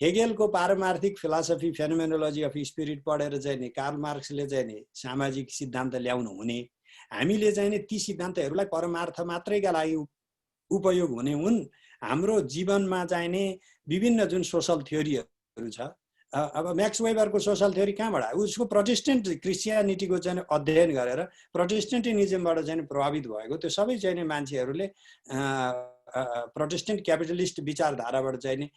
हेगेलको पारमार्थिक फिलोसफी फेनोमेनोलोजी अफ स्पिरिट पढेर चाहिँ नि कार्ल मार्क्सले चाहिँ नि सामाजिक सिद्धान्त ल्याउनु हुने, हामीले चाहिँ नि ती सिद्धान्तहरूलाई परमार्थ मात्रैका लागि उपयोग हुने हुन्। हाम्रो जीवनमा चाहिने विभिन्न जुन सोसल थ्योरीहरू छ, अब म्याक्स वेबरको सोसल थ्योरी कहाँबाट, उसको प्रोटेस्टेन्ट क्रिस्चियनिटीको चाहिँ अध्ययन गरेर प्रोटेस्टेन्टिनिजमबाट चाहिँ प्रभावित भएको त्यो सबै चाहिँ मान्छेहरूले प्रोटेस्टेन्ट क्यापिटलिस्ट विचारधाराबाट चाहिँ नि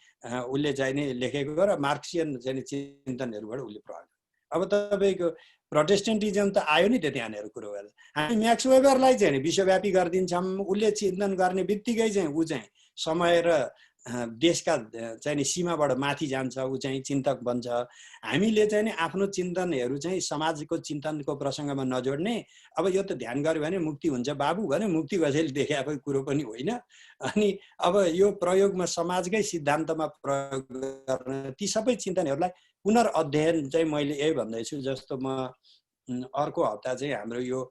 उसले चाहिँ नि लेखेको र मार्क्सियन चाहिँ चिन्तनहरूबाट उसले प्रभावित। अब तपाईँको प्रोटेस्टेन्टिजम त आयो नि त त्यहाँनिर कुरो गर्दा। हामी म्याक्स वेबरलाई चाहिँ विश्वव्यापी गरिदिन्छौँ, उसले चिन्तन गर्ने बित्तिकै चाहिँ ऊ चाहिँ समय र देशका चाहिँ नि सीमाबाट माथि जान्छ, ऊ चाहिँ चिन्तक बन्छ। हामीले चाहिँ नि आफ्नो चिन्तनहरू चाहिँ समाजको चिन्तनको प्रसङ्गमा नजोड्ने। अब यो त ध्यान गऱ्यो भने मुक्ति हुन्छ बाबु भने मुक्ति कसैले देखाएको कुरो पनि होइन। अनि अब यो प्रयोगमा समाजकै सिद्धान्तमा प्रयोग गर्न ती सबै चिन्तनहरूलाई पुनर्अध्ययन चाहिँ मैले यही भन्दैछु। जस्तो म अर्को हप्ता चाहिँ हाम्रो यो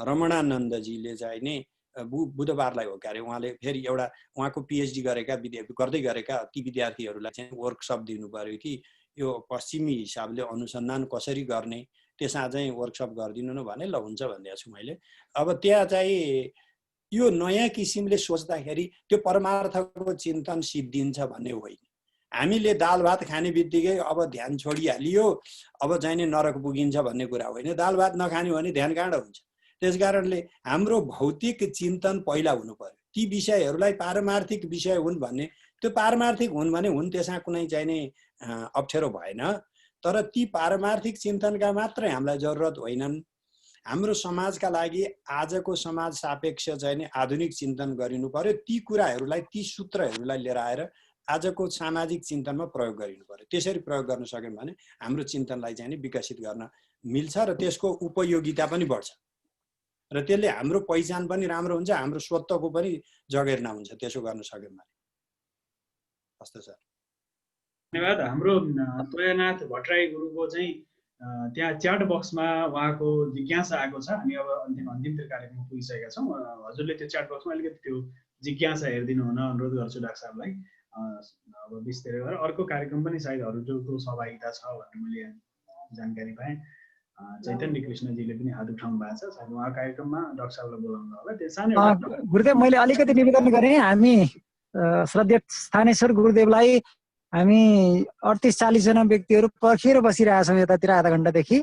रमणानन्दजीले चाहिँ नि बुधबारलाई हो क्यारे उहाँले फेरि एउटा उहाँको पिएचडी गरेका गर्दै गरेका ती विद्यार्थीहरूलाई चाहिँ वर्कसप दिनु पर्यो कि यो पश्चिमी हिसाबले अनुसन्धान कसरी गर्ने, त्यसमा चाहिँ वर्कसप गरिदिनु न भने ल हुन्छ भनिदिएको छु मैले। अब त्यहाँ चाहिँ यो नयाँ किसिमले सोच्दाखेरि त्यो परमार्थको चिन्तन सिद्धिन्छ भन्ने होइन। हामीले दाल भात खाने बित्तिकै अब ध्यान छोडिहालियो, अब चाहिँ नि नरक पुगिन्छ भन्ने कुरा होइन। दाल भात नखाने भने ध्यान कहाँ हुन्छ। त्यसकारणले हाम्रो भौतिक चिन्तन पहिला हुनु पर्यो। ती विषयहरूलाई पारमार्थिक विषय हुन् भन्ने, त्यो पारमार्थिक हुन् भने हुन्, त्यसमा कुनै चाहिँ नि अप्ठ्यारो भएन। तर ती पारमार्थिक चिन्तनका मात्रै हामीलाई जरुरत होइनन्। हाम्रो समाजका लागि आजको समाज सापेक्ष चाहिँ नि आधुनिक चिन्तन गरिनु पर्यो। ती कुराहरूलाई, ती सूत्रहरूलाई लिएर आएर आजको सामाजिक चिन्तनमा प्रयोग गरिनु पर्यो। त्यसरी प्रयोग गर्न सक्यौँ भने हाम्रो चिन्तनलाई चाहिँ नि विकसित गर्न मिल्छ र त्यसको उपयोगिता पनि बढ्छ र त्यसले हाम्रो पहिचान पनि राम्रो हुन्छ, हाम्रो स्वत्वको पनि जगेर्ना हुन्छ त्यसो गर्न सक्यौँ भने। हस्त सर, धन्यवाद। हाम्रो तोयानाथ भट्टराई गुरुको चाहिँ त्यहाँ च्याट बक्समा उहाँको जिज्ञासा आएको छ। हामी अब अन्तिमतिर कार्यक्रम पुगिसकेका छौँ। हजुरले त्यो च्याट बक्समा अलिकति त्यो जिज्ञासा हेरिदिनु हुन अनुरोध गर्छु डाक्टर साहबलाई। अब बिस्तारै गरेर अर्को कार्यक्रम पनि सायद हजुरको सहभागिता छ भन्ने मैले जानकारी पाएँ। चैतन्य कृष्णजीले पनि हात उठाउनु भएको छ, सायद उहाँ कार्यक्रममा डाक्टर साहबलाई बोलाउनु होला। त्यो सानो गुरुदेव, मैले अलिकति निवेदन गरेँ। हामी श्रद्धेय स्थानेश्वर गुरुदेवलाई हामी 38-40 जना व्यक्तिहरू पर्खिएर बसिरहेछौँ यतातिर आधा घण्टादेखि।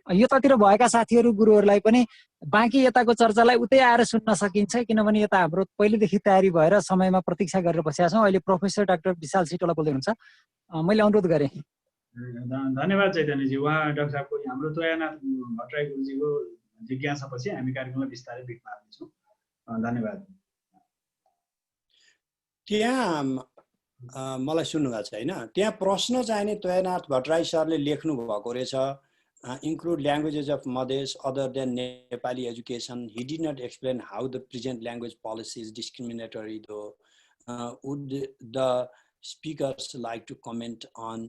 यतातिर भएका साथीहरू गुरुहरूलाई पनि बाँकी यताको चर्चालाई उतै आएर सुन्न सकिन्छ, किनभने यता हाम्रो पहिलेदेखि तयारी भएर समयमा प्रतीक्षा गरेर बसेका छौँ। अहिले प्रोफेसर डाक्टर विशाल सिटोला बोल्दै हुनुहुन्छ। मैले अनुरोध गरेँ। धन्यवाद चैतन्यजी। उहाँ डाक्टर साहबको हाम्रो तोयानाथ भट्टराई गुरुजीको जिज्ञासापछि हामी कार्यक्रमलाई बिस्तारै बिट मार्नेछौँ। धन्यवाद। त्यहाँ मलाई सुन्नुभएको छ होइन? त्यहाँ प्रश्न चाहिँ नि तोयानाथ भट्टराई सरले लेख्नु भएको रहेछ। include languages of mothers other than Nepali education. He did not explain how the present language policy is discriminatory though. Would the speakers like to comment on?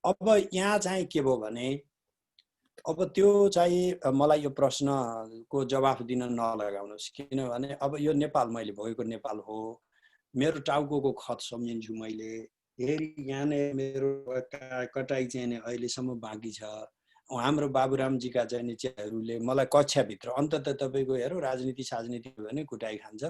अब यहाँ चाहिँ के भयो भने अब त्यो चाहिँ मलाई यो प्रश्नको जवाफ दिन नलगाउनुस्, किनभने अब यो नेपाल मैले भोगेको नेपाल हो। मेरो टाउको खत सम्झिन्छु मैले। हेरी यहाँ मेरो कटाइ चाहिँ अहिलेसम्म बाँकी छ। हाम्रो बाबुरामजीका चाहिँ चियाहरूले मलाई कक्षाभित्र अन्ततः तपाईँको हेरौँ राजनीति साजनीति भने कुटाइ खान्छ।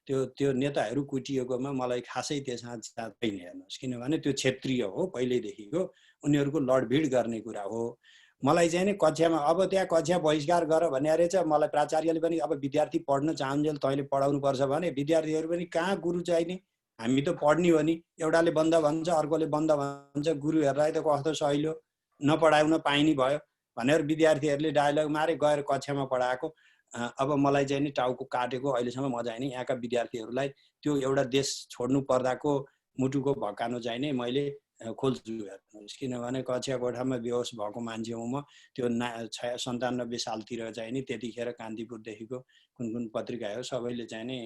त्यो नेताहरू कुटिएकोमा मलाई खासै त्यसमा छैन हेर्नुहोस्, किनभने त्यो क्षेत्रीय हो पहिल्यैदेखिको, उनीहरूको लडभिड गर्ने कुरा हो। मलाई चाहिँ नि कक्षामा अब त्यहाँ कक्षा बहिष्कार गर भन्ने रहेछ। मलाई प्राचार्यले पनि अब विद्यार्थी पढ्न चाहन्जेल तैँले पढाउनु पर्छ भने विद्यार्थीहरू पनि कहाँ गुरु चाहिने, हामी त पढ्ने हो नि, एउटाले बन्द भन्छ अर्कोले बन्द भन्छ, गुरुहरूलाई त कस्तो सहिलो नपढाउन पाइने भयो भनेर विद्यार्थीहरूले डायलग मारे गएर कक्षामा पढाएको। अब मलाई चाहिँ नि टाउको काटेको अहिलेसम्म म चाहिँ नि यहाँका विद्यार्थीहरूलाई त्यो एउटा देश छोड्नु पर्दाको मुटुको भकानो चाहिँ नि मैले खोल्छु हेर्नुहोस्, किनभने कक्षा कोठामा बेहोस भएको मान्छे हुँ म। त्यो 97 सालतिर चाहिँ नि त्यतिखेर कान्तिपुरदेखिको कुन कुन पत्रिका हो सबैले चाहिँ नि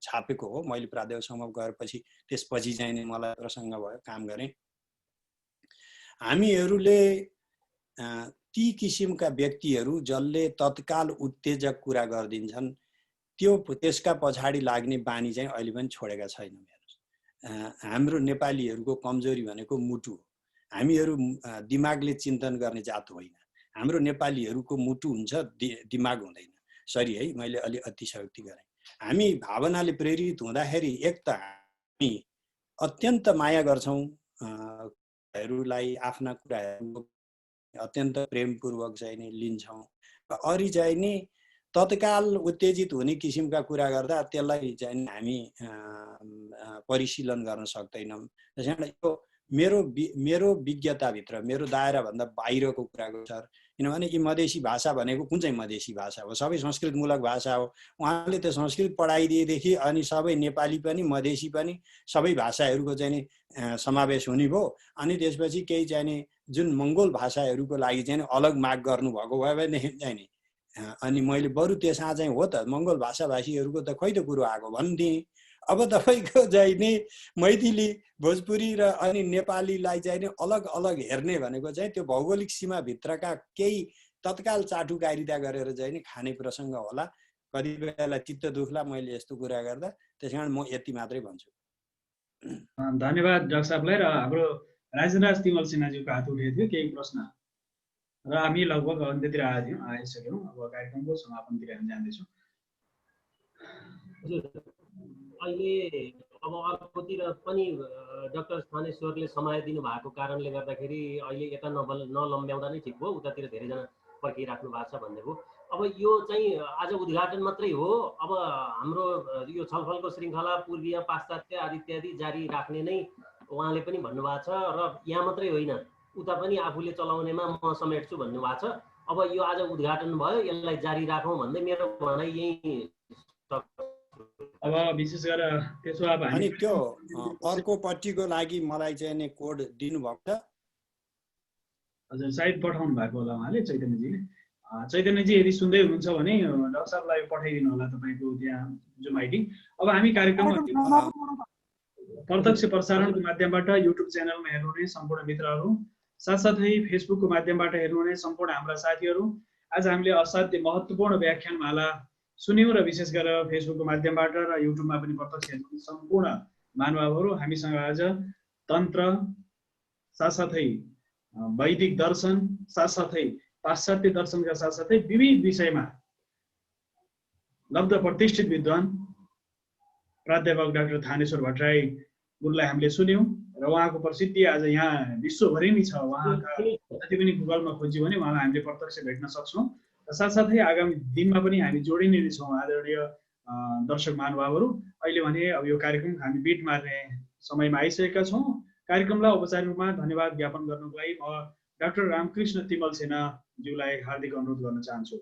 छापेको हो। मैले प्राध्यापक समूह गएपछि त्यसपछि चाहिँ नि मलाई प्रसङ्ग भयो, काम गरेँ। हामीहरूले ती किसिमका व्यक्तिहरू जसले तत्काल उत्तेजक कुरा गरिदिन्छन् त्यसका पछाडि लाग्ने बानी चाहिँ अहिले पनि छोडेका छैनौँ। हाम्रो नेपालीहरूको कमजोरी भनेको मुटु हो। हामीहरू दिमागले चिन्तन गर्ने जात होइन। हाम्रो नेपालीहरूको मुटु हुन्छ, दिमाग हुँदैन। सरी है, मैले अलि अतिशयोक्ति गरेँ। हामी भावनाले प्रेरित हुँदाखेरि एक त हामी अत्यन्त माया गर्छौँ हरूलाई, आफ्ना कुराहरू अत्यन्त प्रेमपूर्वक चाहिँ नि लिन्छौँ। अरू चाहिँ नि तत्काल उत्तेजित हुने किसिमका कुरा गर्दा त्यसलाई चाहिँ हामी परिशीलन गर्न सक्दैनौँ। त्यसैले यो मेरो विज्ञताभित्र, मेरो दायराभन्दा बाहिरको कुराको सर, किनभने यी मधेसी भाषा भनेको कुन चाहिँ मधेसी भाषा हो? सबै संस्कृतमूलक भाषा हो। उहाँले त्यो संस्कृत पढाइदिएदेखि अनि सबै नेपाली पनि मधेसी पनि सबै भाषाहरूको चाहिँ नि समावेश हुने भयो। अनि त्यसपछि केही चाहिँ नि जुन मङ्गोल भाषाहरूको लागि चाहिँ अलग माग गर्नुभएको भयो भनेदेखि चाहिँ नि अनि मैले बरु त्यसमा चाहिँ हो त मङ्गोल भाषाभाषीहरूको त खै त कुरो आएको भनिदिएँ। अब तपाईँको चाहिँ नि मैथिली, भोजपुरी र अनि नेपालीलाई चाहिँ नि अलग अलग हेर्ने भनेको चाहिँ त्यो भौगोलिक सीमाभित्रका केही तत्काल चाटुकारिता गरेर चाहिँ नि खाने प्रसङ्ग होला। कतिबेला चित्त दुख्ला मैले यस्तो कुरा गर्दा। त्यस कारण म यति मात्रै भन्छु। धन्यवाद डाक्टर साहबलाई। र हाम्रो राजेन्द्र तिमल सिन्हाज्यूको हात उठेको थियो केही प्रश्न, र हामी लगभग अन्त्यतिर आइसक्यौँ। अब कार्यक्रमको समापनतिर हामी जाँदैछौँ। अहिले अब अर्कोतिर पनि डाक्टर स्थानेश्वरले समय दिनुभएको कारणले गर्दाखेरि अहिले यता नलम्ब्याउँदा नै ठिक भयो, उतातिर धेरैजना पर्खिराख्नु भएको छ भन्ने हो। अब यो चाहिँ आज उद्घाटन मात्रै हो। अब हाम्रो यो छलफलको श्रृङ्खला पूर्वीय, पाश्चात्य आदि इत्यादि जारी राख्ने नै उहाँले पनि भन्नुभएको छ, र यहाँ मात्रै होइन उता पनि आफूले चलाउनेमा म समेट्छु भन्नुभएको छ। अब यो आज उद्घाटन भयो, यसलाई जारी राखौँ भन्दै मेरो भनाइ यही। अब विशेष गरेर त्यसो अब अनि त्यो अर्कोपट्टिको लागि मलाई चाहिँ नि कोड दिनुभएको छ। हजुर, सायद पठाउनु भएको होला उहाँले, चैतन्यजीले। चैतन्यजी यदि सुन्दै हुनुहुन्छ भने डाक्टर साहबलाई पठाइदिनु होला तपाईँको त्यहाँ जुम आइडी। अब हामी कार्यक्रम प्रत्यक्ष प्रसारणको माध्यमबाट युट्युब च्यानलमा हेर्नुहुने सम्पूर्ण मित्रहरू, साथसाथै फेसबुकको माध्यमबाट हेर्नुहुने सम्पूर्ण हाम्रा साथीहरू, आज हामीले असाध्य महत्त्वपूर्ण व्याख्यानमाला सुन्यौँ, र विशेष गरेर फेसबुकको माध्यमबाट र युट्युबमा पनि प्रत्यक्ष हेर्नुहुने सम्पूर्ण महानुभावहरू, हामीसँग आज तन्त्र साथसाथै वैदिक दर्शन साथसाथै पाश्चात्य दर्शनका साथसाथै विविध विषयमा लब्ध प्रतिष्ठित विद्वान प्राध्यापक डाक्टर थानेश्वर भट्टराई गुरुलाई हामीले सुन्यौँ, र उहाँको प्रसिद्धि आज यहाँ विश्वभरि नै छ। उहाँका जति पनि गुगलमा खोज्यौँ भने उहाँलाई हामीले प्रत्यक्ष भेट्न सक्छौँ। र साथसाथै आगामी दिनमा पनि हामी जोडिने नै छौँ आदरणीय दर्शक महानुभावहरू। अहिले भने अब यो कार्यक्रम हामी बिट मार्ने समयमा आइसकेका छौँ। कार्यक्रमलाई औपचारिक रूपमा धन्यवाद ज्ञापन गर्नुको लागि म डाक्टर रामकृष्ण तिमल सिन्हाज्यूलाई हार्दिक अनुरोध गर्न चाहन्छु।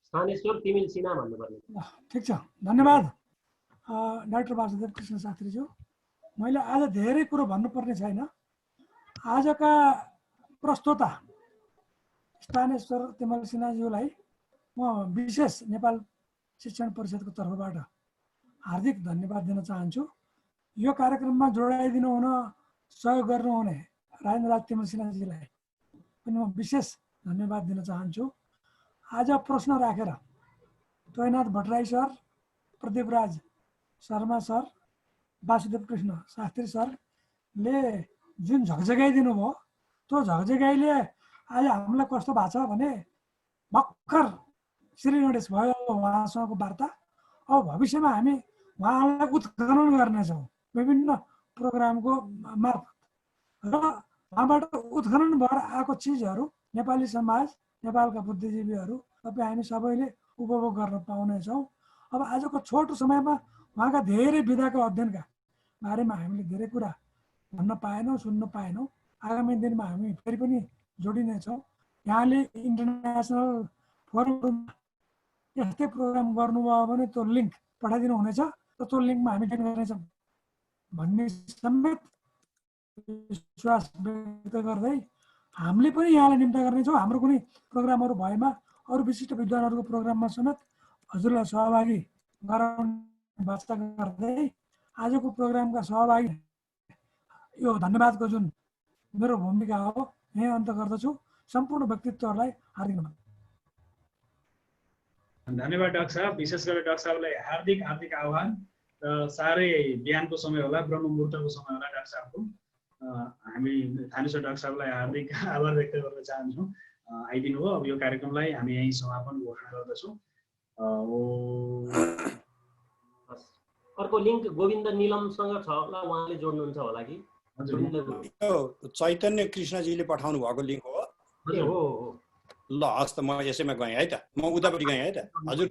स्थानेश्वर तिमल सिन्हा भन्नुपर्ने। ठिक छ, धन्यवाद डाक्टर वासुदेव कृष्ण शास्त्रीज्यू। मैले आज धेरै कुरो भन्नुपर्ने छैन। आजका प्रस्तोता स्थानेश्वर तिमल सिन्हाज्यूलाई म विशेष नेपाल शिक्षण परिषदको तर्फबाट हार्दिक धन्यवाद दिन चाहन्छु। यो कार्यक्रममा जोडाइदिनु हुन सहयोग गर्नुहुने राजेन्द्र तिमल सिन्हाजीलाई पनि म विशेष धन्यवाद दिन चाहन्छु। आज प्रश्न राखेर तोयनाथ भट्टराई सर, प्रदीपराज शर्मा सर, वासुदेव कृष्ण शास्त्री सरले जुन झकझगाइदिनु भयो, त्यो झकझगाइले आज हामीलाई कस्तो भएको छ भने भर्खर श्री गणेश भयो उहाँसँगको वार्ता। अब भविष्यमा हामी उहाँलाई उत्खनन गर्नेछौँ विभिन्न प्रोग्रामको मार्फत, र उहाँबाट उत्खनन भएर आएको चिजहरू नेपाली समाज, नेपालका बुद्धिजीवीहरू तपाईँ हामी सबैले उपभोग गर्न पाउनेछौँ। अब आजको छोटो समयमा उहाँका धेरै विधाका अध्ययनका बारेमा हामीले धेरै कुरा भन्न पाएनौँ, सुन्न पाएनौँ। आगामी दिनमा हामी फेरि पनि जोडिनेछौँ। यहाँले इन्टरनेसनल फोरममा यस्तै प्रोग्राम गर्नुभयो भने त्यो लिङ्क पठाइदिनु हुनेछ र त्यो लिङ्कमा हामी जोइन गर्नेछौँ भन्ने समेत विश्वास व्यक्त गर्दै हामीले पनि यहाँलाई निम्ता गर्नेछौँ। हाम्रो कुनै प्रोग्रामहरू भएमा अरू विशिष्ट विद्वानहरूको प्रोग्राममा समेत हजुरलाई सहभागी गराउने वास्ता गर्दै आजको प्रोग्रामका सहभागी यो धन्यवादको जुन मेरो भूमिका हो यही अन्त गर्दछु। सम्पूर्ण व्यक्तित्वहरूलाई हार्दिक नमस्कार। धन्यवाद डाक्टर साहब। विशेष गरेर डाक्टर साहबलाई हार्दिक हार्दिक आह्वान र साह्रै बिहानको समय होला, ब्रह्म मुहुर्तको समय होला डाक्टर साहबको। हामी थानेश्वर डाक्टर साहबलाई हार्दिक आभार व्यक्त गर्न चाहन्छौँ। आइदिनु हो। अब यो कार्यक्रमलाई हामी यहीँ समापन घोषणा गर्दछौँ। अर्को लिङ्क गोविन्द निलमसँग छ होला, उहाँले जोड्नुहुन्छ होला कि? चैतन्य कृष्णजीले पठाउनु भएको लिङ्क हो। हो ल हस् त म यसैमा गएँ है त, म उतापट्टि गएँ है त हजुर।